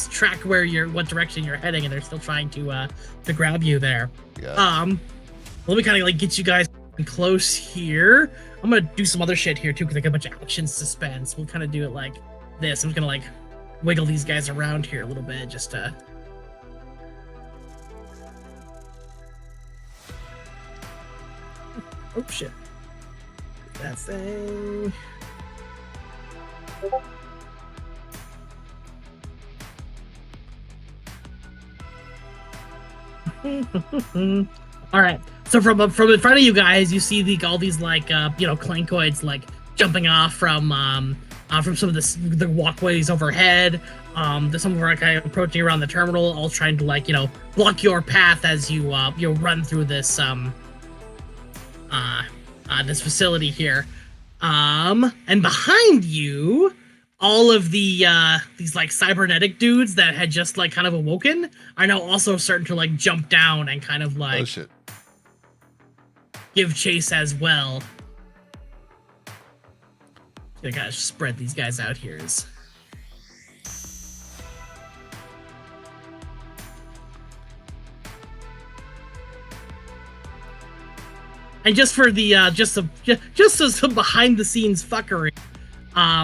track what direction you're heading, and they're still trying to grab you there. Yeah. Let me kind of like get you guys close here. I'm gonna do some other shit here too, because I got a bunch of actions to spend. So we'll kind of do it like this. I'm just gonna like wiggle these guys around here a little bit, just to. Oh shit! That thing. All right. So from in front of you guys, you see all these like clankoids like jumping off from some of the walkways overhead. There's some of them kind of approaching around the terminal, all trying to like block your path as you run through this this facility here. And behind you, all of the these like cybernetic dudes that had just like kind of awoken are now also starting to like jump down and kind of like give chase as well. I gotta spread these guys out here. And just for the just as some behind the scenes fuckery.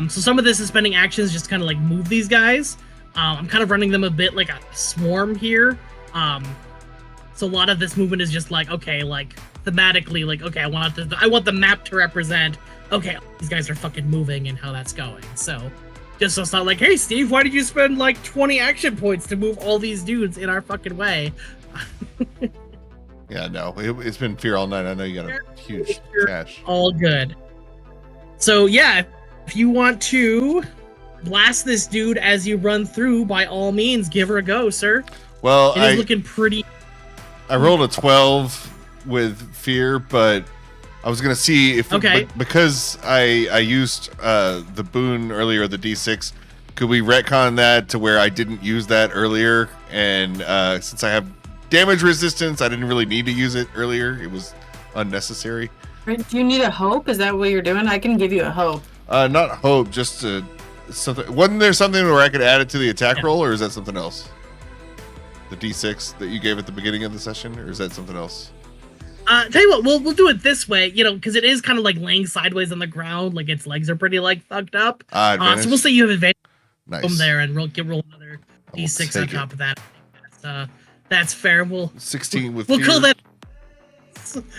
So some of this is spending actions just kind of like move these guys. I'm kind of running them a bit like a swarm here. So a lot of this movement is just like, okay, like thematically, like, okay, I want the map to represent, okay, these guys are fucking moving and how that's going. So just so it's not like, hey Steve, why did you spend like 20 action points to move all these dudes in our fucking way? Yeah, no, it's been fear all night. I know you got a huge cache. All good. So yeah, if you want to blast this dude as you run through, by all means, give her a go, sir. Well, it is looking pretty. I rolled a 12 with fear, but I was gonna see if because I used the boon earlier, the D6. Could we retcon that to where I didn't use that earlier? And since I have damage resistance, I didn't really need to use it earlier. It was unnecessary. Do you need a hope? Is that what you're doing? I can give you a hope. Not hope, just something. Wasn't there something where I could add it to the attack roll, or is that something else? The D6 that you gave at the beginning of the session, or is that something else? Tell you what, we'll do it this way, because it is kind of like laying sideways on the ground, like its legs are pretty like fucked up. So we'll say you have advantage from there, and roll another D6 on top of that. That's fair. We'll 16 with we'll fear. call that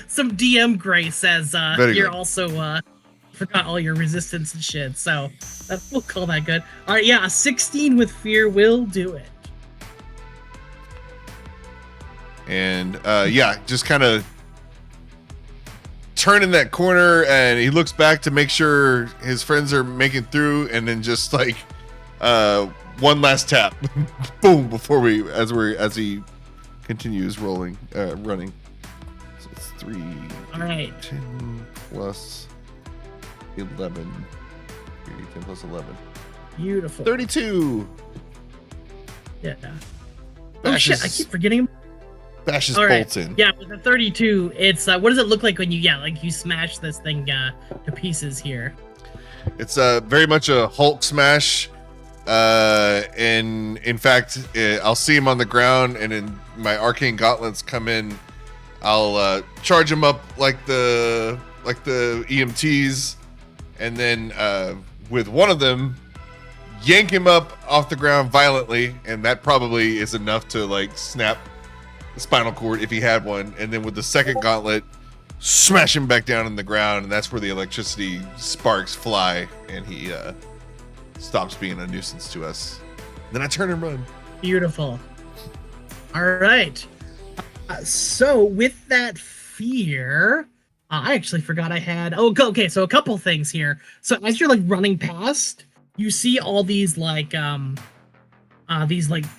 some DM grace as Very you're good. also forgot all your resistance and shit. So we'll call that good. All right, yeah, a 16 with fear will do it. And yeah, just kind of turning that corner, and he looks back to make sure his friends are making through, and then just like one last tap, boom, before as he continues running. So it's 3, All right. 10 plus 11. 10 plus 11. Beautiful. 32. Yeah. Oh shit! I keep forgetting. Bashes All right. bolts in. Yeah, with the 32, it's what does it look like when you smash this thing to pieces here? It's very much a Hulk smash. And in fact, I'll see him on the ground, and in my arcane gauntlets come in. I'll charge him up like the EMTs, and then with one of them, yank him up off the ground violently, and that probably is enough to like snap the spinal cord if he had one. And then with the second gauntlet, smash him back down in the ground, and that's where the electricity sparks fly, and he stops being a nuisance to us. Then I turn and run. Beautiful. All right. So with that fear, I actually forgot I had. Oh, okay. So a couple things here. So as you're like running past, you see all these like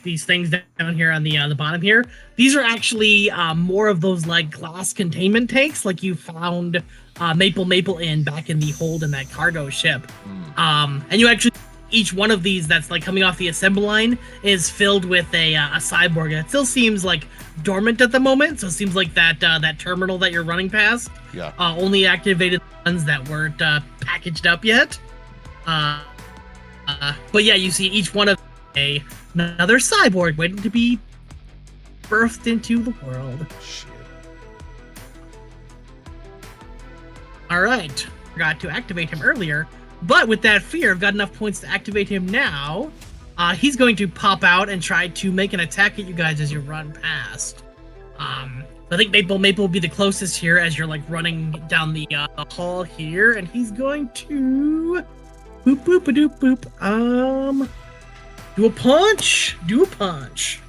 these things down here on the bottom here. These are actually more of those like glass containment tanks, like you found Maple in back in the hold in that cargo ship. And you actually, each one of these that's like coming off the assembly line is filled with a cyborg. And it still seems like dormant at the moment, so it seems like that terminal that you're running past only activated ones that weren't packaged up yet. But yeah, you see each one of another cyborg waiting to be birthed into the world. Shit. All right, forgot to activate him earlier, but with that fear, I've got enough points to activate him now. He's going to pop out and try to make an attack at you guys as you run past. I think Maple will be the closest here as you're like running down the hall here, and he's going to boop boop a doop boop. Do a punch.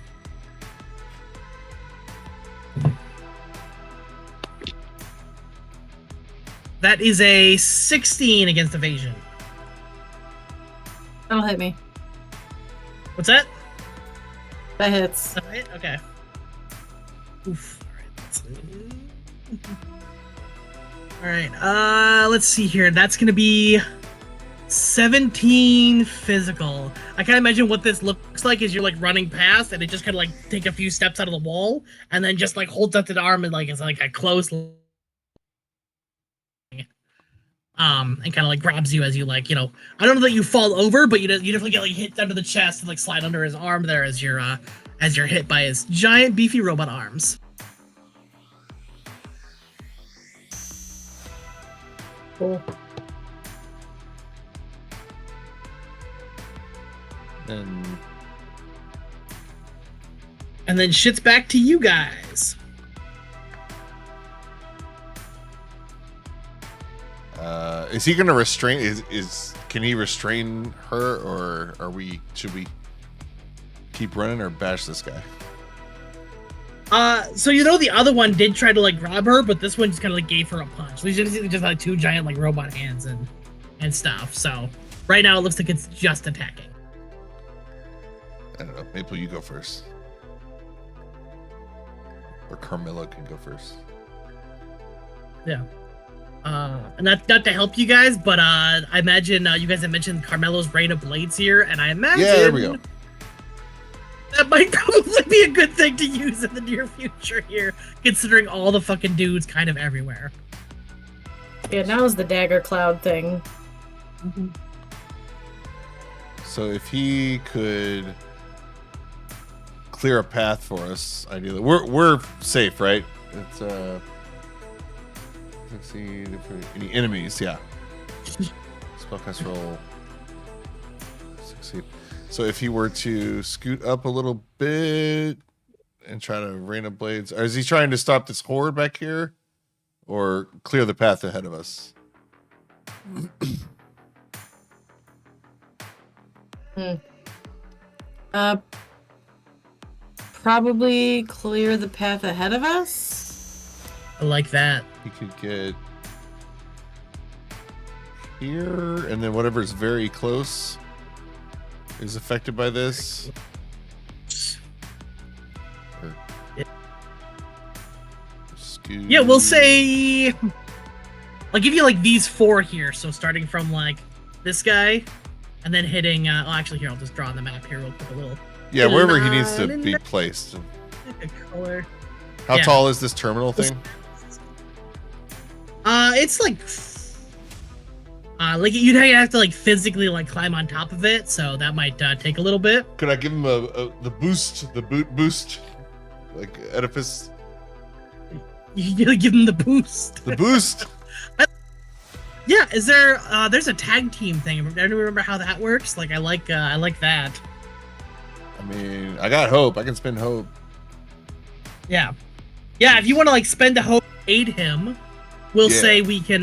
That is a 16 against evasion. That'll hit me. What's that? That hits. That hit? Okay. Oof. All right. Let's see here. That's gonna be 17 physical. I can't imagine what this looks like as you're like running past, and it just kind of like take a few steps out of the wall, and then just like holds up the arm and like it's like a close. And kind of like grabs you as you like, I don't know that you fall over, but you definitely get like hit under the chest and like slide under his arm there as you're hit by his giant beefy robot arms. Cool. And then shit's back to you guys. Is he gonna restrain? Can he restrain her, or should we keep running or bash this guy? So the other one did try to like grab her, but this one just kind of like gave her a punch. So he's just like two giant like robot hands and stuff. So right now it looks like it's just attacking. I don't know. Maple, you go first, or Carmilla can go first. Yeah. And not to help you guys, but I imagine you guys have mentioned Carmelo's Rain of Blades here, and I imagine there we go. That might probably be a good thing to use in the near future here, considering all the fucking dudes kind of everywhere. Yeah, now is the dagger cloud thing. Mm-hmm. So if he could clear a path for us, ideally, we're safe, right? It's succeed for any enemies, yeah. Spellcast roll. Succeed. So if he were to scoot up a little bit and try to rain up blades. Or is he trying to stop this horde back here, or clear the path ahead of us? Probably clear the path ahead of us. I like that. He could get here, and then whatever's very close is affected by this. Or, Yeah, we'll say I'll give you like these 4 here. So starting from like this guy, and then hitting. Oh, actually, here I'll just draw on the map here. We'll put a little. Yeah, wherever he needs to be placed. Color. How tall is this terminal thing? It's like you'd have to like physically like climb on top of it, so that might take a little bit. Could I give him the boost, boost, like edifice? You gotta give him the boost. The boost. Yeah, is there? There's a tag team thing. I don't remember how that works. Like I like that. I mean, I got hope. I can spend hope. Yeah. If you want to like spend a hope, aid him, we'll say we can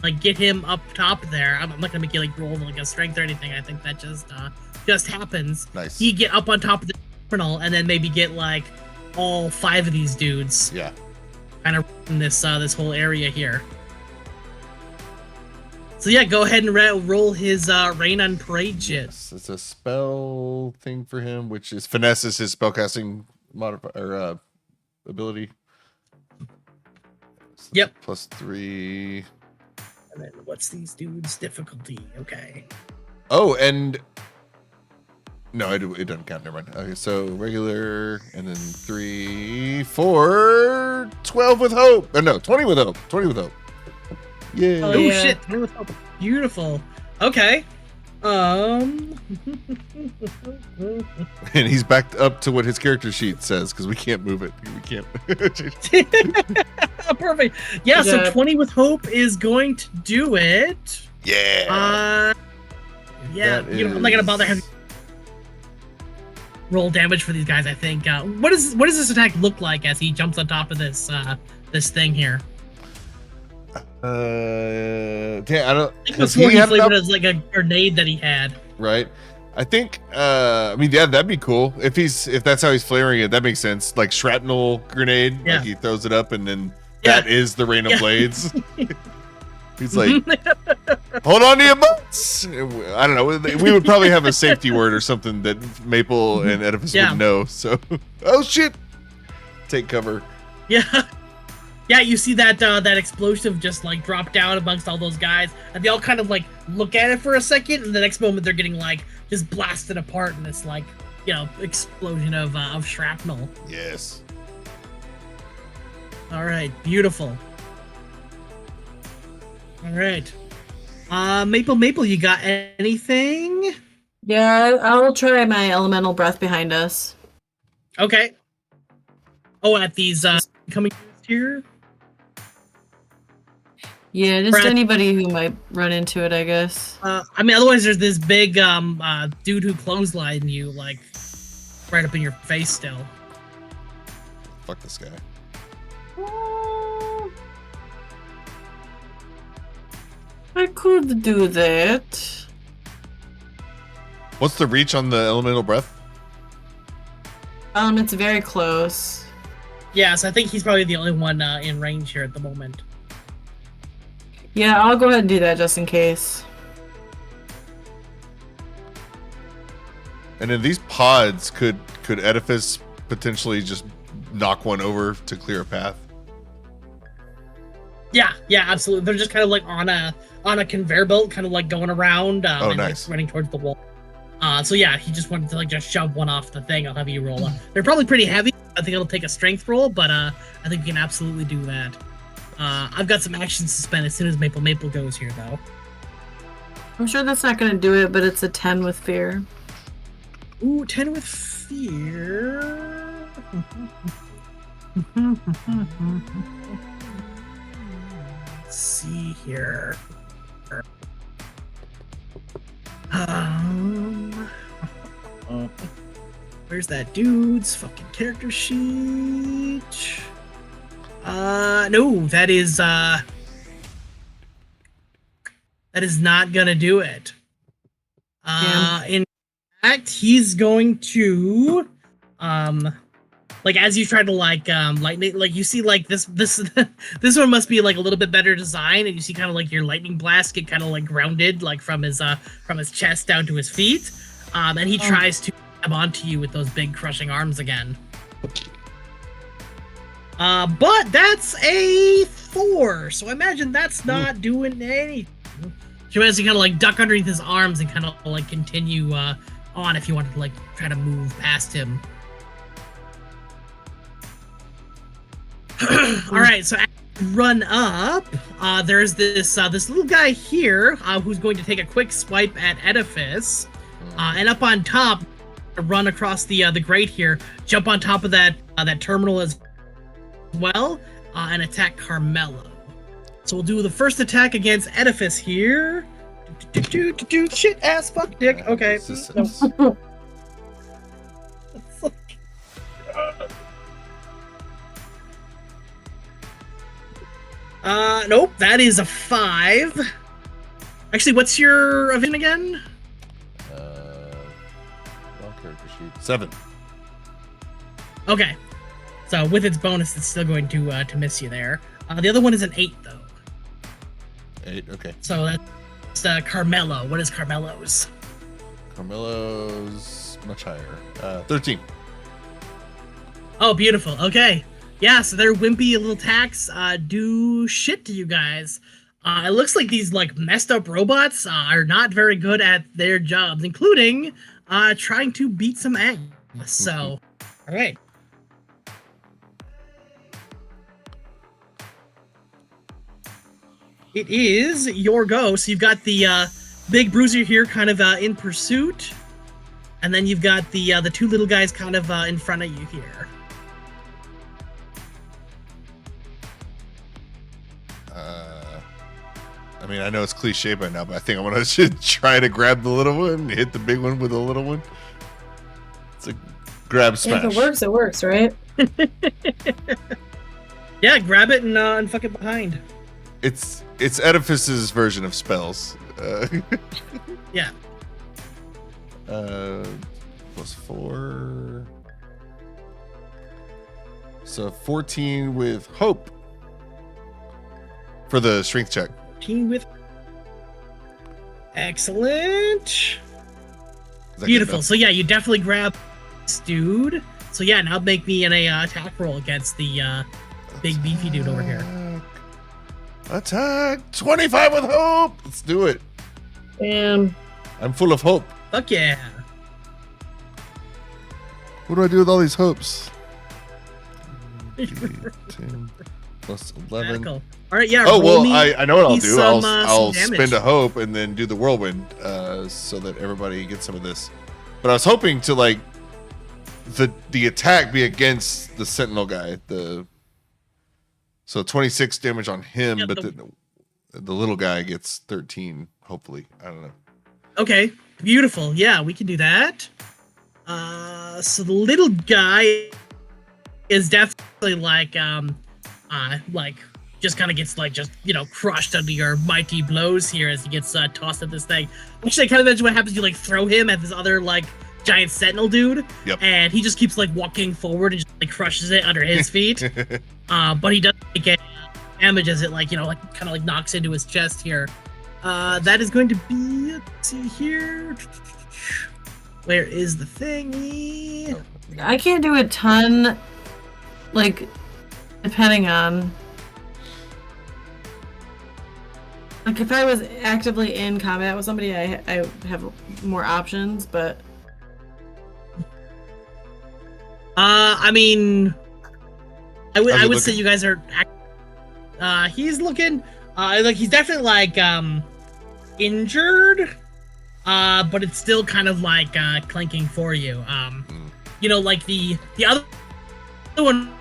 like get him up top there. I'm not gonna make you like roll like a strength or anything. I think that just happens. Nice. He get up on top of the terminal and then maybe get like all 5 of these dudes. Yeah. Kind of in this whole area here. So yeah, go ahead and roll his Rain on Parade shit. Yes, it's a spell thing for him, which is finesse is his spellcasting modifier or ability. So yep. +3. And then what's these dudes' difficulty? Okay. Oh, and no, it doesn't count. Never mind. Okay, so regular, and then 3, 4, 12 with hope. No, 20 with hope. 20 with hope. Yeah. Oh yeah. Shit! Beautiful. Okay. And he's backed up to what his character sheet says because we can't move it. We can't. Perfect. Yeah. So 20 with hope is going to do it. Yeah. Yeah. I'm not gonna bother having roll damage for these guys. I think. What does this attack look like as he jumps on top of this thing here? I don't. I think before he flavoured it as like a grenade that he had. Right. I think. I mean, yeah, that'd be cool if that's how he's flavoring it. That makes sense. Like shrapnel grenade. Yeah. Like he throws it up, and then that is the rain of blades. He's like, hold on to your butts. I don't know. We would probably have a safety word or something that Maple and Edifice would know. So, oh shit, take cover. Yeah. Yeah, you see that that explosive just like drop down amongst all those guys, and they all kind of like look at it for a second, and the next moment they're getting like just blasted apart in this like explosion of shrapnel. Yes. All right, beautiful. All right, Maple, you got anything? Yeah, I'll try my elemental breath behind us. Okay. Oh, at these coming here. Yeah, just anybody who might run into it, I guess. I mean, otherwise there's this big dude who clotheslined you, like, right up in your face still. Fuck this guy. I could do that. What's the reach on the elemental breath? It's very close. Yeah, so I think he's probably the only one in range here at the moment. Yeah, I'll go ahead and do that just in case. And in these pods, could Edifice potentially just knock one over to clear a path? Yeah, absolutely. They're just kind of like on a conveyor belt, kind of like going around. And nice. Like running towards the wall. So yeah, he just wanted to like just shove one off the thing. I'll have you roll up. They're probably pretty heavy. I think it'll take a strength roll, but I think we can absolutely do that. I've got some actions to spend as soon as Maple goes here, though. I'm sure that's not going to do it, but it's a 10 with fear. Ooh, 10 with fear. Let's see here. Where's that dude's fucking character sheet? No, that is not gonna do it. In fact, he's going to, like as you try to like lightning, like you see like this this one must be like a little bit better design, and you see kind of like your lightning blast get kind of like grounded like from his chest down to his feet, and he tries to grab onto you with those big crushing arms again. But that's a 4, so I imagine that's not doing anything. You manage to kind of like duck underneath his arms and kind of like continue on if you wanted to like try to move past him. All right, so as you run up, there's this little guy here who's going to take a quick swipe at Edifice, and up on top, run across the grate here, jump on top of that terminal as well, and attack Carmelo. So we'll do the first attack against Edifice here. Shit ass fuck dick. Okay. Nope, that is a 5. Actually, what's your event again? Wrong character sheet. 7. Okay. So with its bonus, it's still going to miss you there. The other one is an 8, though. 8, okay. So that's Carmelo. What is Carmelo's? Carmelo's much higher. 13. Oh, beautiful. Okay. Yeah, so their wimpy little attacks do shit to you guys. It looks like these like messed up robots are not very good at their jobs, including trying to beat some ass. So, all right. It is your go. So you've got the big bruiser here kind of in pursuit. And then you've got the 2 little guys kind of in front of you here. I mean, I know it's cliche by now, but I think I'm gonna try to grab the little one, hit the big one with the little one. It's a grab smash. If it works, right? Yeah, grab it and fuck it behind. It's Edifice's version of spells. Yeah. +4. So 14 with hope for the strength check. With excellent, beautiful. So yeah, you definitely grab this dude. So yeah, now make me an attack roll against the big beefy dude over here. Attack 25 with hope. Let's do it. Damn. I'm full of hope. Fuck yeah. What do I do with all these hopes? 10 plus 11. Radical. All right, yeah. Oh well, I know what I'll do. I'll some spend a hope and then do the whirlwind, so that everybody gets some of this. But I was hoping to like the attack be against the Sentinel guy. So 26 damage on him, Yeah, but the little guy gets 13. Hopefully, I don't know. Okay, beautiful. Yeah, we can do that. So the little guy is definitely like just kind of gets like just crushed under your mighty blows here as he gets tossed at this thing. Actually, I kind of imagine what happens. You like throw him at this other like giant sentinel dude, and he just keeps like walking forward and just like crushes it under his feet. But he doesn't get damage as it like like kind of like knocks into his chest here. That is going to be, let's see here. Where is the thingy? I can't do a ton, like, depending on... Like, if I was actively in combat with somebody, I have more options, but... I mean... I would say you guys are... he's looking... like, he's definitely, like, injured... but it's still kind of like clanking for you. Like the other one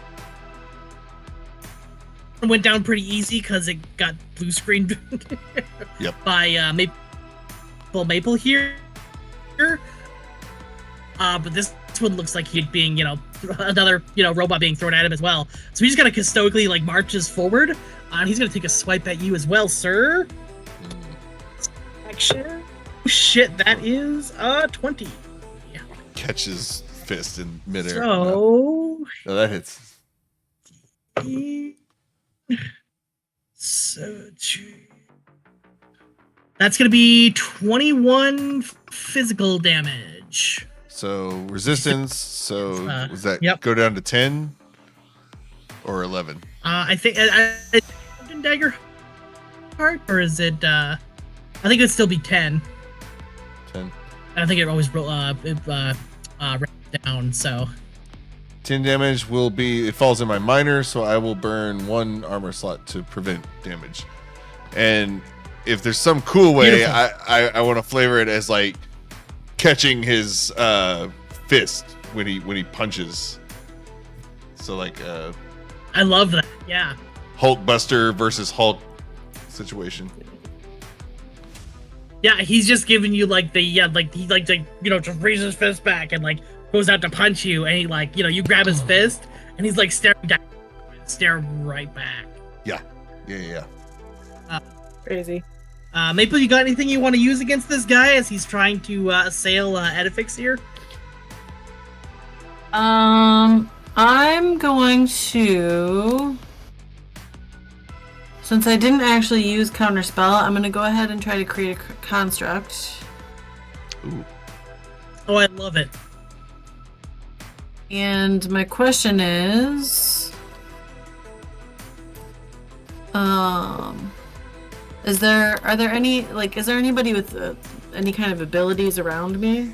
went down pretty easy because it got blue screened by Maple here. But this one looks like he's being, another, robot being thrown at him as well. So he just kind of stoically like marches forward, and he's gonna take a swipe at you as well, sir. Action. Oh, shit, that is 20. Catches fist in midair. So No, that hits. So that's gonna be 21 physical damage. So resistance. So was that yep. go down to 10 or 11? I think I Daggerheart, or is it? I think it'd still be 10. 10. I think it always down. So 10 damage will be. It falls in my minor, so I will burn 1 armor slot to prevent damage. And if there's some cool way, Beautiful. I want to flavor it as like catching his fist when he punches. So like I love that. Yeah. Hulkbuster versus Hulk situation. Yeah, he's just giving you like he just raises his fist back and like goes out to punch you, and he like you grab his fist and he's like staring down, stare right back. Yeah. Crazy. Maple, you got anything you want to use against this guy as he's trying to assail Edifix here? I'm going to, since I didn't actually use counterspell, I'm going to go ahead and try to create a construct. Ooh. Oh, I love it. And my question is, are there any, is there anybody with any kind of abilities around me?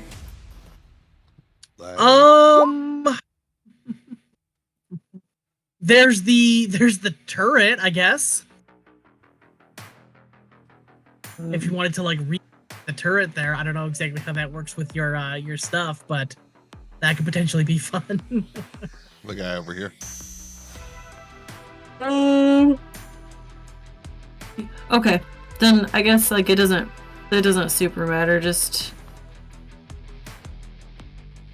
There's the turret, I guess. If you wanted to like read the turret there, I don't know exactly how that works with your stuff, but that could potentially be fun. The guy over here. Okay, then I guess it doesn't super matter, just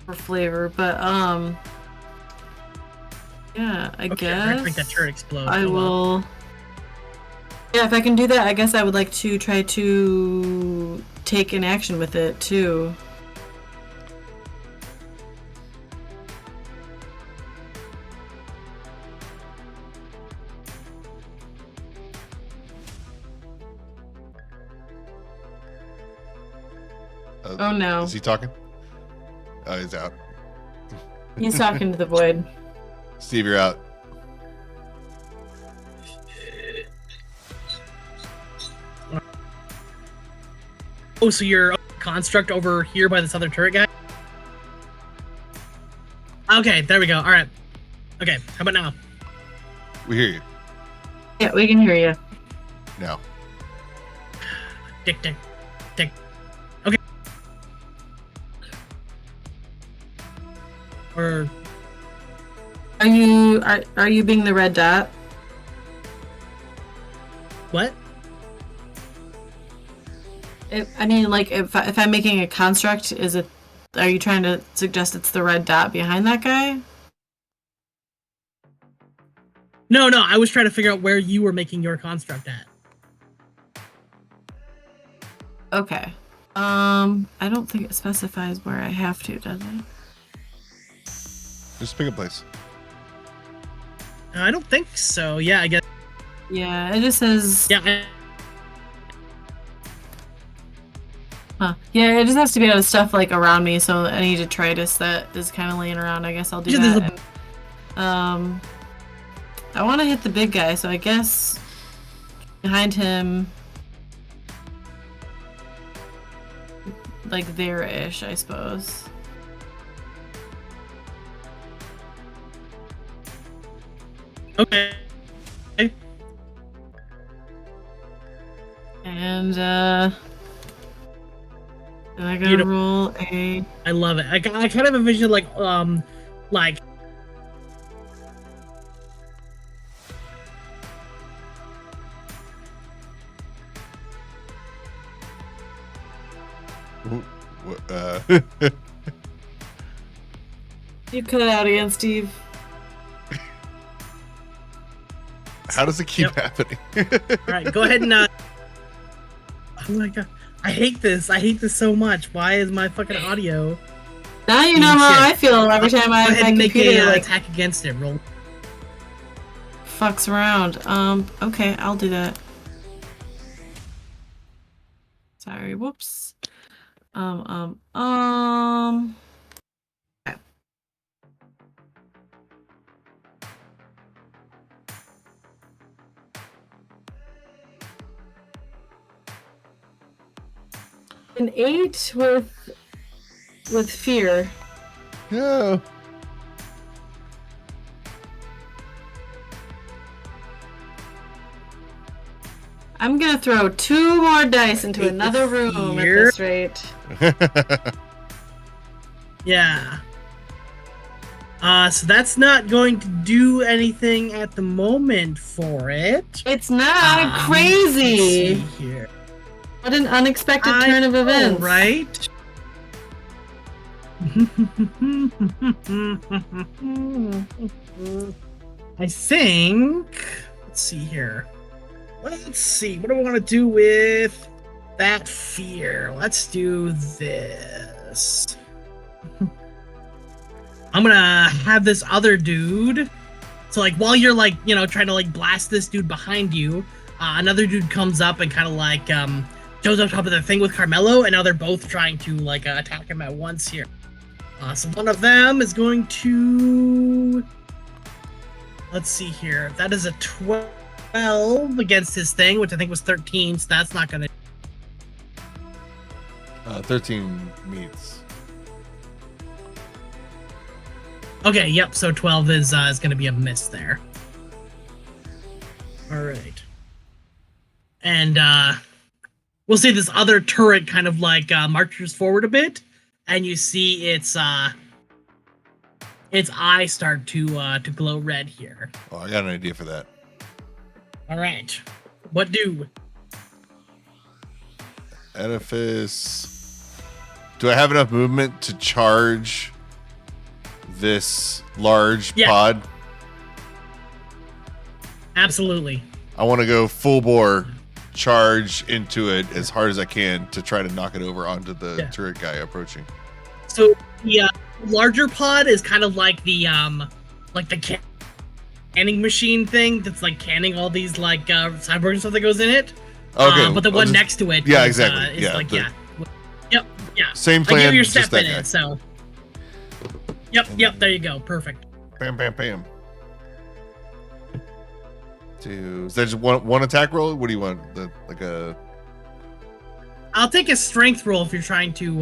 for flavor, but yeah, I guess make that turret explode. I will. Yeah, if I can do that, I guess I would like to try to take an action with it too. Oh no. Is he talking? Oh, he's out. He's talking to the void. Steve, you're out. Oh, so you're construct over here by this other turret guy? Okay, there we go. All right. Okay, how about now? We hear you. Yeah, we can hear you. Now. Dick. Okay. Or are you being the red dot? what? If I'm making a construct, are you trying to suggest it's the red dot behind that guy? No, I was trying to figure out where you were making your construct at. Okay. I don't think it specifies where I have to, does it? Just pick a place. I don't think so. Yeah, I guess. Yeah, it just says. Yeah. Huh. Yeah, it just has to be out of stuff around me, so any detritus that is kind of laying around, I guess I'll do that. And, I want to hit the big guy, so I guess behind him, there-ish, I suppose. Okay. And I gotta roll a. I love it. I kind of envision like You cut out again, Steve. How does it keep happening? All right, go ahead and. Oh my god, I hate this. I hate this so much. Why is my fucking audio? Now you know how I feel every time I go ahead my and make computer a like attack against it. Roll. fucks around. Okay, I'll do that. Sorry, whoops. Okay. An 8 with fear. Yeah. I'm gonna throw 2 more dice into another room at this rate. Yeah. So that's not going to do anything at the moment for it. It's not crazy. Let's see here. What an unexpected turn of events. Right? I think. Let's see here. Let's see. What do I want to do with that fear? Let's do this. I'm gonna have this other dude. So like while you're like, you know, trying to like blast this dude behind you, another dude comes up and kind of like goes up top of the thing with Carmelo, and now they're both trying to like attack him at once here. So one of them is going to. Let's see here. That is a 12 against his thing, which I think was 13. So that's not gonna. 13 meets. Okay, yep, so 12 is going to be a miss there. Alright. And, we'll see this other turret kind of, like, marches forward a bit, and you see its eyes start to glow red here. Oh, I got an idea for that. Alright. What do? Edifice. Do I have enough movement to charge this large pod? Absolutely. I want to go full bore, charge into it as hard as I can to try to knock it over onto the turret guy approaching. So the larger pod is kind of like the canning machine thing that's like canning all these like cyborgs and stuff that goes in it. Okay, but the one next to it, yeah, is, exactly, is yep, same plan. I give your just step that in guy. it, so. Yep, there you go. Perfect. Bam, bam, bam. Is that just one attack roll? What do you want? Like a. I'll take a strength roll if you're trying to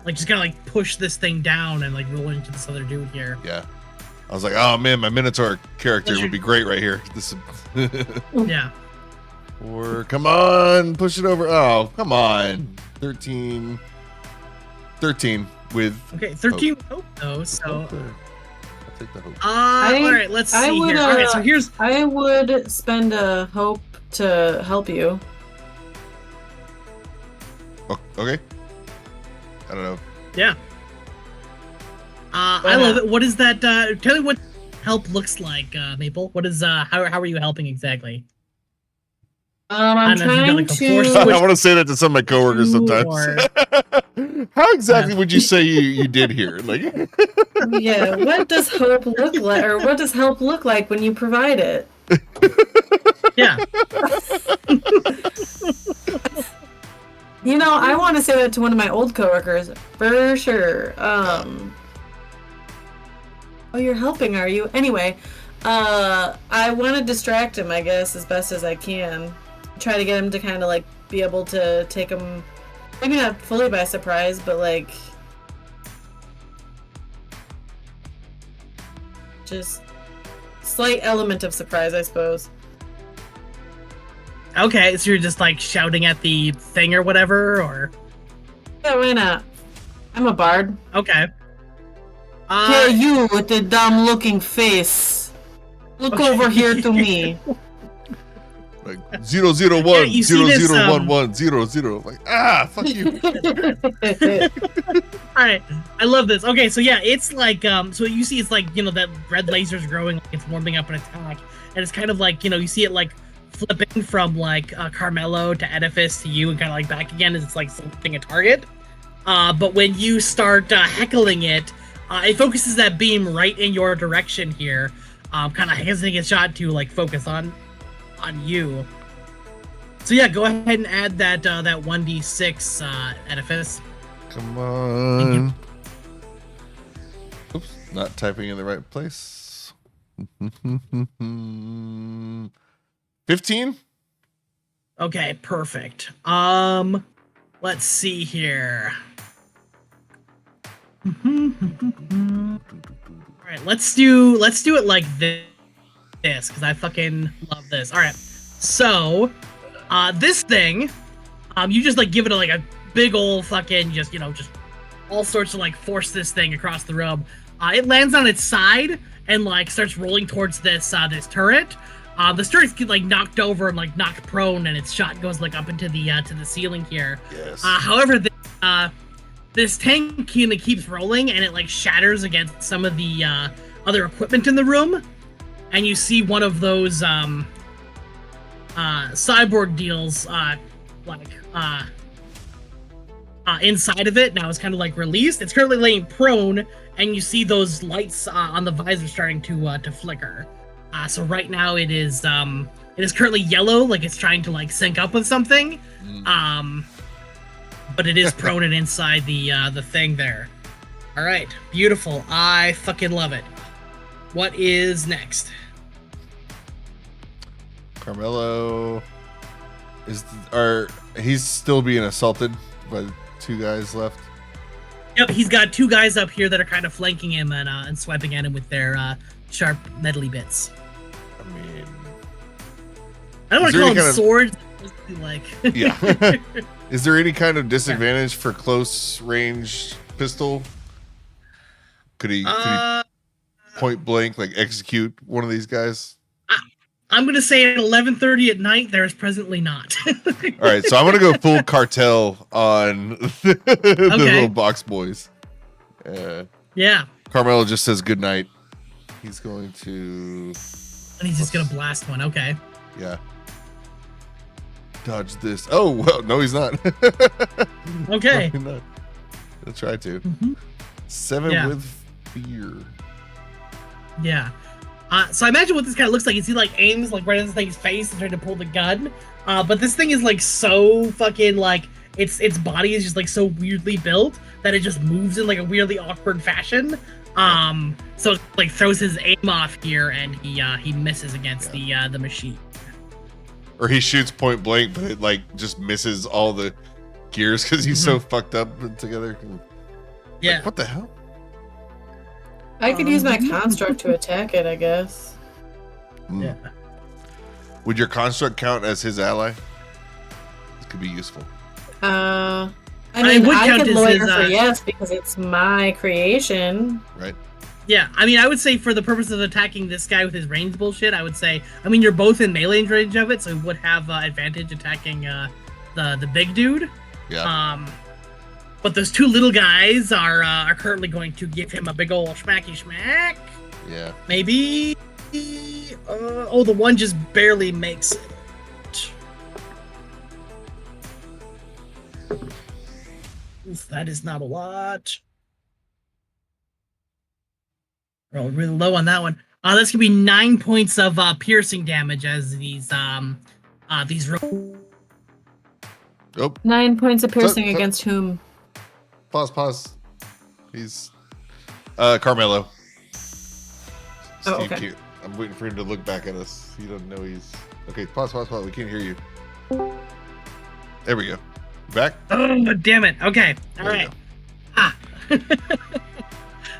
like just kind of like push this thing down and like roll into this other dude here. Yeah. I was like, oh man, my Minotaur character would be great right here. This is. Yeah. Or come on, push it over. Oh, come on. 13 with. Okay, 13 with hope though. So. I'll take the hope. All right, let's see here. All right, so here's. I would spend a hope to help you. Oh, okay. I don't know. Yeah. I love it. What is that? Tell me what help looks like, Maple. What is how are you helping exactly? I'm trying to. I want to say that to some of my coworkers sometimes. How exactly would you say you did here? Like, yeah, what does hope look like, or what does help look like when you provide it? Yeah. You know, I want to say that to one of my old coworkers for sure. Oh, you're helping, are you? Anyway, I want to distract him, I guess, as best as I can. Try to get him to kind of like be able to take him, maybe not fully by surprise, but like just slight element of surprise, I suppose. Okay, so you're just like shouting at the thing or whatever, or? Yeah, why not? I'm a bard. Okay. Hey, you with the dumb-looking face. Look over here to me. Like 001, Yeah, you see this, 0011, 00. Like, fuck you. All right, I love this. Okay, so yeah, it's like so you see it's like that red laser's growing, like it's warming up an attack, and it's kind of like you see it like flipping from like Carmelo to Edifice to you, and kind of like back again as it's like selecting a target. But when you start heckling it, it focuses that beam right in your direction here, kind of hesitating a shot to like focus on you. So yeah, go ahead and add that 1d6 Edifice. Come on. Oops, not typing in the right place. 15? Okay, perfect. Let's see here. All right, let's do it like this because I fucking love this. All right, so this thing, you just like give it like a big old fucking just all sorts of like force this thing across the room. It lands on its side and like starts rolling towards this this turret. The turret's get like knocked over and like knocked prone, and its shot goes like up into the to the ceiling here. Yes. However, this tank keeps rolling, and it like shatters against some of the other equipment in the room, and you see one of those cyborg deals inside of it now is kind of like released. It's currently laying prone, and you see those lights on the visor starting to flicker. So right now it is currently yellow, like it's trying to like sync up with something. But it is prone and inside the thing there. All right, beautiful. I fucking love it. What is next? Carmelo he's still being assaulted by the two guys left. Yep, he's got two guys up here that are kind of flanking him and swiping at him with their sharp metally bits. I mean, I don't want to call them swords. Like, yeah. Is there any kind of disadvantage for close range pistol? Could he point blank like execute one of these guys? I'm gonna say at 11:30 at night there is presently not. All right, so I'm gonna go full cartel on the little box boys. Yeah. Carmelo just says good night. He's going to. And he's just gonna blast one. Okay. Yeah. Dodge this. Oh well, no, he's not. Okay. No, he's not. He'll try to. 7 with fear. Yeah. So I imagine what this guy looks like is he like aims like right at this thing's face and trying to pull the gun. But this thing is like so fucking like its body is just like so weirdly built that it just moves in like a weirdly awkward fashion. So it like throws his aim off here and he misses against the machine. Or he shoots point blank, but it like just misses all the gears because he's so fucked up together. Yeah. Like, what the hell? I could use my construct to attack it, I guess. Yeah. Would your construct count as his ally? This could be useful. I mean, I could lawyer for yes because it's my creation. Right. Yeah, I mean, I would say for the purpose of attacking this guy with his range bullshit, I would say, I mean, you're both in melee range of it, so you would have advantage attacking the big dude. Yeah. But those two little guys are currently going to give him a big ol' schmacky schmack. Yeah. Maybe. The one just barely makes it. Oof, that is not a lot. Roll really low on that one. That's gonna be 9 points of piercing damage as these. Oh. 9 points of piercing against whom? Pause. He's Carmelo. Oh, okay. Cute. I'm waiting for him to look back at us. He doesn't know he's okay. Pause. We can't hear you. There we go. Back. Oh, damn it. Okay. All right.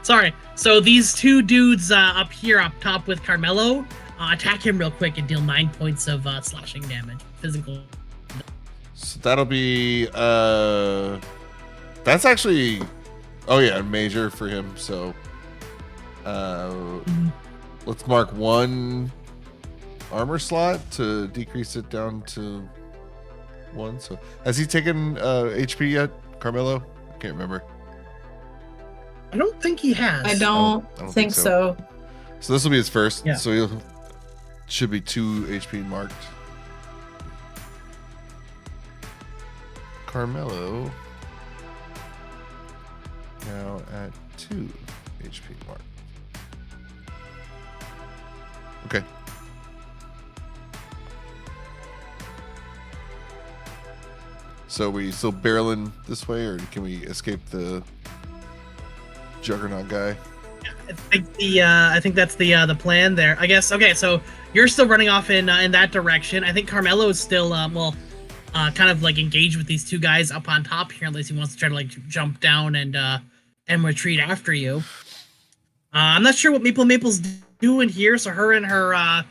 Sorry. So these two dudes up here, up top with Carmelo, attack him real quick and deal 9 points of slashing damage, physical. So that'll be that's actually, oh yeah, major for him. So let's mark 1 armor slot to decrease it down to 1. So has he taken HP yet, Carmelo? I can't remember. I don't think he has. I don't think so. So this will be his first. Yeah. So he'll should be 2 HP marked. Carmelo now at 2 HP mark. Okay. So we still barreling this way, or can we escape the Juggernaut guy? I think that's the plan there. I guess. Okay, so you're still running off in that direction. I think Carmelo is still kind of like engaged with these two guys up on top here, unless he wants to try to like jump down and retreat after you. I'm not sure what Maple's doing here. So her and her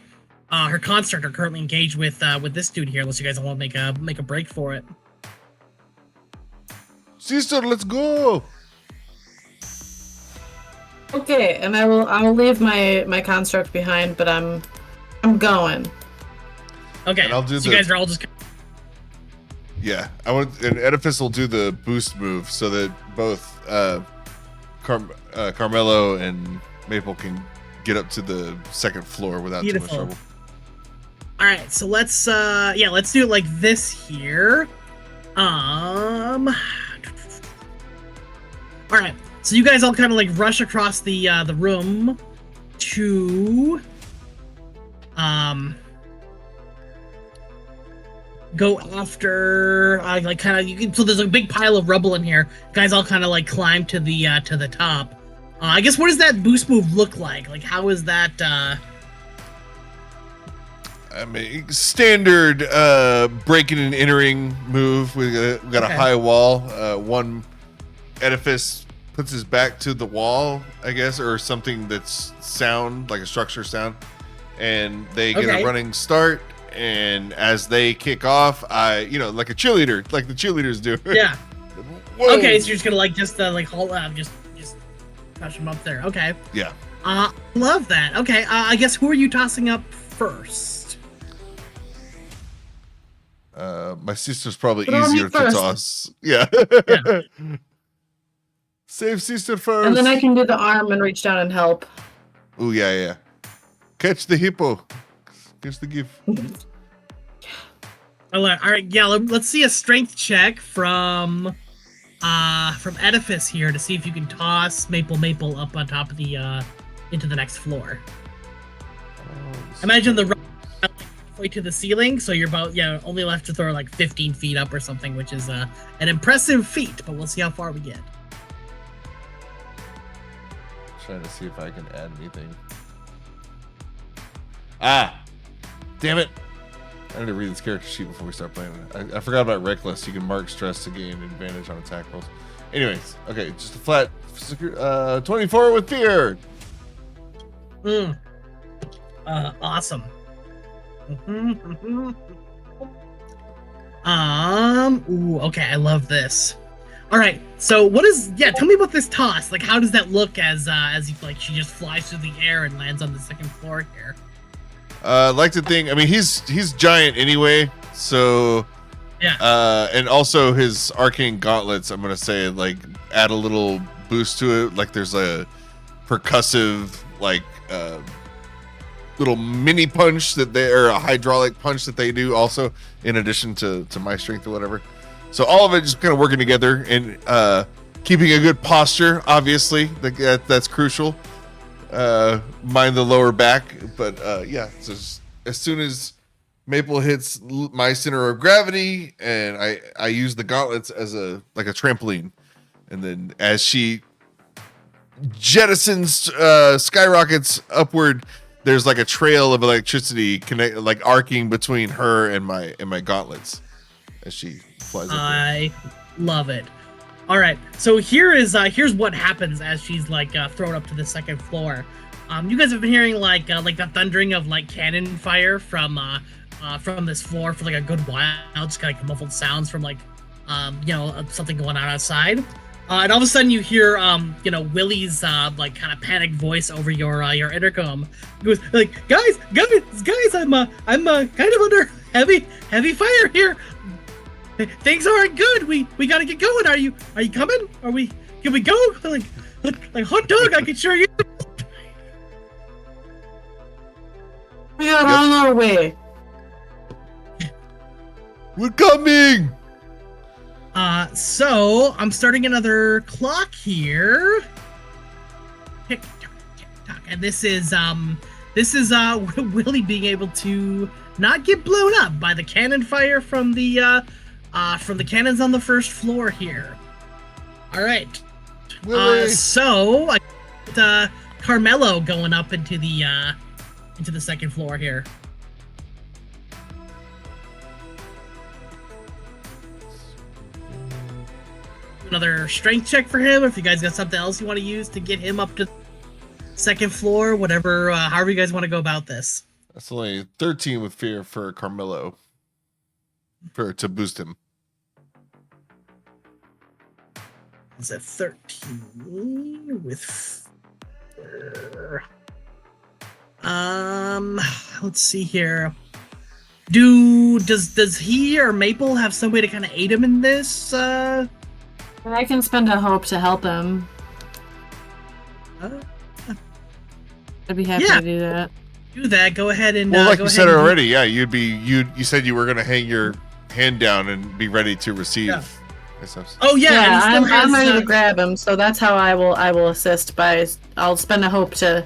construct are currently engaged with this dude here. Unless you guys want to make a break for it. Sister, let's go. Okay, and I'll leave my construct behind, but I'm going. Okay, And I'll do so you guys are all just. Yeah, and Edifice will do the boost move so that both Carmelo and Maple can get up to the second floor without too much trouble. All right, so let's do it like this here. All right, so you guys all kind of like rush across the room to go after like kind of you can. So there's a big pile of rubble in here. You guys all kind of like climb to the top. I guess what does that boost move look like? Like how is that? I mean, standard breaking and entering move. We got a high wall. One Edifice puts his back to the wall, I guess, or something that's sound, like a structure sound, and they get a running start. And as they kick off, like a cheerleader, like the cheerleaders do. Yeah. Whoa. Okay, so you're just gonna like hold up, just touch them up there. Okay. Yeah. Love that. Okay. I guess who are you tossing up first? My sister's probably Put on me easier to first. toss. Yeah. Yeah. Save sister first. And then I can do the arm and reach down and help. Oh yeah. Catch the hippo. Catch the gift. All right. Yeah. Let's see a strength check from Edifice here to see if you can toss Maple up on top of the into the next floor. Imagine the way to the ceiling, so you're about only left to throw like 15 feet up or something, which is an impressive feat. But we'll see how far we get. Trying to see if I can add anything. Ah, damn it! I need to read this character sheet before we start playing. I forgot about Reckless. You can mark stress to gain advantage on attack rolls. Anyways, okay, just a flat 24 with fear. Awesome. Ooh, okay, I love this. All right, so tell me about this toss. Like, how does that look as she just flies through the air and lands on the second floor here? Like to think. I mean, he's giant anyway. So yeah. And also his arcane gauntlets. I'm gonna say like add a little boost to it. Like there's a percussive little mini punch or a hydraulic punch that they do also in addition to my strength or whatever. So all of it just kind of working together and keeping a good posture. Obviously, that's crucial. Mind the lower back, but so as soon as Maple hits my center of gravity, and I use the gauntlets as a trampoline, and then as she jettisons skyrockets upward, there's like a trail of electricity arcing between her and my gauntlets as she flies up. I love it. All right, so here's what happens as she's thrown up to the second floor. You guys have been hearing like the thundering of like cannon fire from this floor for like a good while. Just kind of muffled sounds from something going on outside. And all of a sudden you hear, Willie's like kind of panicked voice over your intercom. He goes like, guys, I'm kind of under heavy fire here. Things aren't good. We gotta get going. Are you coming? Can we go? Like hot dog, I can sure you. We are on our way. We're coming. So I'm starting another clock here. Tick tock, and this is Willie being able to not get blown up by the cannon fire from the cannons on the first floor here. All right. Willie. So I got Carmelo going up into the second floor here. Another strength check for him. If you guys got something else you want to use to get him up to second floor, whatever, however you guys want to go about this. That's only 13 with fear for Carmelo. To boost him. Is that 13 with fear? Let's see here. Does he or Maple have some way to kind of aid him in this? I can spend a hope to help him. I'd be happy to do that. Do that. Go ahead and. Well, like you said already, yeah, you said you were gonna hang your hand down and be ready to receive. Yeah. Oh yeah, I'm ready to grab him, so that's how I will assist by. I'll spend a hope to.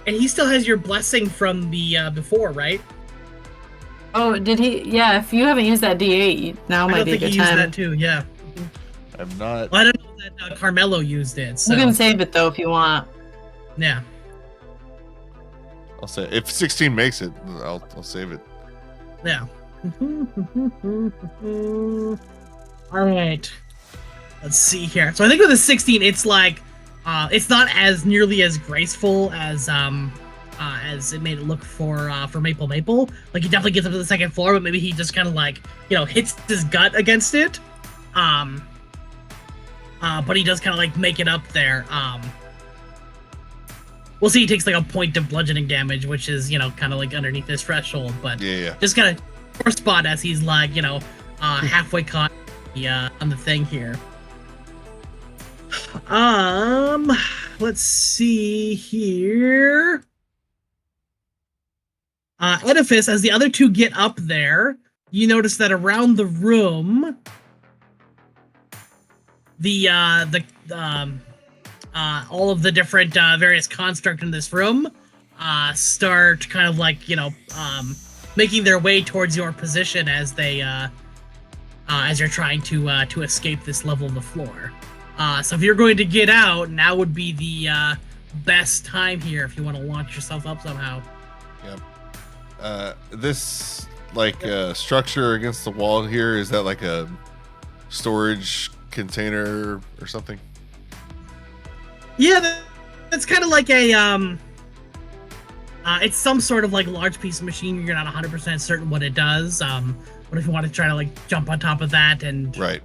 And he still has your blessing from the before, right? Oh, did he? Yeah. If you haven't used that D8, now might be a good time. I used that too. Yeah. I'm not. Well, I don't know that Carmelo used it. So. You can save it though if you want. Yeah. I'll say if 16 makes it, I'll save it. Yeah. All right. Let's see here. So I think with the 16, it's like, it's not as nearly as graceful as it made it look for Maple. Like he definitely gets up to the second floor, but maybe he just kind of like hits his gut against it. But he does kind of like make it up there. We'll see. He takes like a point of bludgeoning damage, which is kind of like underneath his threshold, but just kind of poor spot as he's like halfway caught on the thing here. Let's see here. Edifice, as the other two get up there, you notice that around the room, all of the different various construct in this room start kind of like making their way towards your position as they as you're trying to escape this level of the floor. So if you're going to get out, now would be the best time here if you want to launch yourself up somehow. Yep. This structure against the wall here, is that like a storage container or something? Yeah, that's kind of like a it's some sort of like large piece of machinery. You're not 100% certain what it does. But if you want to try to like jump on top of that and climb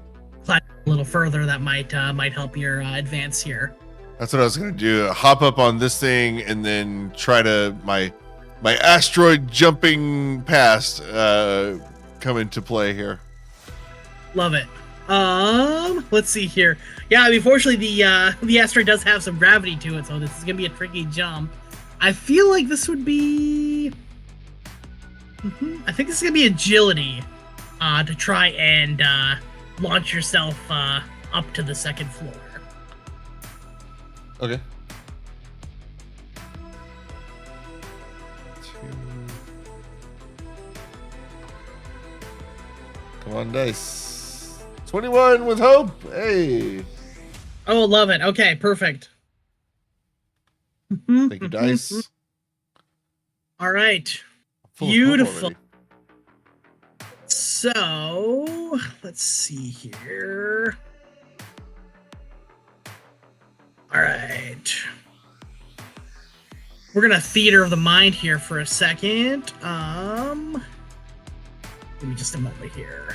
a little further, that might help your advance here. That's what I was gonna do. Hop up on this thing and then try to my asteroid jumping past come into play here. Love it. Let's see here. Yeah, unfortunately, the asteroid does have some gravity to it, so this is gonna be a tricky jump. I feel like this would be. I think this is gonna be agility, to try and launch yourself up to the second floor. Okay. Come on, dice. 21 with hope. Hey. Oh, love it. Okay, perfect. Thank you, dice. All right. Beautiful. So, let's see here. All right. We're gonna theater of the mind here for a second. Give me just a moment here.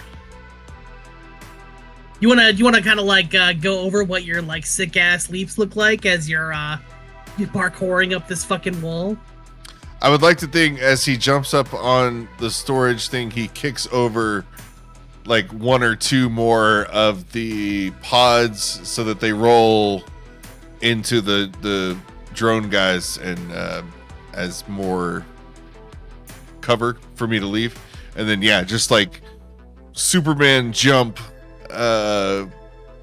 you wanna kind of like go over what your like sick ass leaps look like as you're parkouring up this fucking wall? I would like to think as he jumps up on the storage thing, he kicks over like one or two more of the pods so that they roll into the drone guys and as more cover for me to leave. And then yeah, just like Superman jump,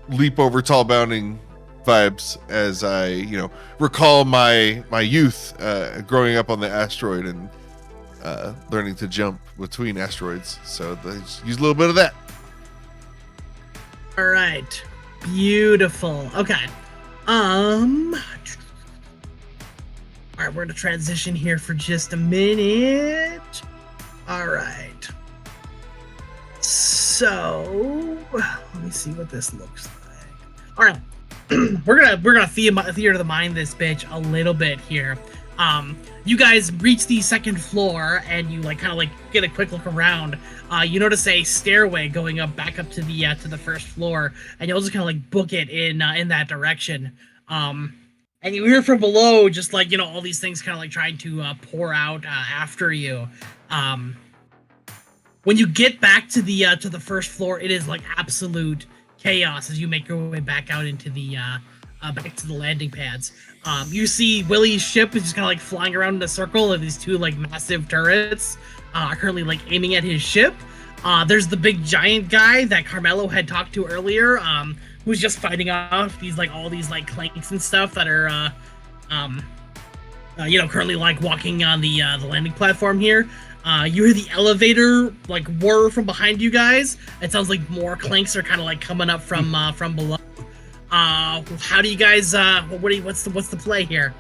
leap over tall bounding vibes as I, recall my youth growing up on the asteroid and learning to jump between asteroids. So let's use a little bit of that. All right, beautiful. Okay, all right, we're gonna transition here for just a minute. All right. So let me see what this looks like. All right, we're gonna theater the mind this bitch a little bit here. You guys reach the second floor and you like kind of like get a quick look around. You notice a stairway going back up to the first floor, and you'll just kind of like book it in that direction. And you hear from below just like all these things kind of like trying to pour out after you. When you get back to the first floor, it is like absolute chaos as you make your way back out into the back to the landing pads. You see Willie's ship is just kind of like flying around in a circle, and these two like massive turrets are currently like aiming at his ship. There's the big giant guy that Carmelo had talked to earlier, who's just fighting off these like all these like clanks and stuff that are currently like walking on the landing platform here. You hear the elevator like whir from behind you guys. It sounds like more clanks are kind of like coming up from below. How do you guys? What's the play here?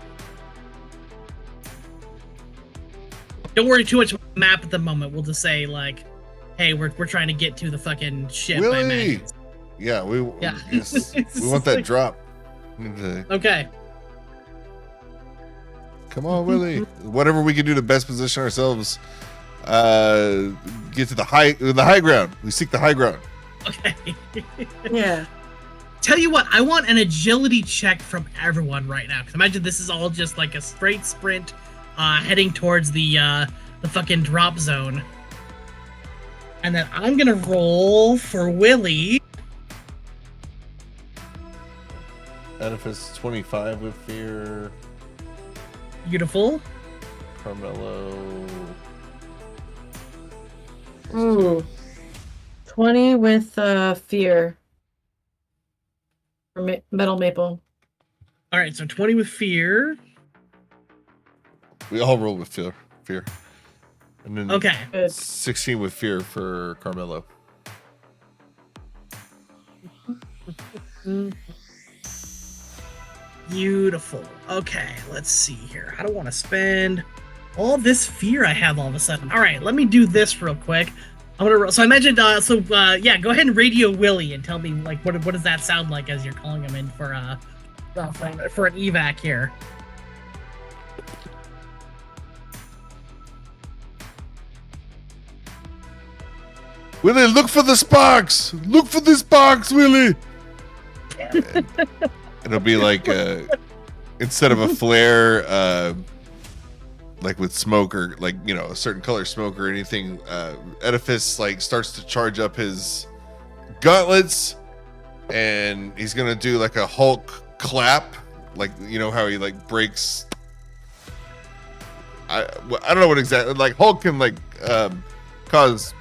Don't worry too much about the map at the moment. We'll just say like, hey, we're trying to get to the fucking ship. Willie! Yeah, we want that drop. Okay. Come on, Willie. Whatever we can do to best position ourselves, get to the high ground. We seek the high ground. Okay. Yeah. Tell you what, I want an agility check from everyone right now. Because imagine this is all just like a straight sprint, heading towards the fucking drop zone. And then I'm gonna roll for Willie. Edifice 25 with fear. Beautiful. Carmelo. Ooh. 20 with fear. For Metal Maple. All right, so 20 with fear. We all roll with fear. And then Okay. Good. 16 with fear for Carmelo. Beautiful. Okay, let's see here. I don't want to spend all this fear I have all of a sudden. All right, let me do this real quick. I'm gonna. So I mentioned. Go ahead and radio Willie and tell me like what does that sound like as you're calling him in for an evac here. Willie, look for the sparks! Look for the sparks, Willie! It'll be like instead of a flare, like with smoke or like a certain color smoke or anything, Edifice like starts to charge up his gauntlets, and he's gonna do like a Hulk clap, like how he like breaks. I don't know what exactly, like Hulk can like cause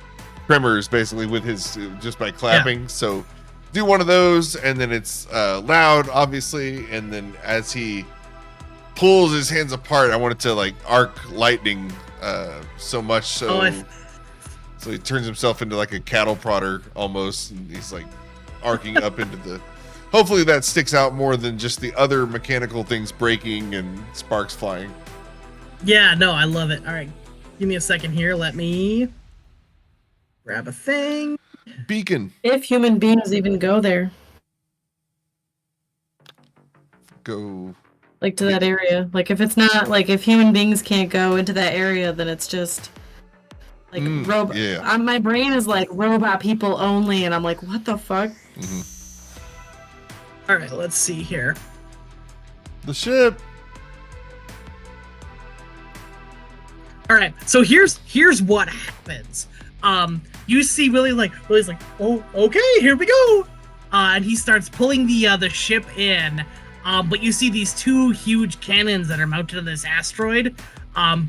tremors basically with his just by clapping. Yeah. So do one of those, and then it's loud, obviously, and then as he pulls his hands apart, I want it to like arc lightning so much so so he turns himself into like a cattle prodder almost, and he's like arcing up into the. Hopefully that sticks out more than just the other mechanical things breaking and sparks flying. Yeah, no, I love it. All right, give me a second here. Let me grab a thing. Beacon. If human beings even go there. Go. Like to that area. Like if it's not like if human beings can't go into that area, then it's just like robot. Yeah. My brain is like robot people only, and I'm like, what the fuck? All right, let's see here. The ship. All right, so here's what happens. You see Willie's like, oh, okay, here we go. And he starts pulling the ship in. But you see these two huge cannons that are mounted on this asteroid,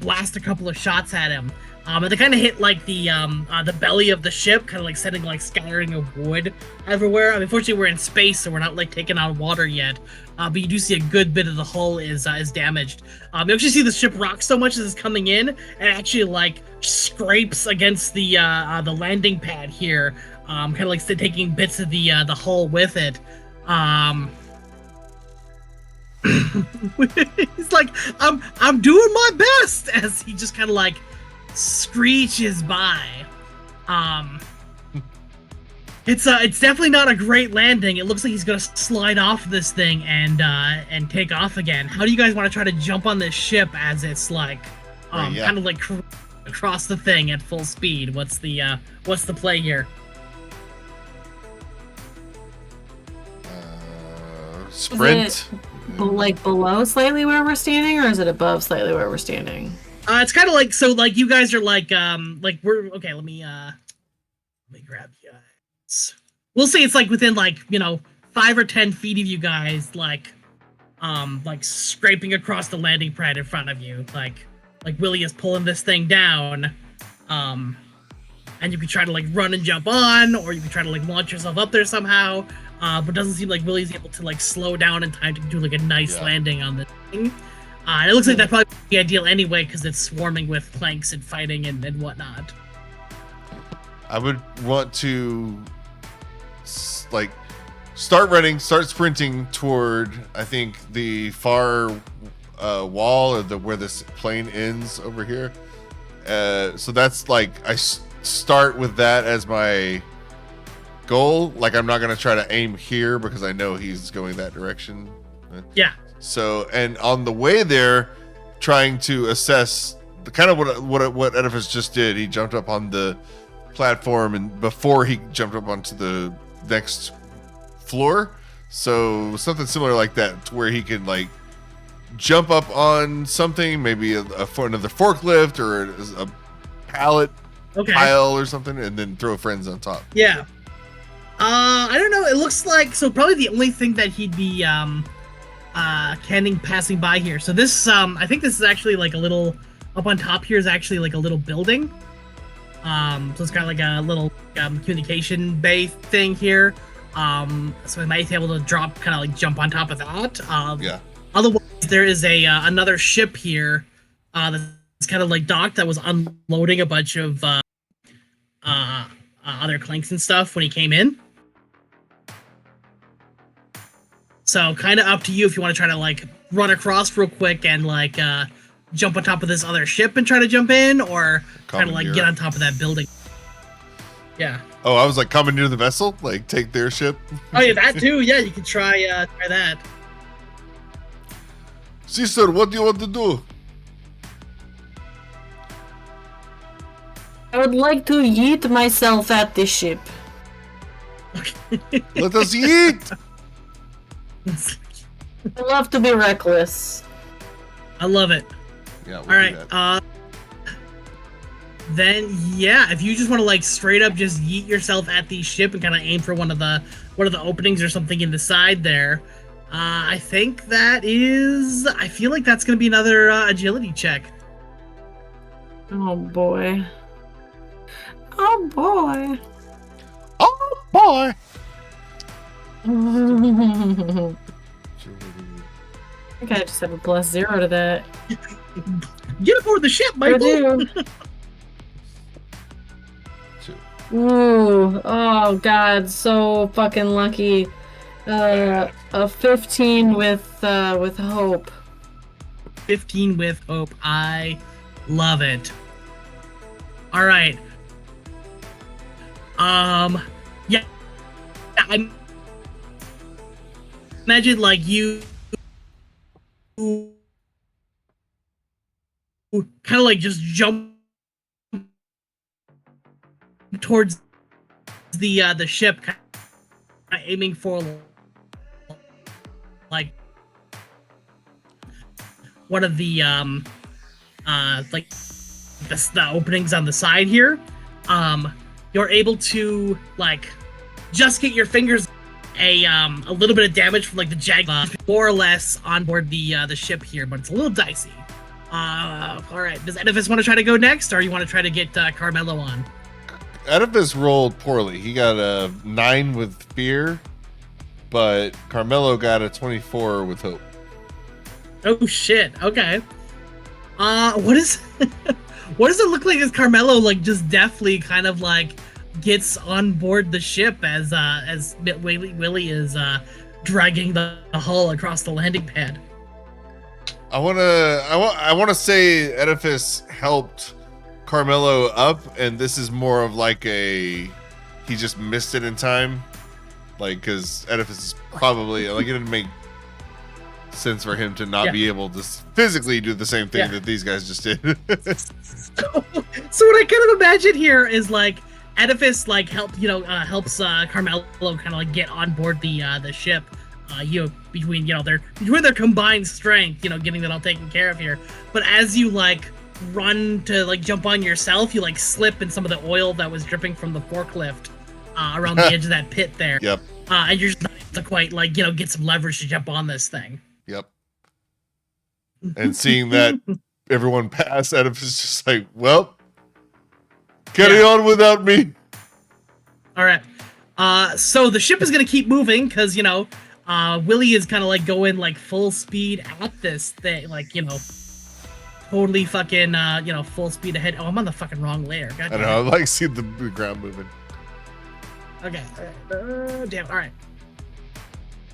blast a couple of shots at him. And they kind of hit like the belly of the ship, kind of like sending like scattering of wood everywhere. I mean, fortunately, we're in space, so we're not like taking on water yet. But you do see a good bit of the hull is damaged. You actually see the ship rock so much as it's coming in, and it actually like scrapes against the landing pad here, kind of like taking bits of the hull with it. He's like, I'm doing my best as he just kind of like screeches by. It's definitely not a great landing. It looks like he's gonna slide off this thing and take off again. How do you guys want to try to jump on this ship as it's like kind of like across the thing at full speed? What's the play here? Sprint. Like below slightly where we're standing, or is it above slightly where we're standing? It's kind of like, so like you guys are like we're okay. Let me grab you guys. We'll say it's like within like 5 or 10 feet of you guys, like scraping across the landing pad in front of you, like Willie is pulling this thing down, and you can try to like run and jump on, or you can try to like launch yourself up there somehow. But it doesn't seem like Willie's able to like slow down in time to do like a nice landing on this thing. And it looks like that probably would be ideal anyway because it's swarming with planks and fighting and whatnot. I would want to like start running, start sprinting toward I think the far wall of where this plane ends over here. So that's like I start with that as my goal. Like I'm not gonna try to aim here because I know he's going that direction. Yeah. So and on the way there, trying to assess the kind of what Edifice just did. He jumped up on the platform and before he jumped up onto the next floor. So something similar like that, to where he can like jump up on something, maybe another forklift or a pallet pile or something, and then throw friends on top. Yeah. I don't know. It looks like, so probably the only thing that he'd be passing by here. So this I think this is actually like a little up on top here is actually like a little building. So it's got like a little communication bay thing here. So I might be able to drop, kind of like jump on top of that. Yeah. Otherwise, there is a another ship here that's kind of like docked that was unloading a bunch of other clanks and stuff when he came in. So kind of up to you if you want to try to like run across real quick and like jump on top of this other ship and try to jump in, or kind of like get on top of that building. Yeah. Oh, I was like commandeer the vessel, like take their ship. Oh yeah, that too. Yeah, you could try that. Sister, what do you want to do? I would like to yeet myself at the ship. Okay. Let us eat. I love to be reckless. I love it. Yeah. All right. Then yeah, if you just want to like straight up just yeet yourself at the ship and kind of aim for one of the openings or something in the side there, I think that is. I feel like that's gonna be another agility check. Oh boy. Oh boy. Oh boy. I think I just have a +0 to that. Get aboard the ship, I Michael. do. Ooh, oh god, so fucking lucky. A 15 with hope. 15 with hope. I love it. All right. Yeah. I imagine like you kind of like just jump towards the ship, kind aiming for like one of the like the openings on the side here, you're able to like just get your fingers a little bit of damage from like the jag more or less on board the ship here, but it's a little dicey. All right, does Edifice want to try to go next, or you want to try to get Carmelo on? Edifice rolled poorly. He got a 9 with fear, but Carmelo got a 24 with hope. Oh shit. Okay. What is what does it look like as Carmelo like just deftly kind of like gets on board the ship as Willie is dragging the hull across the landing pad? I wanna say Edifice helped Carmelo up, and this is more of like he just missed it in time, like because Edifice is probably like it didn't make sense for him to not be able to physically do the same thing that these guys just did. So what I kind of imagine here is like Edifice like helps Carmelo kind of like get on board the ship, between their combined strength, getting that all taken care of here. But as you like run to like jump on yourself, you like slip in some of the oil that was dripping from the forklift around the edge of that pit there. Yep. And you're just not able to quite like get some leverage to jump on this thing. Yep. And seeing that everyone pass, Edifice is just like, well, carry on without me. All right. So the ship is gonna keep moving because Willie is kind of like going like full speed at this thing, like totally fucking full speed ahead. Oh, I'm on the fucking wrong layer. God I know. I like seeing the ground moving. Okay. Damn. All right.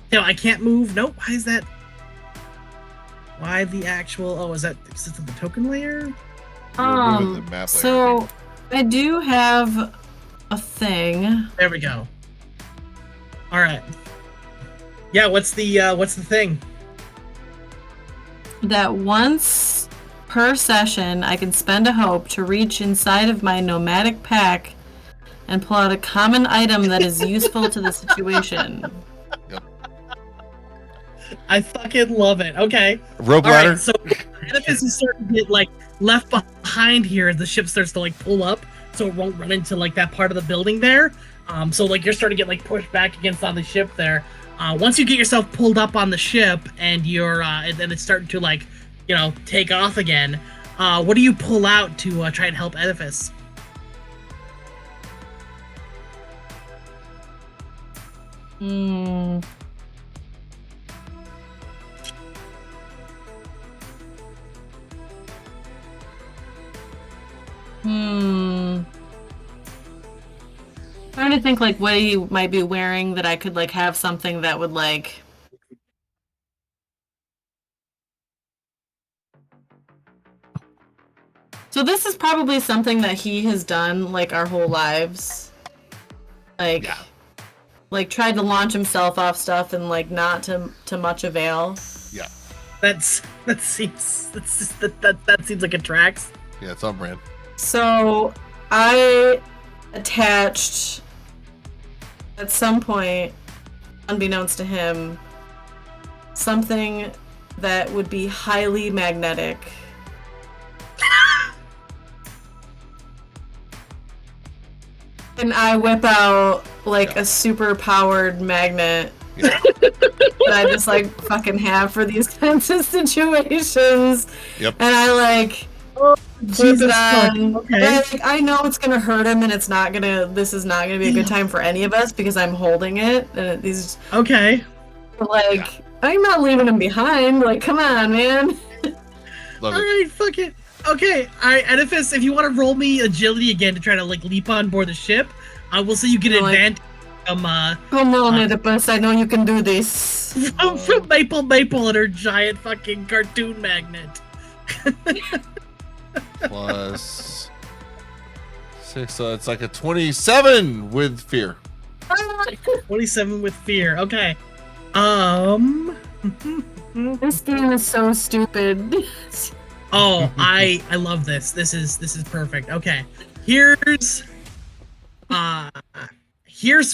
Damn, I can't move. Nope. Why is that? Why the actual? Oh, is it the token layer? So I do have a thing. There we go. All right. Yeah. What's the thing? That once per session, I can spend a hope to reach inside of my nomadic pack and pull out a common item that is useful to the situation. Yep. I fucking love it. Okay. Rope ladder. Right, so Edifice is starting to get like left behind here as the ship starts to like pull up, so it won't run into like that part of the building there. So like you're starting to get like pushed back against on the ship there. Once you get yourself pulled up on the ship and you're and then it's starting to like take off again, what do you pull out to try and help Edifice? Trying to think like what he might be wearing that I could like have something that would like. So this is probably something that he has done like our whole lives. Like like tried to launch himself off stuff and like not to much avail. Yeah. That seems like it tracks. Yeah, it's on brand. So I attached at some point, unbeknownst to him, something that would be highly magnetic. And I whip out like a super powered magnet that I just like fucking have for these kinds of situations. Yep. And I like flip it on. Okay. I know it's gonna hurt him, and this is not gonna be a good time for any of us because I'm holding it. And these. Okay. Like I'm not leaving him behind. Like, come on, man. Love it. All right, fuck it. Okay, all right, Edifice, if you want to roll me agility again to try to like leap on board the ship, I will say you get advantage. Come on, Oedipus, I know you can do this. From Maple and her giant fucking cartoon magnet. Plus 6, so it's like a 27 with fear. 27 with fear. Okay. This game is so stupid. Oh, I love this. This is perfect. Okay. Here's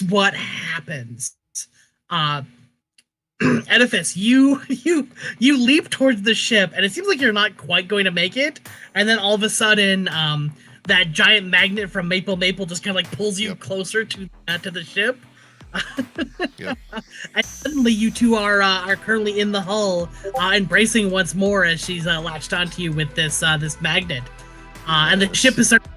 what happens. Uh, Edifice, you leap towards the ship, and it seems like you're not quite going to make it. And then all of a sudden, that giant magnet from Maple just kind of like pulls you closer to the ship. Yep. And suddenly, you two are currently in the hull, embracing once more as she's latched onto you with this magnet. And the ship is starting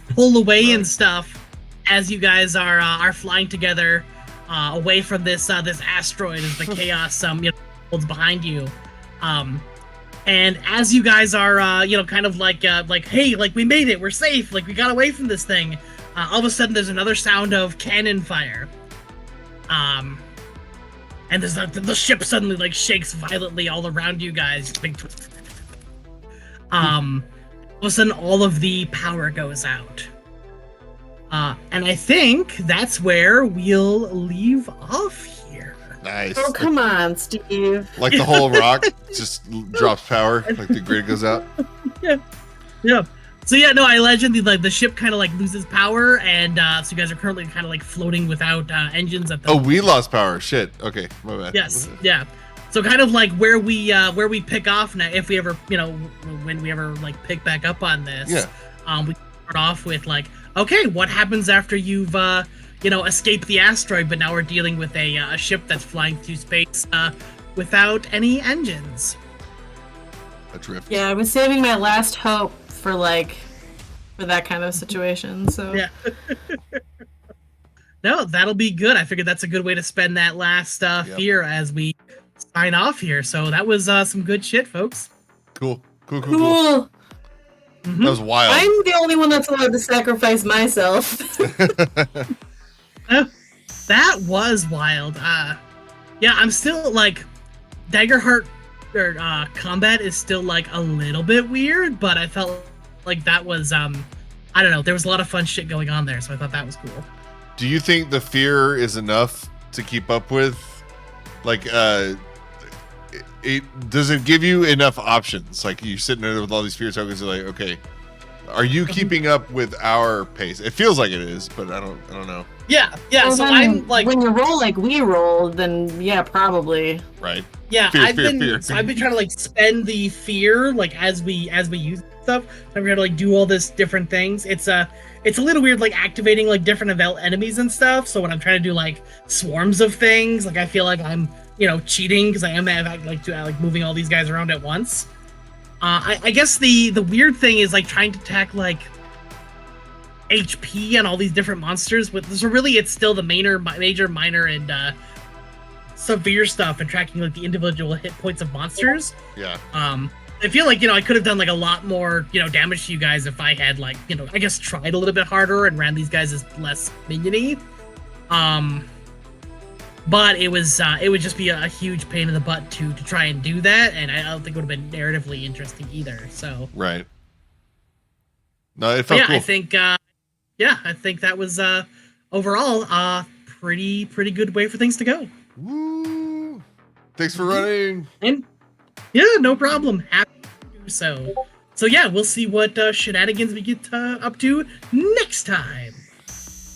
to pull away and stuff as you guys are flying together. Away from this asteroid as the chaos holds behind you, and as you guys are kind of like hey, like we made it, we're safe, like we got away from this thing. All of a sudden there's another sound of cannon fire, and there's the ship suddenly like shakes violently all around you guys. All of a sudden all of the power goes out. And I think that's where we'll leave off here. Nice. Oh, come on, Steve. Like the whole rock just drops power, like the grid goes out. Yeah. So yeah, no, I imagine the ship kind of like loses power, and so you guys are currently kind of like floating without engines at the. Oh, we lost power. Shit. Okay, my bad. Yes. Yeah. So kind of like where we pick off now, if we ever when we ever like pick back up on this. Yeah. We start off with like, okay, what happens after you've escaped the asteroid, but now we're dealing with a ship that's flying through space without any engines. Adrift. Yeah, I was saving my last hope for that kind of situation. So yeah. No, that'll be good. I figured that's a good way to spend that last fear as we sign off here. So that was some good shit, folks. Cool. Mm-hmm. That was wild. I'm the only one that's allowed to sacrifice myself. That was wild. Yeah, I'm still like Daggerheart or combat is still like a little bit weird, but I felt like that was I don't know, there was a lot of fun shit going on there, so I thought that was cool. Do you think the fear is enough to keep up with? Like, it does it give you enough options? Like, you're sitting there with all these fear tokens, you're like, okay, are you keeping up with our pace? It feels like it is, but I don't know. Yeah. Well, So I'm like, when you roll like we roll, then yeah, probably. Right. Yeah, Fear. I've been trying to like spend the fear like as we use stuff. I'm trying to like do all this different things. It's a little weird like activating like different enemies and stuff. So when I'm trying to do like swarms of things, like I feel like I'm cheating because I am like moving all these guys around at once. I guess the weird thing is like trying to attack like HP on all these different monsters. So really, it's still the major, minor, and severe stuff, and tracking like the individual hit points of monsters. Yeah. I feel like I could have done like a lot more damage to you guys if I had like I guess tried a little bit harder and ran these guys as less miniony. But it would just be a huge pain in the butt to try and do that, and I don't think it would have been narratively interesting either. So right. No, it felt cool. I think I think that was overall pretty good way for things to go. Woo! Thanks for running. And yeah, no problem. Happy to do so. So yeah, we'll see what shenanigans we get up to next time.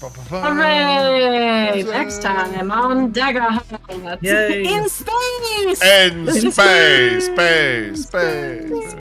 Hooray! Next time on Daggerheart. Yay. In space! And space.